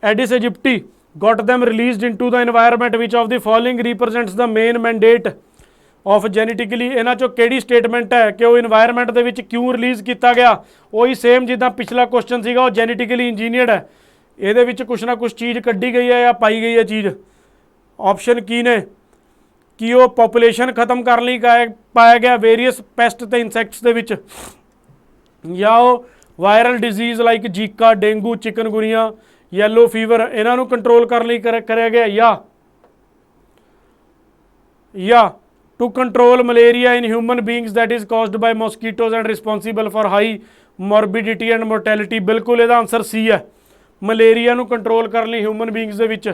ਐਡਿਸ ਐਜਿਪਟੀ goat them released into the environment which of the following represents the main mandate of genetically। ਇਹਨਾਂ ਚੋਂ ਕਿਹੜੀ ਸਟੇਟਮੈਂਟ ਹੈ ਕਿ ਉਹ ਇਨਵਾਇਰਮੈਂਟ ਦੇ ਵਿੱਚ ਕਿਉਂ ਰਿਲੀਜ਼ ਕੀਤਾ ਗਿਆ? ਉਹੀ ਸੇਮ ਜਿੱਦਾਂ ਪਿਛਲਾ ਕੁਐਸਚਨ ਸੀਗਾ, ਉਹ ਜੈਨੇਟਿਕਲੀ ਇੰਜੀਨੀਅਰਡ ਹੈ। ਇਹਦੇ ਵਿੱਚ ਕੁਛ ਨਾ ਕੁਛ ਚੀਜ਼ ਕੱਢੀ ਗਈ ਹੈ ਜਾਂ ਪਾਈ ਗਈ ਹੈ ਚੀਜ਼। ਆਪਸ਼ਨ ਕੀ ਨੇ? ਕਿ ਉਹ ਪੋਪੂਲੇਸ਼ਨ ਖਤਮ ਕਰਨ ਲਈ ਪਾਇਆ ਗਿਆ ਵੇਰੀਅਸ ਪੈਸਟ ਤੇ ਇਨਸੈਕਟਸ ਦੇ ਵਿੱਚ, ਜਾਂ ਉਹ viral disease like Zika, dengue, chikungunya, yellow fever ਇਹਨਾਂ ਨੂੰ ਕੰਟਰੋਲ ਕਰਨ ਲਈ ਕਰਿਆ ਗਿਆ, ਜਾਂ to control malaria in human beings that is caused by mosquitoes and responsible for high morbidity and mortality. ਬਿਲਕੁਲ ਇਹਦਾ ਆਨਸਰ ਸੀ ਹੈ। ਮਲੇਰੀਆ ਨੂੰ ਕੰਟਰੋਲ ਕਰਨ ਲਈ ਹਿਊਮਨ ਬੀਇੰਗਸ ਦੇ ਵਿੱਚ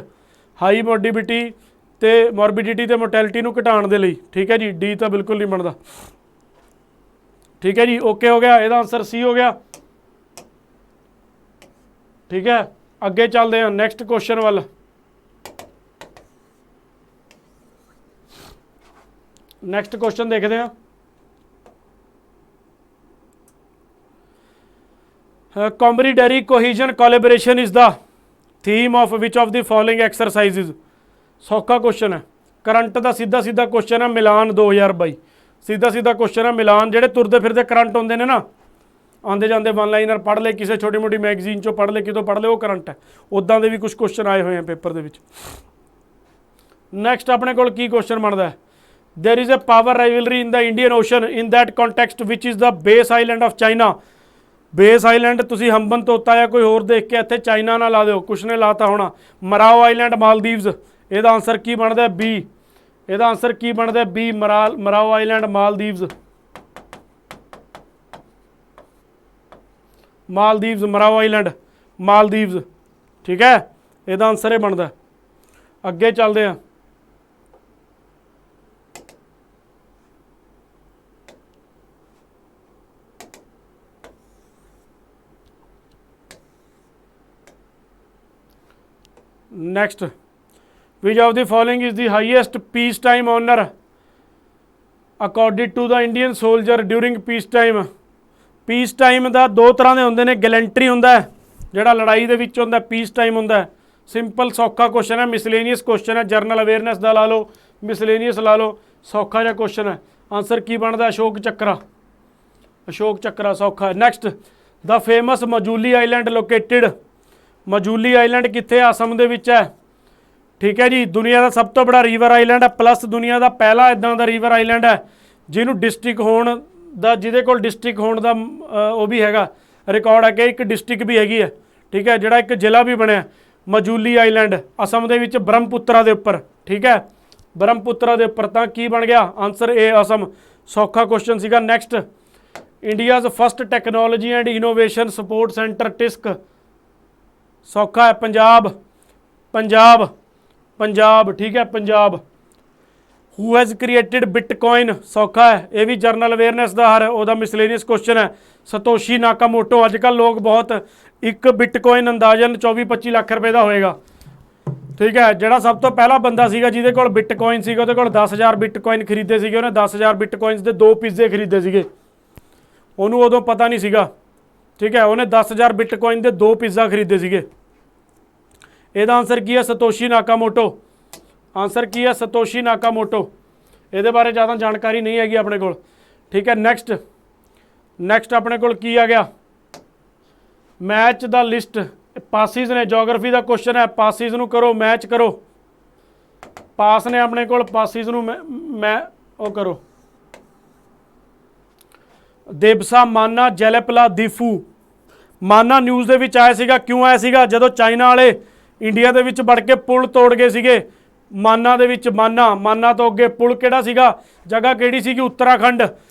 ਹਾਈ ਮੋਰਬਿਡਿਟੀ ਤੇ ਮੋਰਬਿਡਿਟੀ ਤੇ ਮੋਰਟੈਲਿਟੀ ਨੂੰ ਘਟਾਉਣ ਦੇ ਲਈ, ਠੀਕ ਹੈ ਜੀ। ਡੀ ਤਾਂ ਬਿਲਕੁਲ ਨਹੀਂ ਬਣਦਾ, ਠੀਕ ਹੈ ਜੀ। ਓਕੇ ਹੋ ਗਿਆ, ਇਹਦਾ ਆਨਸਰ ਸੀ ਹੋ ਗਿਆ, ਠੀਕ ਹੈ। ਅੱਗੇ ਚੱਲਦੇ ਹਾਂ ਨੈਕਸਟ ਕੁਐਸਚਨ ਵੱਲ। ਨੈਕਸਟ ਕੁਐਸਚਨ ਦੇਖਦੇ ਹਾਂ। camaraderie cohesion collaboration is the theme of which of the following exercises। ਸੌਖਾ ਕੁਐਸਚਨ ਹੈ, ਕਰੰਟ ਦਾ ਸਿੱਧਾ ਸਿੱਧਾ ਕੁਐਸਚਨ ਹੈ। ਮਿਲਾਨ 2022 ਸਿੱਧਾ ਸਿੱਧਾ ਕੁਐਸਚਨ ਹੈ। ਮਿਲਾਨ ਜਿਹੜੇ ਤੁਰਦੇ ਫਿਰਦੇ ਕਰੰਟ ਹੁੰਦੇ ਨੇ ਨਾ, ਆਉਂਦੇ ਜਾਂਦੇ ਵਨ ਲਾਈਨਰ ਪੜ੍ਹ ਲਏ, ਕਿਸੇ ਛੋਟੀ ਮੋਟੀ ਮੈਗਜ਼ੀਨ ਚੋਂ ਪੜ੍ਹ ਲਏ, ਕਿਤੋਂ ਪੜ੍ਹ ਲਏ, ਉਹ ਕਰੰਟ ਹੈ। ਉੱਦਾਂ ਦੇ ਵੀ ਕੁਝ ਕੁਐਸਚਨ ਆਏ ਹੋਏ ਆ ਪੇਪਰ ਦੇ ਵਿੱਚ। ਨੈਕਸਟ ਆਪਣੇ ਕੋਲ ਕੀ ਕੁਐਸਚਨ ਬਣਦਾ ਹੈ? There is a power rivalry in the Indian Ocean in that context ਵਿਚ is the base island of China. Base island ਤੁਸੀਂ ਹੰਬਨ ਤੋਤਾ ਜਾਂ ਕੋਈ ਹੋਰ ਦੇਖ ਕੇ ਇੱਥੇ ਚਾਈਨਾ ਨਾ ਲਾ ਦਿਓ, ਕੁਛ ਨੇ ਲਾਤਾ ਹੋਣਾ। ਮਰਾਓ ਆਈਲੈਂਡ ਮਾਲਦੀਵਜ਼। ਇਹਦਾ ਆਨਸਰ ਕੀ ਬਣਦਾ? ਬੀ। ਇਹਦਾ ਆਨਸਰ ਕੀ ਬਣਦਾ? B, Marao island Maldives. Maldives, Marao island Maldives, ਠੀਕ ਹੈ। ਇਹਦਾ ਆਨਸਰ ਇਹ ਬਣਦਾ। ਅੱਗੇ ਚੱਲਦੇ ਹਾਂ। Next, which of the following is the highest peace time honour according to the Indian soldier during peace time. Peace time ਦਾ ਦੋ ਤਰ੍ਹਾਂ ਦੇ ਹੁੰਦੇ ਨੇ। ਗੈਲੈਂਟਰੀ ਹੁੰਦਾ ਹੈ ਜਿਹੜਾ ਲੜਾਈ ਦੇ ਵਿੱਚ ਹੁੰਦਾ, ਪੀਸ ਟਾਈਮ ਹੁੰਦਾ। ਸਿੰਪਲ ਸੌਖਾ ਕੁਐਸਚਨ ਹੈ, ਮਿਸਲੇਨੀਅਸ ਕੁਐਸਚਨ ਹੈ, ਜਰਨਲ ਅਵੇਅਰਨੈਸ ਦਾ ਲਾ ਲਓ, ਮਿਸਲੇਨੀਅਸ ਲਾ ਲਓ, ਸੌਖਾ ਜਿਹਾ ਕੁਐਸਚਨ ਹੈ। ਆਨਸਰ ਕੀ ਬਣਦਾ? ਅਸ਼ੋਕ ਚੱਕਰਾ। ਅਸ਼ੋਕ ਚੱਕਰਾ ਸੌਖਾ ਹੈ। ਨੈਕਸਟ, ਦ famous Majuli island ਲੋਕੇਟਿਡ। Majuli island ਕਿੱਥੇ? ਆਸਮ ਦੇ ਵਿੱਚ ਹੈ, ਠੀਕ ਹੈ ਜੀ। ਦੁਨੀਆ ਦਾ ਸਭ ਤੋਂ ਬੜਾ ਰੀਵਰ ਆਈਲੈਂਡ ਹੈ, ਪਲੱਸ ਦੁਨੀਆ ਦਾ ਪਹਿਲਾ ਇੱਦਾਂ ਦਾ ਰੀਵਰ ਆਈਲੈਂਡ ਹੈ ਜਿਹਨੂੰ ਡਿਸਟ੍ਰਿਕਟ ਹੋਣ ਦਾ, ਜਿਹਦੇ ਕੋਲ ਡਿਸਟ੍ਰਿਕਟ ਹੋਣ ਦਾ ਉਹ ਵੀ ਹੈਗਾ ਰਿਕਾਰਡ ਹੈ ਕਿ ਇੱਕ ਡਿਸਟ੍ਰਿਕਟ ਵੀ ਹੈਗੀ ਹੈ, ਠੀਕ ਹੈ। ਜਿਹੜਾ ਇੱਕ ਜ਼ਿਲ੍ਹਾ ਵੀ ਬਣਿਆ ਮਜੂਲੀ ਆਈਲੈਂਡ ਅਸਮ ਦੇ ਵਿੱਚ, ਬ੍ਰਹਮਪੁੱਤਰਾ ਦੇ ਉੱਪਰ, ਠੀਕ ਹੈ। ਬ੍ਰਹਮਪੁੱਤਰਾ ਦੇ ਉੱਪਰ। ਤਾਂ ਕੀ ਬਣ ਗਿਆ? Answer A, Assam. ਸੌਖਾ ਕੁਐਸਚਨ ਸੀਗਾ। Next, India's first technology and innovation support centre TISC. ਸੌਖਾ ਹੈ, ਪੰਜਾਬ। ਪੰਜਾਬ, ਪੰਜਾਬ, ਠੀਕ ਹੈ, Punjab. Who has created bitcoin. ਸੌਖਾ ਹੈ, ਇਹ ਵੀ ਜਰਨਲ ਅਵੇਅਰਨੈਸ ਦਾ ਹਰ ਉਹਦਾ ਮਿਸਲੇਨੀਅਸ ਕੁਐਸਚਨ ਹੈ। ਸਤੋਸ਼ੀ ਨਾਕਾਮੋਟੋ। ਅੱਜ ਕੱਲ੍ਹ ਲੋਕ ਬਹੁਤ, ਇੱਕ ਬਿਟਕੋਇਨ ਅੰਦਾਜ਼ਨ 24-25 ਲੱਖ ਰੁਪਏ ਦਾ ਹੋਏਗਾ, ਠੀਕ ਹੈ। ਜਿਹੜਾ ਸਭ ਤੋਂ ਪਹਿਲਾ ਬੰਦਾ ਸੀਗਾ ਜਿਹਦੇ ਕੋਲ ਬਿਟਕੋਇਨ ਸੀਗਾ, ਉਹਦੇ ਕੋਲ 10,000 ਬਿਟਕੋਇਨ ਖਰੀਦੇ ਸੀਗੇ ਉਹਨੇ। 10,000 ਬਿਟਕੋਇਨਸ ਦੇ 2 ਪੀਜ਼ੇ ਖਰੀਦੇ ਸੀਗੇ। ਉਹਨੂੰ ਉਦੋਂ ਪਤਾ ਨਹੀਂ ਸੀਗਾ, ਠੀਕ ਹੈ। ਉਹਨੇ 10,000 ਬਿਟਕੋਇਨ ਦੇ 2 ਪੀਜ਼ਾ ਖਰੀਦੇ ਸੀਗੇ। ਇਹਦਾ ਆਨਸਰ ਕੀ ਹੈ? ਸਤੋਸ਼ੀ ਨਾਕਾਮੋਟੋ। ਆਨਸਰ ਕੀ ਹੈ? ਸਤੋਸ਼ੀ ਨਾਕਾਮੋਟੋ। ਇਹਦੇ ਬਾਰੇ ਜ਼ਿਆਦਾ ਜਾਣਕਾਰੀ ਨਹੀਂ ਹੈਗੀ ਆਪਣੇ ਕੋਲ, ਠੀਕ ਹੈ। ਨੈਕਸਟ, ਨੈਕਸਟ ਆਪਣੇ ਕੋਲ ਕੀ ਆ ਗਿਆ? ਮੈਚ ਦਾ ਲਿਸਟ। ਪਾਸਿਸ ਨੇ, ਜੋਗਰਾਫੀ ਦਾ ਕੁਐਸਚਨ ਹੈ। ਪਾਸਿਸ ਨੂੰ ਕਰੋ, ਮੈਚ ਕਰੋ। ਪਾਸ ਨੇ ਆਪਣੇ ਕੋਲ, ਪਾਸਿਸ ਨੂੰ ਮੈਂ ਉਹ ਕਰੋ, ਦੇਬਸਾ ਮਾਨਾ ਜੈਲੇਪਲਾ ਦੀਫੂ। ਮਾਨਾ ਨਿਊਜ਼ ਦੇ ਵਿੱਚ ਆਇਆ ਸੀਗਾ, ਕਿਉਂ ਆਇਆ ਸੀਗਾ? ਜਦੋਂ ਚਾਈਨਾ ਵਾਲੇ ਇੰਡੀਆ ਦੇ ਵਿੱਚ ਵੜ ਕੇ ਪੁਲ ਤੋੜ ਗਏ ਸੀਗੇ ਮਾਨਾ ਦੇ ਵਿੱਚ। ਮਾਨਾ ਤੋਂ ਅੱਗੇ ਪੁਲ ਕਿਹੜਾ ਸੀਗਾ, ਜਗ੍ਹਾ ਕਿਹੜੀ ਸੀਗੀ? ਉੱਤਰਾਖੰਡ।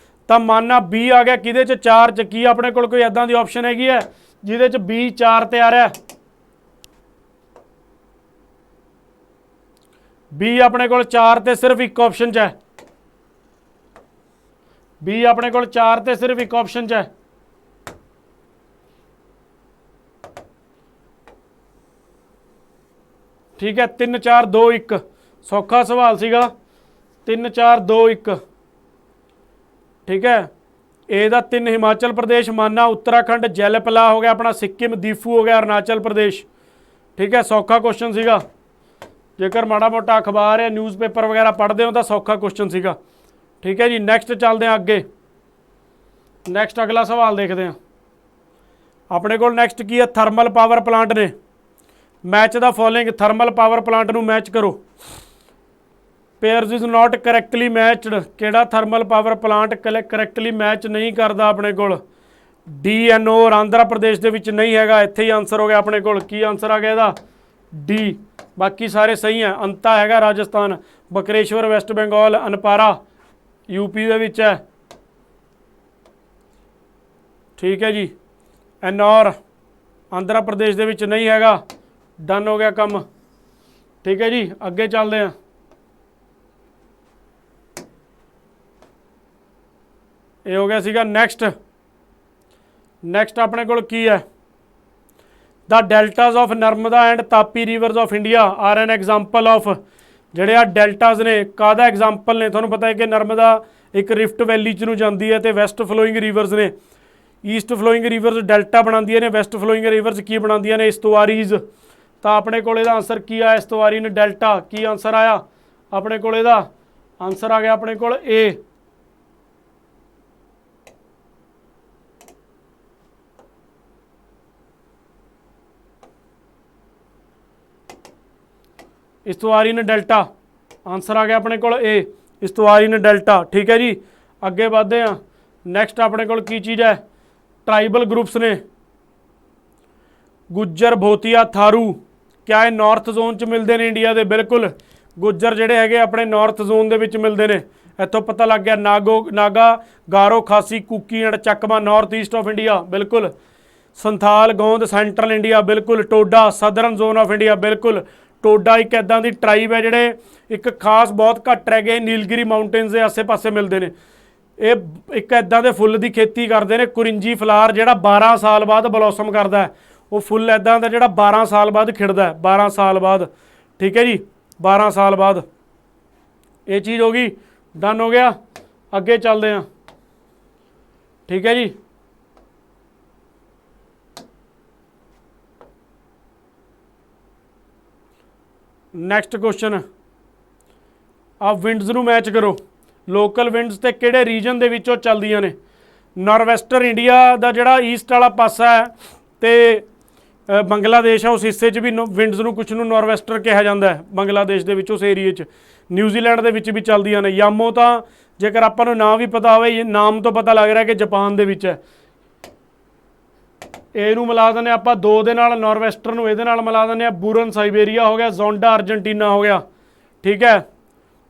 ਤਾਂ ਮਾਨਾ ਬੀ ਆ ਗਿਆ ਕਿਹਦੇ 'ਚ? 4 'ਚ। ਕੀ ਆਪਣੇ ਕੋਲ ਕੋਈ ਇੱਦਾਂ ਦੀ ਆਪਸ਼ਨ ਹੈਗੀ ਹੈ ਜਿਹਦੇ 'ਚ ਬੀ 4 ਤੇ ਆ ਰਿਹਾ? ਬੀ ਆਪਣੇ ਕੋਲ 4 ਤੇ ਸਿਰਫ ਇੱਕ ਆਪਸ਼ਨ 'ਚ ਹੈ। ਬੀ ਆਪਣੇ ਕੋਲ 4 ਤੇ ਸਿਰਫ ਇੱਕ ਆਪਸ਼ਨ 'ਚ ਹੈ। ਠੀਕ ਹੈ, 3 4 2 1। ਸੌਖਾ ਸਵਾਲ ਸੀਗਾ। 3 4 2 1। ਠੀਕ ਹੈ, ਇਹਦਾ 3 ਹਿਮਾਚਲ ਪ੍ਰਦੇਸ਼ ਮਾਨਾ, ਉੱਤਰਾਖੰਡ ਜੈਲੇਪਲਾ ਹੋ ਗਿਆ ਆਪਣਾ, ਸਿੱਕਿਮ ਦੀਫੂ ਹੋ ਗਿਆ ਅਰੁਣਾਚਲ ਪ੍ਰਦੇਸ਼। ਠੀਕ ਹੈ, ਸੌਖਾ ਕੁਐਸਚਨ ਸੀਗਾ। ਜੇਕਰ ਮਾੜਾ ਮੋਟਾ ਅਖਬਾਰ ਜਾਂ ਨਿਊਜ਼ਪੇਪਰ ਵਗੈਰਾ ਪੜ੍ਹਦੇ ਹੋ ਤਾਂ ਸੌਖਾ ਕੁਐਸਚਨ ਸੀਗਾ। ਠੀਕ ਹੈ ਜੀ, ਨੈਕਸਟ ਚੱਲਦੇ ਹਾਂ ਅੱਗੇ। ਨੈਕਸਟ ਅਗਲਾ ਸਵਾਲ ਦੇਖਦੇ ਹਾਂ। ਆਪਣੇ ਕੋਲ ਨੈਕਸਟ ਕੀ ਹੈ? ਥਰਮਲ ਪਾਵਰ ਪਲਾਂਟ ਨੇ। Match the following, thermal power plant ਨੂੰ ਮੈਚ ਕਰੋ। Pairs is not correctly matched. ਕਿਹੜਾ thermal power plant correctly match ਨਹੀਂ ਕਰਦਾ ਆਪਣੇ ਕੋਲ? DNO ਆਂਧਰਾ ਪ੍ਰਦੇਸ਼ ਦੇ ਵਿੱਚ ਨਹੀਂ ਹੈਗਾ। ਇੱਥੇ ਹੀ ਆਨਸਰ ਹੋ ਗਿਆ ਆਪਣੇ ਕੋਲ। ਕੀ ਆਨਸਰ ਆ ਗਿਆ ਇਹਦਾ? ਡੀ। ਬਾਕੀ ਸਾਰੇ ਸਹੀ ਹੈ। ਅੰਤਾ ਹੈਗਾ ਰਾਜਸਥਾਨ, ਬਕਰੇਸ਼ਵਰ ਵੈਸਟ ਬੰਗਾਲ, ਅਨਪਾਰਾ UP ਦੇ ਵਿੱਚ ਹੈ। ਠੀਕ ਹੈ ਜੀ, ਐਨੌਰ ਆਂਧਰਾ ਪ੍ਰਦੇਸ਼ ਦੇ ਵਿੱਚ ਨਹੀਂ ਹੈਗਾ। ਡਨ ਹੋ ਗਿਆ ਕੰਮ। ਠੀਕ ਹੈ ਜੀ, ਅੱਗੇ ਚੱਲਦੇ ਹਾਂ। ਇਹ ਹੋ ਗਿਆ ਸੀਗਾ ਨੈਕਸਟ ਆਪਣੇ ਕੋਲ ਕੀ ਹੈ? The deltas of Narmada and Tapi rivers of India are an example of. ਜਿਹੜੇ ਆ ਡੈਲਟਾਜ਼ ਨੇ ਕਾਹਦਾ ਐਗਜ਼ਾਮਪਲ ਨੇ? ਤੁਹਾਨੂੰ ਪਤਾ ਹੈ ਕਿ ਨਰਮਦਾ ਇੱਕ ਰਿਫਟ ਵੈਲੀ 'ਚ ਨੂੰ ਜਾਂਦੀ ਹੈ ਤੇ ਵੈਸਟ ਫਲੋਇੰਗ ਰਿਵਰਸ ਨੇ। ਈਸਟ ਫਲੋਇੰਗ ਰਿਵਰਸ ਡੈਲਟਾ ਬਣਾਉਂਦੀਆਂ ਨੇ, ਵੈਸਟ ਫਲੋਇੰਗ ਰਿਵਰਸ ਕੀ ਬਣਾਉਂਦੀਆਂ ਨੇ? ਇਸਤਵਾਰੀਜ਼। ਤਾਂ ਆਪਣੇ ਕੋਲ ਇਹਦਾ ਆਨਸਰ ਕੀ ਆਇਆ? ਇਸਤਵਾਰੀ ਨੇ ਡੈਲਟਾ। ਕੀ ਆਨਸਰ ਆਇਆ ਆਪਣੇ ਕੋਲ? ਇਹਦਾ ਆਨਸਰ ਆ ਗਿਆ ਆਪਣੇ ਕੋਲ ਏ। ਇਸਤਵਾਰੀ ਨੇ ਡੈਲਟਾ। ਆਨਸਰ ਆ ਗਿਆ ਆਪਣੇ ਕੋਲ ਏ, ਇਸਤਵਾਰੀ ਨੇ ਡੈਲਟਾ। ਠੀਕ ਹੈ ਜੀ, ਅੱਗੇ ਵਧਦੇ ਹਾਂ। ਨੈਕਸਟ ਆਪਣੇ ਕੋਲ ਕੀ ਚੀਜ਼ ਹੈ? ਟਰਾਈਬਲ ਗਰੁੱਪਸ ਨੇ। ਗੁੱਜਰ, ਭੋਤੀਆ, ਥਾਰੂ। ਕਿਆ ਇਹ ਨਾਰਥ ਜ਼ੋਨ 'ਚ ਮਿਲਦੇ ਨੇ ਇੰਡੀਆ ਦੇ? ਬਿਲਕੁਲ। ਗੁੱਜਰ ਜਿਹੜੇ ਹੈਗੇ ਆਪਣੇ ਨਾਰਥ ਜ਼ੋਨ ਦੇ ਵਿੱਚ ਮਿਲਦੇ ਨੇ। ਇੱਥੋਂ ਪਤਾ ਲੱਗ ਗਿਆ। Naga, Garo, Khasi, Kuki and Chakma north east of India. ਬਿਲਕੁਲ। Santhal, Gond central India. ਬਿਲਕੁਲ। Toda southern zone of India. ਬਿਲਕੁਲ। ਟੋਡਾ ਇੱਕ ਇੱਦਾਂ ਦੀ ਟਰਾਈਬ ਹੈ ਜਿਹੜੇ ਇੱਕ ਖਾਸ ਬਹੁਤ ਘੱਟ ਰਹਿ ਗਏ ਨੀਲਗਿਰੀ ਮਾਊਂਟੇਨਸ ਦੇ ਆਸੇ ਪਾਸੇ ਮਿਲਦੇ ਨੇ। ਇਹ ਇੱਕ ਇੱਦਾਂ ਦੇ ਫੁੱਲ ਦੀ ਖੇਤੀ ਕਰਦੇ ਨੇ, ਕੁਰਿੰਜੀ ਫਲਾਰ, ਜਿਹੜਾ 12 ਸਾਲ ਬਾਅਦ ਬਲੌਸਮ ਕਰਦਾ ਹੈ। ਉਹ ਫੁੱਲ ਇੱਦਾਂ ਦਾ ਜਿਹੜਾ 12 ਸਾਲ ਬਾਅਦ ਖਿੜਦਾ ਹੈ, 12 ਸਾਲ ਬਾਅਦ। ਠੀਕ ਹੈ ਜੀ, 12 ਸਾਲ ਬਾਅਦ। ਇਹ ਚੀਜ਼ ਹੋ ਗਈ। ਡਨ ਹੋ ਗਿਆ। ਅੱਗੇ ਚੱਲਦੇ ਹਾਂ। ਠੀਕ ਹੈ ਜੀ, ਨੈਕਸਟ ਕੁਐਸਚਨ। ਆ ਵਿੰਡਸ ਨੂੰ ਮੈਚ ਕਰੋ। ਲੋਕਲ ਵਿੰਡਸ ਤੇ ਕਿਹੜੇ ਰੀਜਨ ਦੇ ਵਿੱਚੋਂ ਚੱਲਦੀਆਂ ਨੇ? ਨਾਰਵੈਸਟਰ ਇੰਡੀਆ ਦਾ ਜਿਹੜਾ ਈਸਟ ਵਾਲਾ ਪਾਸਾ ਹੈ ਤੇ ਬੰਗਲਾਦੇਸ਼ ਹੈ, ਉਸ ਹਿੱਸੇ 'ਚ ਵੀ ਵਿੰਡਸ ਨੂੰ ਕੁਛ ਨੂੰ ਨਾਰਵੈਸਟਰ ਕਿਹਾ ਜਾਂਦਾ ਹੈ। ਬੰਗਲਾਦੇਸ਼ ਦੇ ਵਿੱਚ ਉਸ ਏਰੀਏ 'ਚ, ਨਿਊਜ਼ੀਲੈਂਡ ਦੇ ਵਿੱਚ ਵੀ ਚੱਲਦੀਆਂ ਨੇ। ਯਾਮੋ ਤਾਂ ਜੇਕਰ ਆਪਾਂ ਨੂੰ ਨਾਂ ਵੀ ਪਤਾ ਹੋਵੇ, ਨਾਮ ਤੋਂ ਪਤਾ ਲੱਗ ਰਿਹਾ ਕਿ ਜਾਪਾਨ ਦੇ ਵਿੱਚ ਹੈ। ਇਹਨੂੰ ਮਿਲਾ ਦਿੰਦੇ ਆਪਾਂ 2 ਦੇ ਨਾਲ, ਨਾਰਵੈਸਟਰ ਨੂੰ ਇਹਦੇ ਨਾਲ ਮਿਲਾ ਦਿੰਦੇ ਆ। ਬੂਰਨ ਸਾਈਬੇਰੀਆ ਹੋ ਗਿਆ, ਜ਼ੋਂਡਾ ਅਰਜਨਟੀਨਾ ਹੋ ਗਿਆ। ਠੀਕ ਹੈ,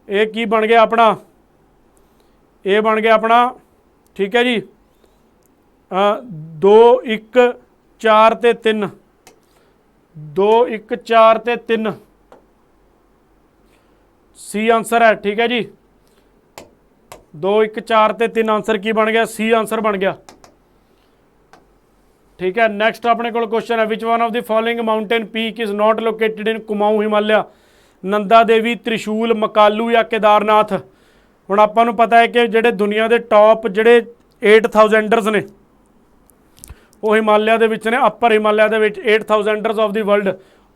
ਇਹ ਕੀ ਬਣ ਗਿਆ ਆਪਣਾ? ਇਹ ਬਣ ਗਿਆ ਆਪਣਾ। ਠੀਕ ਹੈ ਜੀ, 2 1 4 ਤੇ 3, 2 1 4 ਤੇ 3 ਸੀ ਆਨਸਰ ਹੈ। ਠੀਕ ਹੈ ਜੀ, 2 1 4 ਤੇ 3 ਆਨਸਰ ਕੀ ਬਣ ਗਿਆ? ਸੀ ਆਨਸਰ ਬਣ ਗਿਆ। ठीक है, नैक्सट अपने को क्वेश्चन है, which one of the following mountain peak is not located in Kumaon Himalaya? Nanda Devi, Trishul, Makalu या केदारनाथ? हुण आपां नूं पता है कि जिहड़े दुनिया के टॉप जिहड़े 8000ers ने वो हिमालय दे विच ने, अपर हिमालय दे विच 8000ers ऑफ द वर्ल्ड।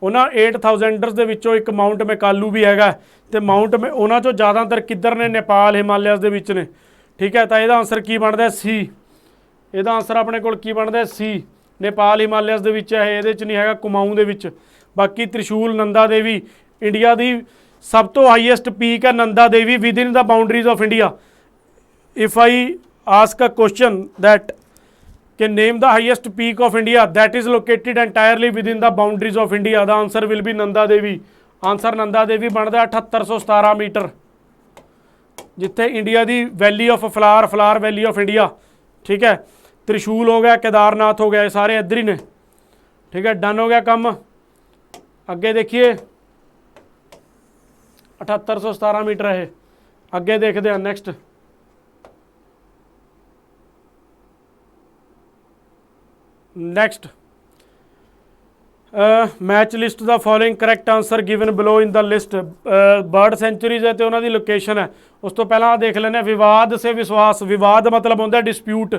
उन्होंने 8000ers दे विचों एक माउंट मैकालू भी हैगा, तो माउंट में उन्होंने चों ज़्यादातर किधर ने? नेपाल हिमालयस दे विच ने। ठीक है, तो यदा आंसर की बनता है? सी। यदा आंसर अपने कोल की बनता है? सी, नेपाल हिमालयस दे विच है, ये नहीं है कुमाऊं दे विच। बाकी त्रिशूल, नंदा देवी, इंडिया की सब तो हाईएस्ट पीक है Nanda Devi within the boundaries of India. If I ask a question that कि name the highest peak of India that is located entirely within the boundaries of India. The answer will be Nanda Devi. Answer Nanda Devi बनता 7817 metre, जिथे India की valley of flower, flower valley of India. ठीक है, त्रिशूल हो गया, केदारनाथ हो गया, ये सारे इधर ही ने। ठीक है, डन हो गया काम। अगे देखिए 7817 मीटर है। अगे देखते हैं next. Next match list the following correct answer given below in the list. Bird sanctuaries है तो उन्होंने लोकेशन है। उस तो पहला देख लेने विवाद से विश्वास। विवाद मतलब होंगे डिस्प्यूट,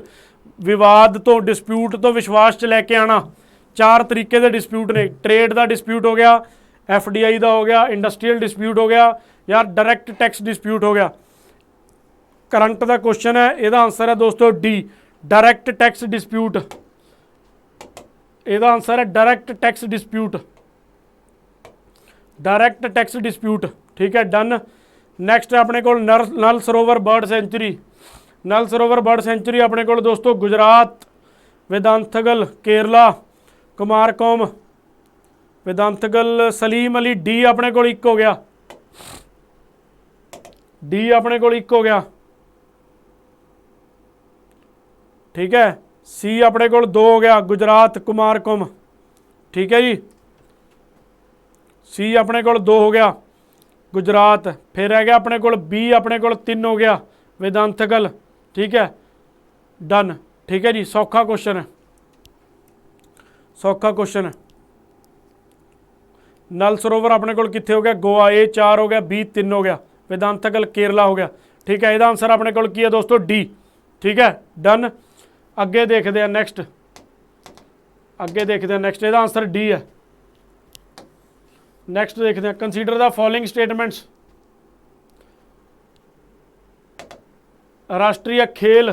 विवाद तो डिस्प्यूट तो विश्वास च लैके आना। चार तरीके के डिस्प्यूट ने। ट्रेड का डिस्प्यूट हो गया, FDI का हो गया, इंडस्ट्रीयल डिस्प्यूट हो गया, या डायरैक्ट टैक्स डिस्प्यूट हो गया। करंट का क्वेश्चन है, यदा आंसर है दोस्तों डी, डायरैक्ट टैक्स डिस्प्यूट। ਇਹਦਾ आंसर है direct tax dispute, direct tax dispute. ठीक है, डन। नैक्सट अपने को नल सरोवर बर्ड सेंचुरी। नल सरोवर बर्ड सेंचुरी अपने को दोस्तों गुजरात, वेदांतगल केरला, कुमारकोम, वेदांतगल, सलीम अली। डी अपने को एक हो गया, डी अपने को एक हो गया। ठीक है, सी अपने को दो हो गया, गुजरात कुमारकोम। ठीक है जी, सी अपने को दो हो गया गुजरात। फिर रह गया अपने को बी, अपने को तीन हो गया वेदांतगल। ठीक है, डन। ठीक है जी, सौखा क्वेश्चन है, सौखा क्वेश्चन है। नल सरोवर अपने को कितने हो गया, गोवा। ए 4 हो गया, बी 3 हो गया, वेदांतगल केरला हो गया। ठीक है, इसका आंसर अपने को है दोस्तों डी। ठीक है, डन। अगे देखते हैं नैक्सट, अगे देखते हैं नैक्सट। इसका आंसर डी है। नैक्सट देखते हैं, कंसीडर द फॉलोइंग स्टेटमेंट्स। राष्ट्रीय खेल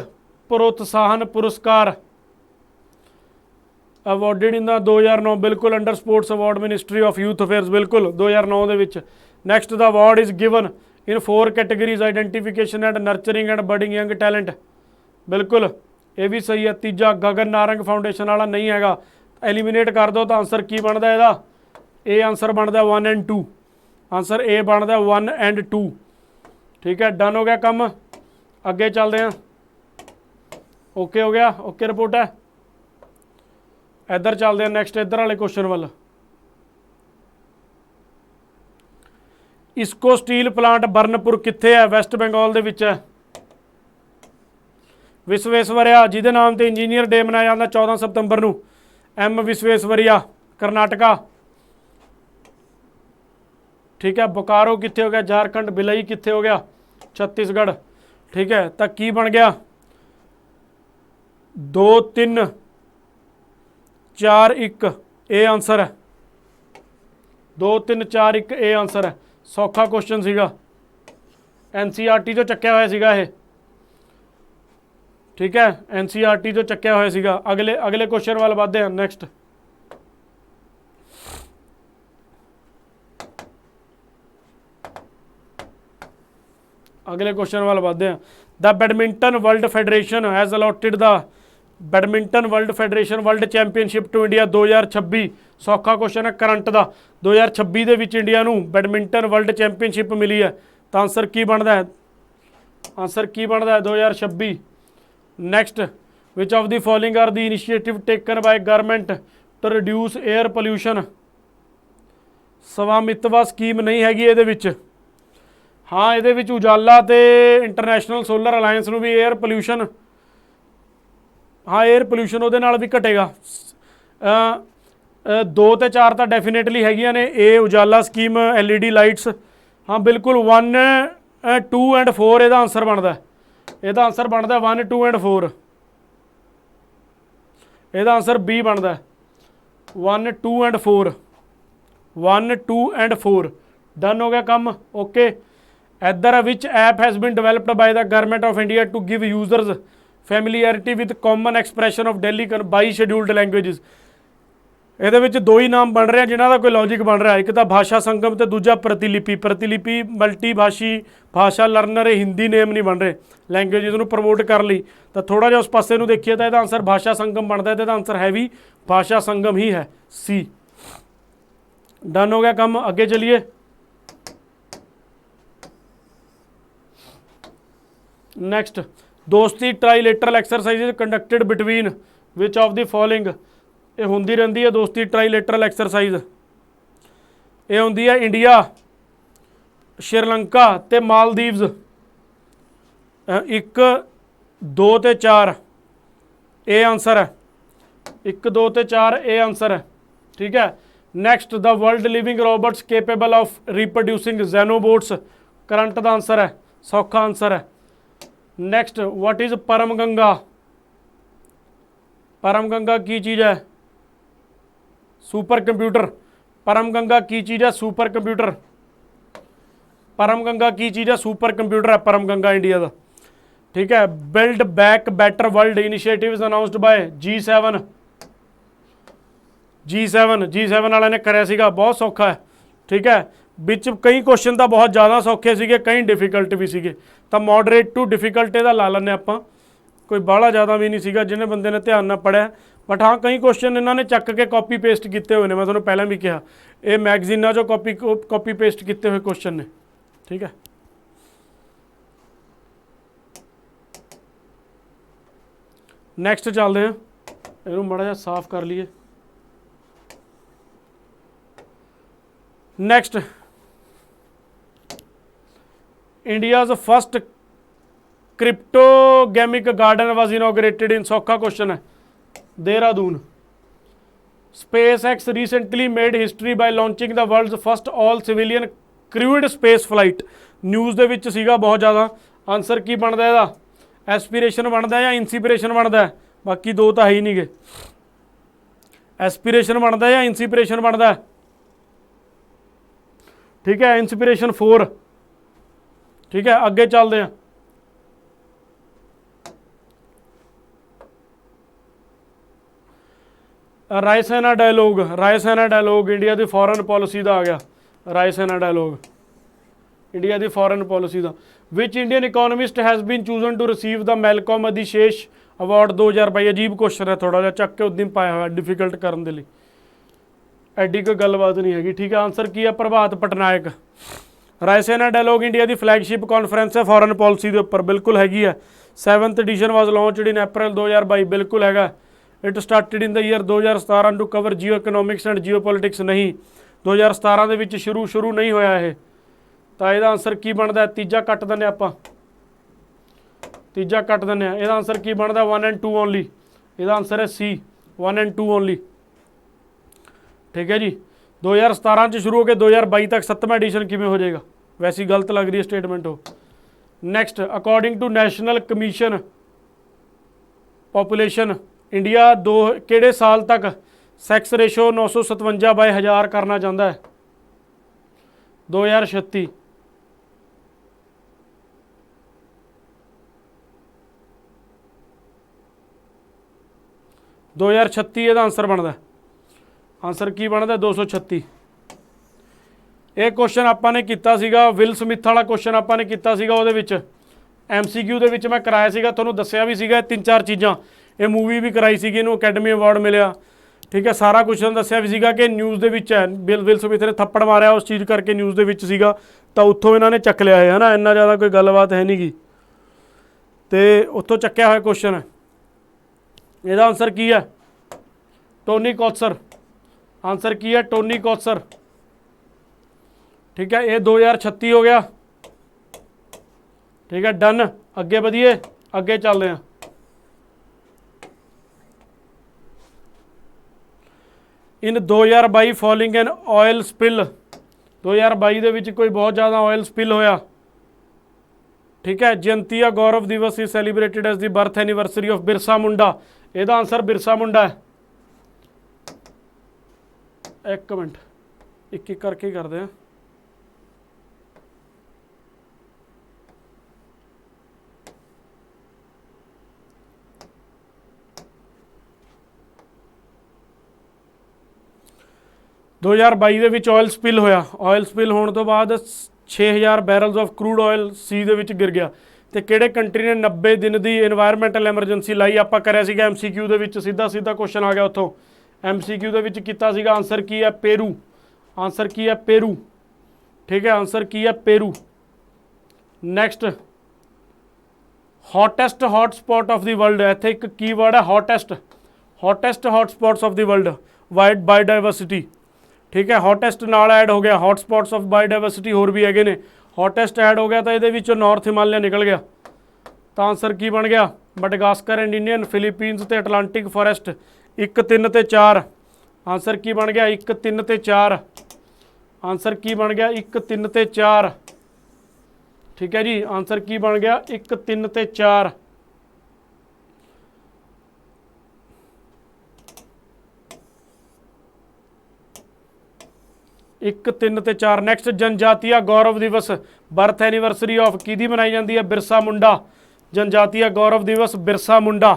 प्रोत्साहन पुरस्कार अवॉर्डेड इन द 2009, बिल्कुल under sports award ministry of youth affairs, बिल्कुल 2009 ਦੇ ਵਿੱਚ। Next the award is given in 4 categories, identification and nurturing and budding young talent, बिल्कुल ये भी सही है। तीजा गगन नारंग फाउंडेशन वाला नहीं हैगा, एलिमीनेट कर दो तो आंसर की बनता है ਇਹਦਾ। ए आंसर बनता 1 एंड 2, आंसर ए बनता 1 एंड 2। ठीक है, डन हो गया काम। अगे चलते हैं, ओके हो गया, ओके रिपोर्ट है। इधर चलते हैं नैक्सट, इधर वाले क्वेश्चन वाल। इस्को स्टील प्लांट बर्नपुर कित्थे है, वैस्ट बंगाल दे विच है। विश्वेश्वरैया जिहदे नाम ते इंजीनियर डे मनाया जाता 14 सितंबर नूं, एम विश्वेश्वरैया, कर्नाटका। ठीक है, बोकारो कित्थे हो गया, झारखंड। भिलई कित्थे हो गया, छत्तीसगढ़। ठीक है, तो की बन गया 2 3 4 1, ए आंसर है। 2 3 4 1 ए आंसर है। सौखा क्वेश्चन सीगा, NCERT जो चक्या होया सीगा ये। ठीक है, NCERT जो चक्या होया सीगा। अगले अगले क्वेश्चन वाल बढ़ते हैं नैक्सट। अगले क्वेश्चन वाल बढ़ते हैं। The Badminton World Federation has allotted the Badminton World Federation world championship to India 2026। सौखा क्वेश्चन है करंट का। 2026 ਦੇ ਵਿੱਚ इंडिया ਨੂੰ बैडमिंटन वर्ल्ड चैंपीयनशिप मिली है, तो आंसर की बनता है, आंसर की बनता है 2026। Next, which of the following are the initiative taken by government to reduce air pollution. Svamitva scheme नहीं हैगी ਇਹਦੇ ਵਿੱਚ। हाँ, ਇਹਦੇ ਵਿੱਚ उजाला तो इंटरनेशनल सोलर अलायंस ਨੂੰ भी एयर पोल्यूशन, हाँ एयर पोल्यूशन ਉਹਦੇ ਨਾਲ भी घटेगा। 2 ਤੇ 4 ਤਾਂ ਡੈਫੀਨੇਟਲੀ ਹੈਗੀਆਂ ਨੇ। ਇਹ ਉਜਾਲਾ ਸਕੀਮ, LED ਲਾਈਟਸ, हाँ बिल्कुल 1 2 एंड 4 ਇਹਦਾ आंसर बनता। ਇਹਦਾ आंसर बनता 1 2 एंड 4। ਇਹਦਾ आंसर B बनता 1 2 एंड 4, 1 2 एंड 4। डन हो गया काम, ओके। इधर which app has been developed by the government of India to give users familiarity with common expression of Delhi by scheduled languages। ਇਹਦੇ ਵਿੱਚ ਦੋ ਹੀ ਨਾਮ ਬਣ ਰਹੇ ਆ ਜਿਨ੍ਹਾਂ ਦਾ ਕੋਈ ਲੌਜਿਕ ਬਣ ਰਿਹਾ, ਇੱਕ ਤਾਂ ਭਾਸ਼ਾ ਸੰਗਮ ਤੇ ਦੂਜਾ ਪ੍ਰਤੀਲਿਪੀ। ਪ੍ਰਤੀਲਿਪੀ ਮਲਟੀ ਭਾਸ਼ੀ ਭਾਸ਼ਾ ਲਰਨਰ, ਇਹ ਹਿੰਦੀ ਨੇਮ ਨਹੀਂ ਬਣ ਰਹੇ ਲੈਂਗੁਏਜ ਨੂੰ ਪ੍ਰਮੋਟ ਕਰ ਲਈ। ਤਾਂ ਥੋੜਾ ਜਿਹਾ ਉਸ ਪਾਸੇ ਨੂੰ ਦੇਖੀਏ ਤਾਂ ਇਹਦਾ ਆਨਸਰ ਭਾਸ਼ਾ ਸੰਗਮ ਬਣਦਾ, ਤੇ ਇਹਦਾ ਆਨਸਰ ਹੈ ਵੀ ਭਾਸ਼ਾ ਸੰਗਮ ਹੀ ਹੈ, ਸੀ। ਡਨ ਹੋ ਗਿਆ ਕੰਮ, ਅੱਗੇ ਚਲੀਏ। Next, Dosti trilateral exercise conducted between which of the following. ਇਹ ਹੁੰਦੀ ਰਹਿੰਦੀ ਹੈ ਦੋਸਤੀ ਟ੍ਰਾਈਲੇਟਰਲ ਐਕਸਰਸਾइज। ਇਹ ਹੁੰਦੀ ਹੈ ਇੰਡੀਆ, ਸ਼੍ਰੀਲੰਕਾ ਤੇ ਮਾਲਦੀਵਜ਼। 1 2 ਤੇ 4 ਇਹ ਆਨਸਰ ਹੈ, 1 2 ਤੇ 4 ਇਹ ਆਨਸਰ ਹੈ, ਠੀਕ ਹੈ। Next, the world living robots capable of reproducing xenobots, current ਦਾ ਆਨਸਰ ਹੈ, ਸੌਖਾ ਆਨਸਰ ਹੈ। ਨੈਕਸਟ, व्हाट इज परम गंगा। परम गंगा की चीज़ है, सुपर कंप्यूटर। परम गंगा की चीज़ है, सुपर कंप्यूटर। परम गंगा की चीज़ है, सुपर कंप्यूटर है परम गंगा इंडिया का, ठीक है। Build back better world initiative announced by G7। G7 वाले ने कराया सीगा, बहुत सौखा है, ठीक है। ਵਿੱਚ ਕਈ ਕੁਐਸਚਨ ਤਾਂ ਬਹੁਤ ਜ਼ਿਆਦਾ ਸੌਖੇ ਸੀਗੇ, ਕਈ ਡਿਫਿਕਲਟ ਵੀ ਸੀਗੇ, ਤਾਂ ਮੋਡਰੇਟ ਟੂ ਡਿਫਿਕਲਟ ਇਹਦਾ ਲਾ ਲੈਂਦੇ ਆਪਾਂ। ਕੋਈ ਬਾਹਲਾ ਜ਼ਿਆਦਾ ਵੀ ਨਹੀਂ ਸੀਗਾ ਜਿਹਨੇ ਬੰਦੇ ਨੇ ਧਿਆਨ ਨਾਲ ਪੜ੍ਹਿਆ, ਬਟ ਹਾਂ ਕਈ ਕੁਐਸਚਨ ਇਹਨਾਂ ਨੇ ਚੱਕ ਕੇ ਕਾਪੀ ਪੇਸਟ ਕੀਤੇ ਹੋਏ ਨੇ। ਮੈਂ ਤੁਹਾਨੂੰ ਪਹਿਲਾਂ ਵੀ ਕਿਹਾ ਇਹ ਮੈਗਜ਼ੀਨਾਂ 'ਚੋਂ ਕਾਪੀ ਪੇਸਟ ਕੀਤੇ ਹੋਏ ਕੁਐਸਚਨ ਨੇ, ਠੀਕ ਹੈ। ਨੈਕਸਟ ਚੱਲਦੇ ਹਾਂ, ਇਹਨੂੰ ਮਾੜਾ ਜਿਹਾ ਸਾਫ਼ ਕਰ ਲਈਏ। Next, India's first cryptogamic garden was inaugurated in, सौखा क्वेश्चन है, Dehradun. SpaceX recently made history by launching the world's first all civilian crewed space flight. News ਦੇ ਵਿੱਚ ਸੀਗਾ ਬਹੁਤ ਜ਼ਿਆਦਾ। आंसर ਕੀ ਬਣਦਾ ਇਹਦਾ, ਐਸਪੀਰੇਸ਼ਨ ਬਣਦਾ ਜਾਂ ਇਨਸੀਪੀਰੇਸ਼ਨ ਬਣਦਾ? ਬਾਕੀ ਦੋ ਤਾਂ ਹੈ ਹੀ ਨਹੀਂਗੇ। ਐਸਪੀਰੇਸ਼ਨ ਬਣਦਾ ਜਾਂ ਇਨਸੀਪੀਰੇਸ਼ਨ ਬਣਦਾ, ठीक है। इंस्पिरेशन 4, ठीक है। अगे चलते हैं, Raisina dialogue. Raisina dialogue India की फॉरन पॉलिसी का आ गया। रायसेना डायलॉग इंडिया की फॉरन पॉलिसी का। Which Indian economist has been chosen to receive the Malcolm Adiseshiah award 2022। अजीब क्वेश्चन है, थोड़ा जिहा चक के उद्यम पाया हुआ डिफिकल्ट करने के लिए, एडी कोई गलबात नहीं हैगी, ठीक है। आंसर की है, प्रभात पटनायक। रायसेना डायलॉग इंडिया की फ्लैगशिप कॉन्फ्रेंस है फॉरन पॉलिसी के उपर, बिल्कुल हैगी है। 7th edition was launched in April 2022, बिल्कुल हैगा। It started in the year 2017 to cover geoeconomics and geopolitics. नहीं, 2017 ਦੇ ਵਿੱਚ शुरू नहीं होया ਇਹ, ਤਾਂ ਇਹਦਾ आंसर ਕੀ ਬਣਦਾ? ਤੀਜਾ ਕੱਟ ਦਿੰਦੇ ਆਪਾਂ, ਤੀਜਾ ਕੱਟ ਦਿੰਦੇ ਆ। ਇਹਦਾ आंसर ਕੀ ਬਣਦਾ? 1 and 2 ओनली। ਇਹਦਾ आंसर है C, 1 and 2 ओनली, ठीक है जी। 2017 ਚ शुरू हो के 2022 तक 7वां एडिशन किमें हो जाएगा? वैसी गलत लग रही है स्टेटमेंट हो। Next, according to national commission population India दो किहड़े साल तक सैक्स रेशो 957/1000 करना चाहता है? 2036। 2036 ਇਹਦਾ आंसर बनता। आंसर की बनता? 236। ਇਹ क्वेश्चन ਆਪਾਂ ਨੇ ਕੀਤਾ ਸੀਗਾ, ਵਿਲ ਸਮਿਥ ਵਾਲਾ क्वेश्चन ਆਪਾਂ ਨੇ ਕੀਤਾ ਸੀਗਾ। ਉਹਦੇ ਵਿੱਚ MCQ ਦੇ ਵਿੱਚ ਮੈਂ ਕਰਾਇਆ ਸੀਗਾ, ਤੁਹਾਨੂੰ ਦੱਸਿਆ ਵੀ ਸੀਗਾ 3-4 ਚੀਜ਼ਾਂ। ਇਹ ਮੂਵੀ ਵੀ ਕਰਾਈ ਸੀਗੀ, ਇਹਨੂੰ ਅਕੈਡਮੀ ਅਵਾਰਡ ਮਿਲਿਆ, ਠੀਕ ਹੈ। ਸਾਰਾ ਕੁਝ ਤੁਹਾਨੂੰ ਦੱਸਿਆ ਵੀ ਸੀਗਾ ਕਿ ਨਿਊਜ਼ ਦੇ ਵਿੱਚ ਹੈ। ਵਿਲ ਸਮਿਥ ਨੇ ਥੱਪੜ ਮਾਰਿਆ ਉਸ ਚੀਜ਼ ਕਰਕੇ, ਨਿਊਜ਼ ਦੇ ਵਿੱਚ ਸੀਗਾ, ਤਾਂ ਉੱਥੋਂ ਇਹਨਾਂ ਨੇ ਚੱਕ ਲਿਆ ਹੈ ਨਾ। ਇੰਨਾ ਜ਼ਿਆਦਾ ਕੋਈ ਗੱਲਬਾਤ ਹੈ ਨਹੀਂ ਗੀ, ਤੇ ਉੱਥੋਂ ਚੱਕਿਆ ਹੋਇਆ क्वेश्चन ਹੈ। ਇਹਦਾ ਆਨਸਰ ਕੀ ਹੈ? ਟੋਨੀ ਕੋਤਸਰ। आंसर की है टोनी कोत्सर, ठीक है। ये 2036 हो गया, ठीक है, डन। अगे बढ़िए, अगे चलते हैं। इन 2022 फॉलोइंग एन ऑयल स्पिल, 2022 ਦੇ ਵਿੱਚ कोई बहुत ज़्यादा ऑयल स्पिल होया, ठीक है। Janjatiya Gaurav Divas is celebrated as the birth anniversary of Birsa Munda. ਇਹਦਾ आंसर बिरसा मुंडा है। एक मिनट, एक एक करके ही करते हैं। 2022 ਦੇ ਵਿੱਚ ਆਇਲ ਸਪਿਲ ਹੋਇਆ, ਆਇਲ ਸਪਿਲ ਹੋਣ ਤੋਂ ਬਾਅਦ 6000 ਬੈਰਲਸ ਆਫ ਕਰੂਡ ਆਇਲ ਸੀ ਦੇ ਵਿੱਚ ਗਿਰ ਗਿਆ। ਤੇ ਕਿਹੜੇ ਕੰਟਰੀ ਨੇ 90 ਦਿਨ ਦੀ ਇਨਵਾਇਰਮੈਂਟਲ ਐਮਰਜੈਂਸੀ ਲਾਈ? ਆਪਾਂ ਕਰਿਆ ਸੀਗਾ MCQ ਦੇ ਵਿੱਚ, ਸਿੱਧਾ ਕੁਐਸਚਨ ਆ ਗਿਆ ਉੱਥੋਂ, MCQ ਦੇ ਵਿੱਚ ਕੀਤਾ ਸੀਗਾ। ਆਨਸਰ ਕੀ ਹੈ? पेरू। आंसर की है पेरू। ठीक है, आंसर की है Peru. Next, hottest hotspot of the world, इत्थे एक कीवर्ड है hottest hotspots of the world, wide biodiversity. ठीक है, हॉटेस्ट नाल ऐड हो गया, हॉटस्पॉट्स ऑफ बायोडाइवर्सिटी होर भी हैगे ने, हॉटेस्ट ऐड हो गया तो ये नॉर्थ हिमालय निकल गया। तो आंसर की बन गया? मडगास्कर एंड इंडियन, फिलीपीनस ते अटलांटिक फॉरेस्ट। 1 3 ते 4, आंसर की बन गया? 1 3 ते 4। आंसर की बन गया? 1 3 ते 4। ठीक है जी, आंसर की बन गया? 1 3 ते 4। एक 3 ते 4। नैक्सट, जनजातीय गौरव दिवस, बर्थ एनिवर्सरी ऑफ किहदी मनाई जाती है? बिरसा मुंडा। जनजातीय गौरव दिवस बिरसा मुंडा,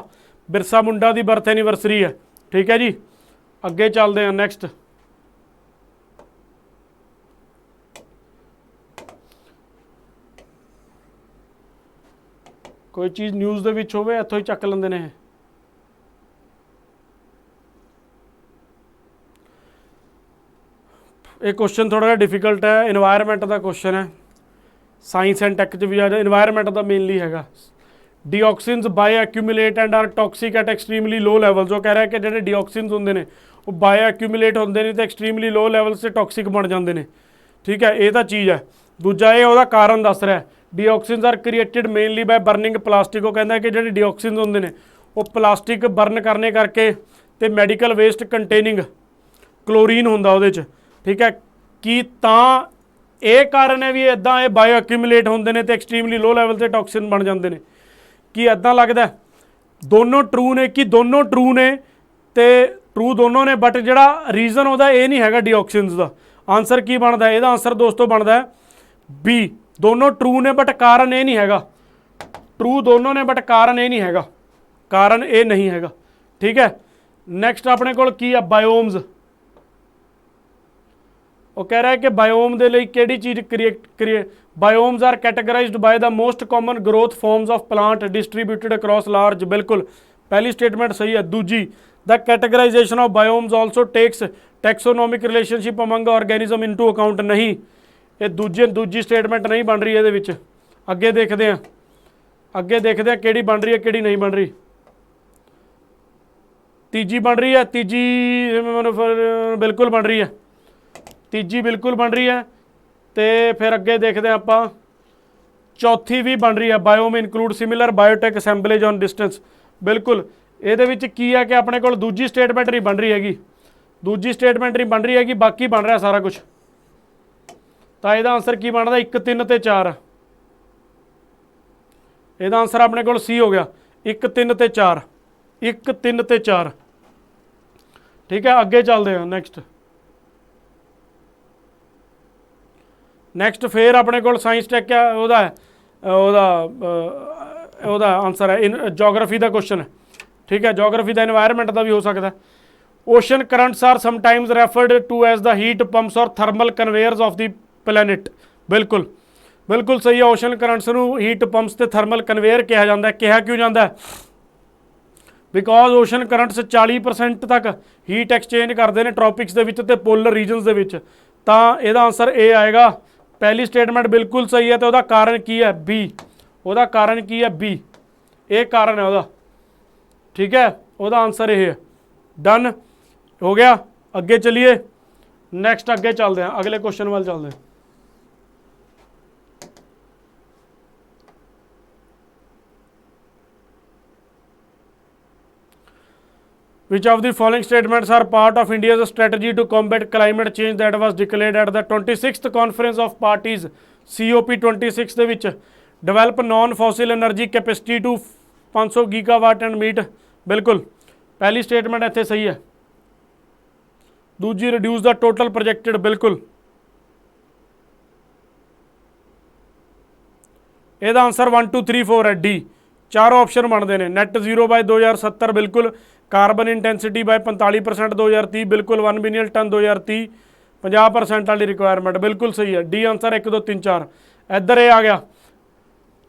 बिरसा मुंडा की बर्थ एनिवर्सरी है। ठीक है जी, अगे चलते हैं। नैक्सट, कोई चीज़ न्यूज़ दे विच होवे इत्थों ही चक लेंदे ने। ये क्वेश्चन थोड़ा जिहा डिफिकल्ट है, इन्वायरमेंट का क्वेश्चन है, साइंस एंड टैक च भी आ जाए, इन्वायरमेंट का मेनली हैगा। Dioxins bioaccumulate and are toxic at extremely low level. जो कह रहा है कि जो डिऑक्सिन्स होंगे ने वो बायो एक्यूमुलेट होंगे ने तो एक्सट्रीमली लो लैवल से टॉक्सिक बन जाते हैं। ठीक है, ये तो चीज़ है। दूजा ये उसका कारण दस रहा है, dioxins are created mainly by burning plastic. वो कहता है कि जो डिऑक्सिन्स होंगे ने वो प्लास्टिक बर्न करने करके तो मैडिकल वेस्ट कंटेनिंग क्लोरीन होंदा उहदे च। ठीक है, कि तां ये कारण है भी इदां ये बायो एक्यूमुलेट होंगे ने तो एक्सट्रीमली लो लैवल से टॉक्सिन बन जाते हैं। कि इदां लगदा दोनों ट्रू ने, कि दोनों ट्रू ने तो ट्रू दोनों ने, बट जिहड़ा रीजन उहदा ये नहीं हैगा डिऑक्सिन्स दा। आंसर की बनता है? इहदा आंसर दोस्तों बनता है बी, दोनों ट्रू ने बट कारण ये नहीं हैगा। ट्रू दोनों ने बट कारण ये नहीं हैगा, कारण ये नहीं हैगा। ठीक है, नैक्सट अपने कोल की है? बायोम्स। वो कह रहा है कि बायोम के लिए किहड़ी चीज़ create biomes are categorized by the most common growth forms of plant distributed across large. बिल्कुल, पहली स्टेटमेंट सही है। दूजी, the categorization of biomes also takes taxonomic relationship among organism into account. नहीं, ये दूजी स्टेटमेंट नहीं बन रही है। अगे देखते हैं, किहड़ी बन रही है किहड़ी नहीं बन रही। तीजी बन रही है, तीजी बिल्कुल बन रही है, तीजी बिल्कुल बन रही है। तो फिर अगे देखते हैं आपां, चौथी भी बन रही है। Biome include similar biotech assemblage on distance. बिल्कुल, ये की है कि अपने को दूजी स्टेटमेंट नहीं बन रही हैगी, दूजी स्टेटमेंट नहीं बन रही हैगी, बाकी बन रहा सारा कुछ। तो यदा आंसर की बनता? 1 3 ते 4। यदा आंसर अपने को सी हो गया, 1 3 ते 4, 1 3 ते 4। ठीक है, अगे चलते हैं। नैक्सट फिर अपने को साइंस टैक क्या आंसर है इन जोग्राफी का क्वेश्चन है। ठीक है, जोग्राफी का इन्वायरमेंट का भी हो सकता है। Ocean currents are sometimes referred to as the heat pumps और thermal conveyors of the planet. बिल्कुल बिल्कुल सही है। ओशन करंट्स नूं हीट पंप्स ते थर्मल कन्वेयर कहा जाता है। कहा क्यों जाता है? बिकॉज ओशन करंट्स 40% तक हीट एक्सचेंज करते हैं ट्रॉपिक्स के विच ते पोलर रीजनस के विच। तां इहदा आंसर ए आएगा। पहली स्टेटमेंट बिल्कुल सही है। तो वह कारण की है? बी। वह कारण की है? बी। ये कारण है वह। ठीक है, वह आंसर ये है। डन हो गया। अगे चलिए, नैक्सट अगे चलते हैं, अगले क्वेश्चन वाल चलते हैं। Which of the following statements are part of India's strategy to combat climate change that was declared at the 26th Conference of Parties COP26 ਦੇ ਵਿੱਚ? Develop non-fossil energy capacity to 500 gigawatt and meet। बिल्कुल, पहली statement इत्थे सही है। दूजी, reduce the total projected. बिल्कुल, ਇਹਦਾ आंसर 1 2 3 4 है। डी। चारों ऑप्शन बनते हैं। Net zero by 2070। बिल्कुल, कार्बन इंटेंसिटी बाय 45% 2030। बिल्कुल, 1 बिलियन टन 2030। 50% वाली रिक्वायरमेंट बिल्कुल सही है। D answer 1 2 3 4। इधर ये आ गया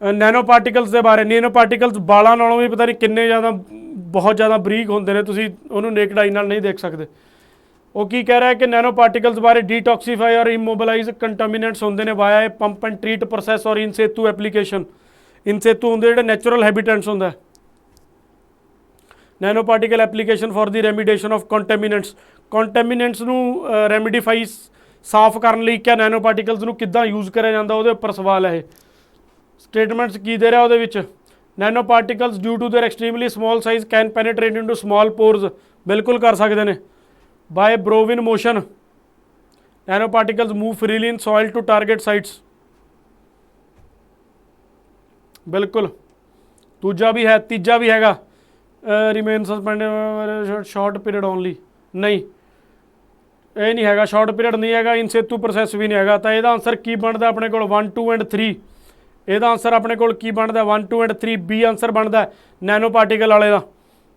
नैनो पार्टिकल्स के बारे। नैनो पार्टिकल्स बालों नालों भी पता नहीं किन्ने ज़्यादा बहुत ज़्यादा बरीक होंगे ने, तुसीं उहनूं नेकड आई नाल नहीं देख सकते। वो की कह रहा है कि नैनो पार्टिकल्स बारे डिटॉक्सीफाई और इमोबलाइज कंटामिनेंट्स होंगे ने via a pump and treat process और in situ application. In situ होंगे जो नैचुरल हैबिटेंट्स होंगे। Nano particle application for the remediation of contaminants नूं रेमीडीफाई साफ करने लई क्या नैनो पार्टिकल्स नूं किद्दां यूज़ करिया जांदा, उहदे उपर सवाल है। स्टेटमेंट्स की दे रहा उहदे विच nano particles due to their extremely small size can penetrate into small pores, बिल्कुल कर सकते हैं। By brownian motion nano particles move freely in soil to target sites, बिल्कुल। दूजा भी है, तीजा भी हैगा remain suspended short period only, नहीं ये नहीं हैगा, शॉर्ट पीरियड नहीं हैगा। इन सेतू प्रोसैस भी नहीं हैगा। तो यदा आंसर की बनता अपने को 1 2 एंड 3। यदा आंसर अपने को की बनता 1 2 एंड 3। बी आंसर बनता है नैनो पार्टिकल वाले का।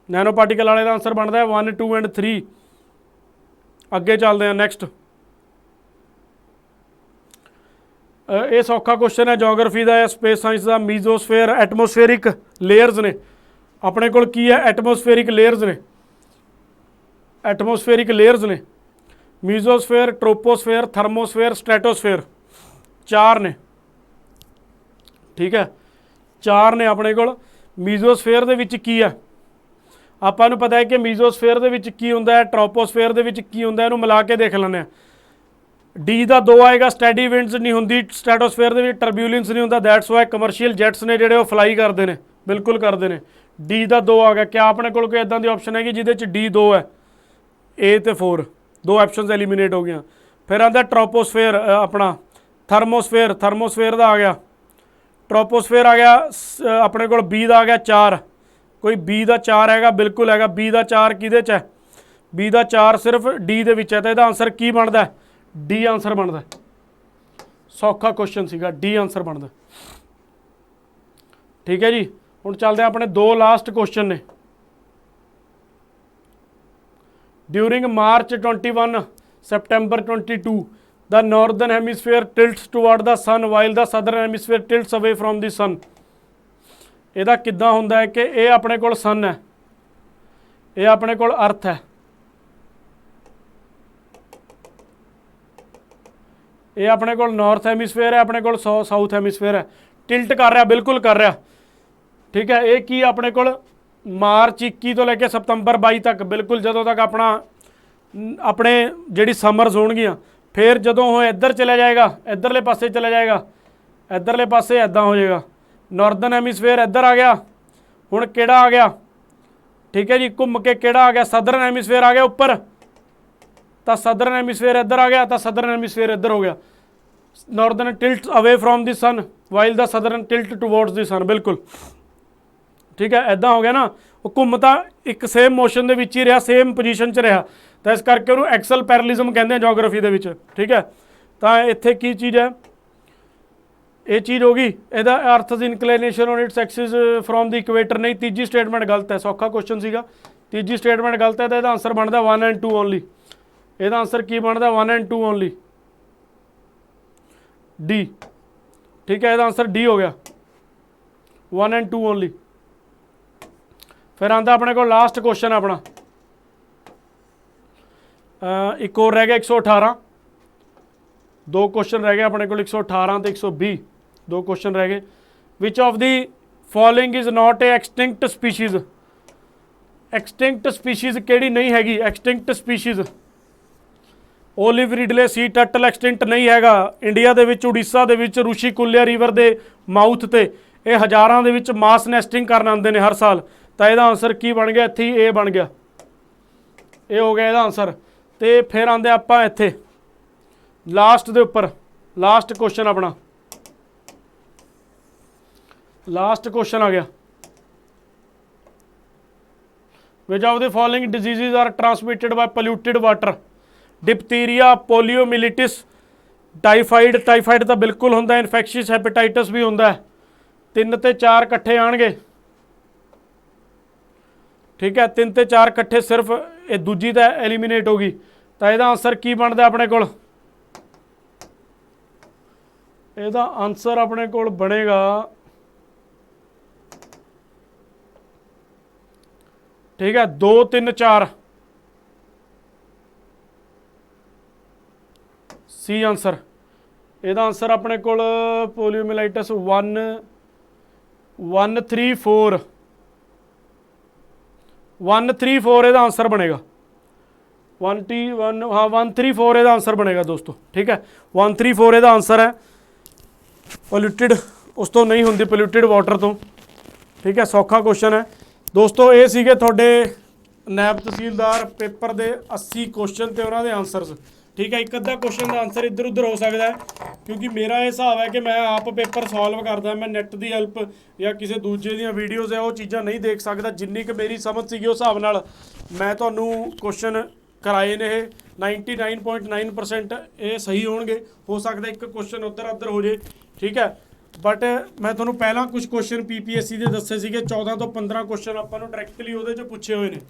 नैनो पार्टिकल वाले का आंसर बनता है 1 2 एंड 3। अगे चलते हैं नैक्सट। ये सौखा क्वेश्चन है जोग्राफी का, स्पेस साइंस का। मीजोस्फेयर एटमोसफेरिक लेयर्स ने अपने को की है, एटमोसफेरिक लेयर्स ने, एटमोसफेरिक लेयर्स ने मीजोस्फेयर, ट्रोपोस्फेयर, थर्मोस्फेयर, स्ट्रेटोस्फेयर, 4 ने। ठीक है, 4 ने अपने को। मीजोस्फेयर दे विच की है, आपां नूं पता है कि मीजोस्फेयर दे विच की हुंदा है, ट्रोपोस्फेयर दे विच की हुंदा है, इहनूं मिला के देख लैंदे। डी का 2 आएगा, स्टैडी विंड्स नहीं होंगी स्ट्रेटोस्फेयर दे विच, टर्ब्यूलेंस नहीं होंदा, दैट्स वाई कमर्शियल जैट्स ने जिहड़े फ्लाई करते हैं, बिल्कुल करते हैं। डी का 2 आ गया। क्या अपने को कोई इदां दी ऑप्शन है कि जिहदे डी 2 है? ए तो 4, 2 ऑप्शन एलिमीनेट हो गई। फिर आंदा ट्रोपोस्फेयर, अपना थर्मोस्फेयर, थर्मोस्फेयर का आ गया। ट्रोपोस्फेयर आ गया अपने को। बी का आ गया 4, कोई बी का 4 हैगा? बिल्कुल हैगा। बी का 4 किहदे च है? बी का 4 सिर्फ डी दे विच है। तो इसदा आंसर की बनता है? डी आंसर बनता है। सौखा क्वेश्चन सीगा, डी आंसर बनता। ठीक है जी, हुण चलते हैं अपने 2 लास्ट क्वेश्चन ने। During March 21 September 22 the northern hemisphere tilts toward the sun while the southern hemisphere tilts away from the sun. ਇਹਦਾ ਕਿੱਦਾਂ ਹੁੰਦਾ है कि ये अपने को सन है, ये अपने को अर्थ है, ये अपने को नॉर्थ हैमीस्फेयर है, अपने को साउथ हैमीस्फेयर है। टिल्ट कर रहा, बिल्कुल कर रहा। ठीक है, ये की अपने को मार्च 21 तो लेके सितंबर 22 तक, बिल्कुल ਜਦੋਂ तक अपना अपने ਜਿਹੜੀ ਸਮਰਸ ਹੋਣਗੀਆਂ। फिर ਜਦੋਂ ਉਹ ਇੱਧਰ चला जाएगा, ਇੱਧਰਲੇ पासे चला जाएगा, ਇੱਧਰਲੇ पासे ਇੱਦਾਂ हो जाएगा। नॉर्दर्न हैमीस्फेयर ਇੱਧਰ आ गया, ਹੁਣ ਕਿਹੜਾ आ गया? ठीक है जी, घूम के ਕਿਹੜਾ आ गया? सदर्न हैमीस्फेयर आ गया ऊपर, तो सदर्न हैमीस्फेयर ਇੱਧਰ आ गया, तो सदर्न हैमीस्फेयर ਇੱਧਰ हो गया। Northern tilt away from the sun while the southern tilt towards the sun, बिल्कुल ठीक है। ਇੱਦਾਂ हो गया ना, वो घूम तो एक सेम मोशन के विच ही रहा, सेम पोजीशन च रहा, तो इस करके उन्होंने एक्सल पैरलिज्म कहते हैं जोग्राफी के विच। ठीक है, तो इत्थे की चीज़ है? ये चीज़ होगी ਇਹਦਾ earth inclination on its axis from the equator. नहीं, तीजी स्टेटमेंट गलत है, सौखा क्वेश्चन सीगा। तीजी स्टेटमेंट गलत है, तो ਇਹਦਾ आंसर बनता 1 and 2 ओनली। ਇਹਦਾ आंसर की बनता 1 and 2 ओनली, डी। ठीक है, ਇਹਦਾ आंसर डी हो गया, 1 and 2 ओनली। फिर आंदा अपने को लास्ट क्वेश्चन अपना, एक और रह गया 118। 2 क्वेश्चन रह गए अपने को, 118 तो 120, 2 क्वेश्चन रह गए। विच of the following is not a extinct species. Extinct species केड़ी नहीं हैगी? Extinct species olive Ridley sea turtle extinct नहीं हैगा। इंडिया दे विच उड़ीसा दे विच रुशिकुल्या रिवर दे माउथ ते ये हज़ारां दे विच मास नैसटिंग करन आंदे ने हर साल। तो यदा आंसर की बन गया? इत्थे ए बन गया, ये हो गया यदा आंसर। तो फिर आंदे आपां इत्थे लास्ट दे उपर, लास्ट क्वेश्चन अपना, लास्ट क्वेश्चन आ गया। Which of the following diseases are transmitted by polluted water. Diphtheria, poliomyelitis, typhoid. Typhoid तो बिल्कुल होंदा, इन्फैक्शियस हैपेटाइटिस भी होंदा है। 3 ते 4 कट्ठे आणगे। ठीक है, 3 ते 4 कट्ठे, सिर्फ ये दूजी तो एलिमीनेट होगी। तो यदा आंसर की बनता अपने को? ਇਹਦਾ ਆਨਸਰ ਆਪਣੇ ਕੋਲ ਬਣੇਗਾ ਠੀਕ ਹੈ 2 3 4 ਸੀ ਆਨਸਰ। ਇਹਦਾ ਆਨਸਰ ਆਪਣੇ ਕੋਲ ਪੋਲੀਓਮੀਲਾਈਟਸ 134 ਇਹਦਾ ਆਨਸਰ ਬਣੇਗਾ 1T1 हाँ 134 ਇਹਦਾ ਆਨਸਰ ਬਣੇਗਾ ਦੋਸਤੋ। ਠੀਕ ਹੈ 134 ਇਹਦਾ ਆਨਸਰ ਹੈ। ਪੋਲਿਊਟਿਡ ਉਸ ਤੋਂ ਨਹੀਂ ਹੁੰਦੀ, ਪੋਲਿਊਟਿਡ ਵਾਟਰ ਤੋਂ। ਠੀਕ ਹੈ ਸੌਖਾ ਕੁਐਸਚਨ ਹੈ ਦੋਸਤੋ। ਇਹ ਸੀਗੇ ਤੁਹਾਡੇ ਨਾਇਬ ਤਹਿਸੀਲਦਾਰ ਪੇਪਰ ਦੇ 80 ਕੁਐਸਚਨ ਤੇ ਉਹਨਾਂ ਦੇ ਆਨਸਰਸ। ਠੀਕ ਹੈ ਇੱਕ ਅੱਧਾ ਕੁਐਸਚਨ ਦਾ ਆਨਸਰ ਇੱਧਰ ਉੱਧਰ ਹੋ ਸਕਦਾ ਹੈ ਕਿਉਂਕਿ ਮੇਰਾ ਇਹ ਹਿਸਾਬ ਹੈ ਕਿ ਮੈਂ ਆਪ ਪੇਪਰ ਸੋਲਵ ਕਰਦਾ, ਮੈਂ ਨੈੱਟ ਦੀ ਹੈਲਪ ਜਾਂ ਕਿਸੇ ਦੂਜੇ ਦੀਆਂ ਵੀਡੀਓਜ਼ ਹੈ ਉਹ ਚੀਜ਼ਾਂ ਨਹੀਂ ਦੇਖ ਸਕਦਾ। ਜਿੰਨੀ ਕੁ ਮੇਰੀ ਸਮਝ ਸੀਗੀ ਉਸ ਹਿਸਾਬ ਨਾਲ ਮੈਂ ਤੁਹਾਨੂੰ ਕੁਐਸਚਨ कराए ने। 99.9% ये सही होंगे, हो सकता है एक क्वेश्चन उधर उधर हो जाए। ठीक है बट मैं थोड़ा पहला कुछ क्वेश्चन PPSC के दसे थे 14 तो 15 क्वेश्चन अपन डायरैक्टली वो पूछे हुए हैं।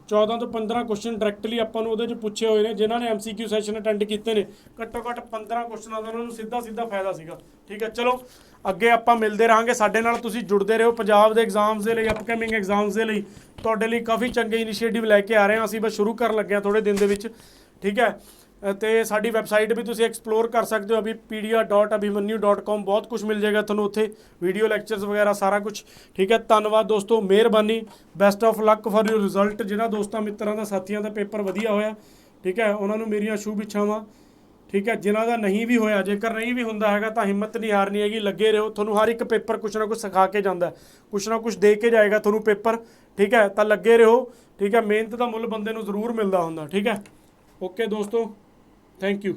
14 तो 15 क्वेश्चन डायरैक्टली अपन वो पूछे हुए हैं। जिन्होंने MCQ सैशन अटेंड किए हैं घट्टो घट्ट 15 क्वेश्चन का उन्होंने सीधा सीधा फायदा सीगा। ठीक है चलो ਅੱਗੇ ਆਪਾਂ ਮਿਲਦੇ ਰਹਾਂਗੇ। ਸਾਡੇ ਨਾਲ ਤੁਸੀਂ ਜੁੜਦੇ ਰਹੋ। ਪੰਜਾਬ ਦੇ ਐਗਜ਼ਾਮਸ ਦੇ ਲਈ, ਅਪਕਮਿੰਗ ਐਗਜ਼ਾਮਸ ਦੇ ਲਈ ਤੁਹਾਡੇ ਲਈ ਕਾਫੀ ਚੰਗੇ ਇਨੀਸ਼ੀਏਟਿਵ ਲੈ ਕੇ ਆ ਰਹੇ ਹਾਂ ਅਸੀਂ। ਬਸ ਸ਼ੁਰੂ ਕਰਨ ਲੱਗੇ ਹਾਂ ਥੋੜੇ ਦਿਨ ਦੇ ਵਿੱਚ। ਠੀਕ ਹੈ ਤੇ ਸਾਡੀ ਵੈਬਸਾਈਟ ਵੀ ਤੁਸੀਂ ਐਕਸਪਲੋਰ ਕਰ ਸਕਦੇ ਹੋ abhipedia.abhimanyu.com। ਬਹੁਤ ਕੁਝ ਮਿਲ ਜਾਏਗਾ ਤੁਹਾਨੂੰ ਉੱਥੇ, ਵੀਡੀਓ ਲੈਕਚਰਸ ਵਗੈਰਾ ਸਾਰਾ ਕੁਝ। ਠੀਕ ਹੈ ਧੰਨਵਾਦ ਦੋਸਤੋ, ਮਿਹਰਬਾਨੀ। Best of luck for your result. ਜਿਹਨਾਂ ਦੋਸਤਾਂ ਮਿੱਤਰਾਂ ਦਾ ਸਾਥੀਆਂ ਦਾ ਪੇਪਰ ਵਧੀਆ ਹੋਇਆ ਠੀਕ ਹੈ ਉਹਨਾਂ ਨੂੰ ਮੇਰੀਆਂ ਸ਼ੁਭ ਇੱਛਾਵਾਂ। ठीक है जिन्हों का नहीं भी होया, जेकर नहीं भी होंदा हैगा तो हिम्मत नहीं हारनी हैगी, लगे रहो। थोनू हर एक पेपर कुछ ना कुछ सिखा के जाता है, कुछ ना कुछ दे के जाएगा थोनू पेपर। ठीक है तो लगे रहो। ठीक है मेहनत का मुल बंदे नू जरूर मिलता होंदा। ठीक है ओके दोस्तों थैंक यू।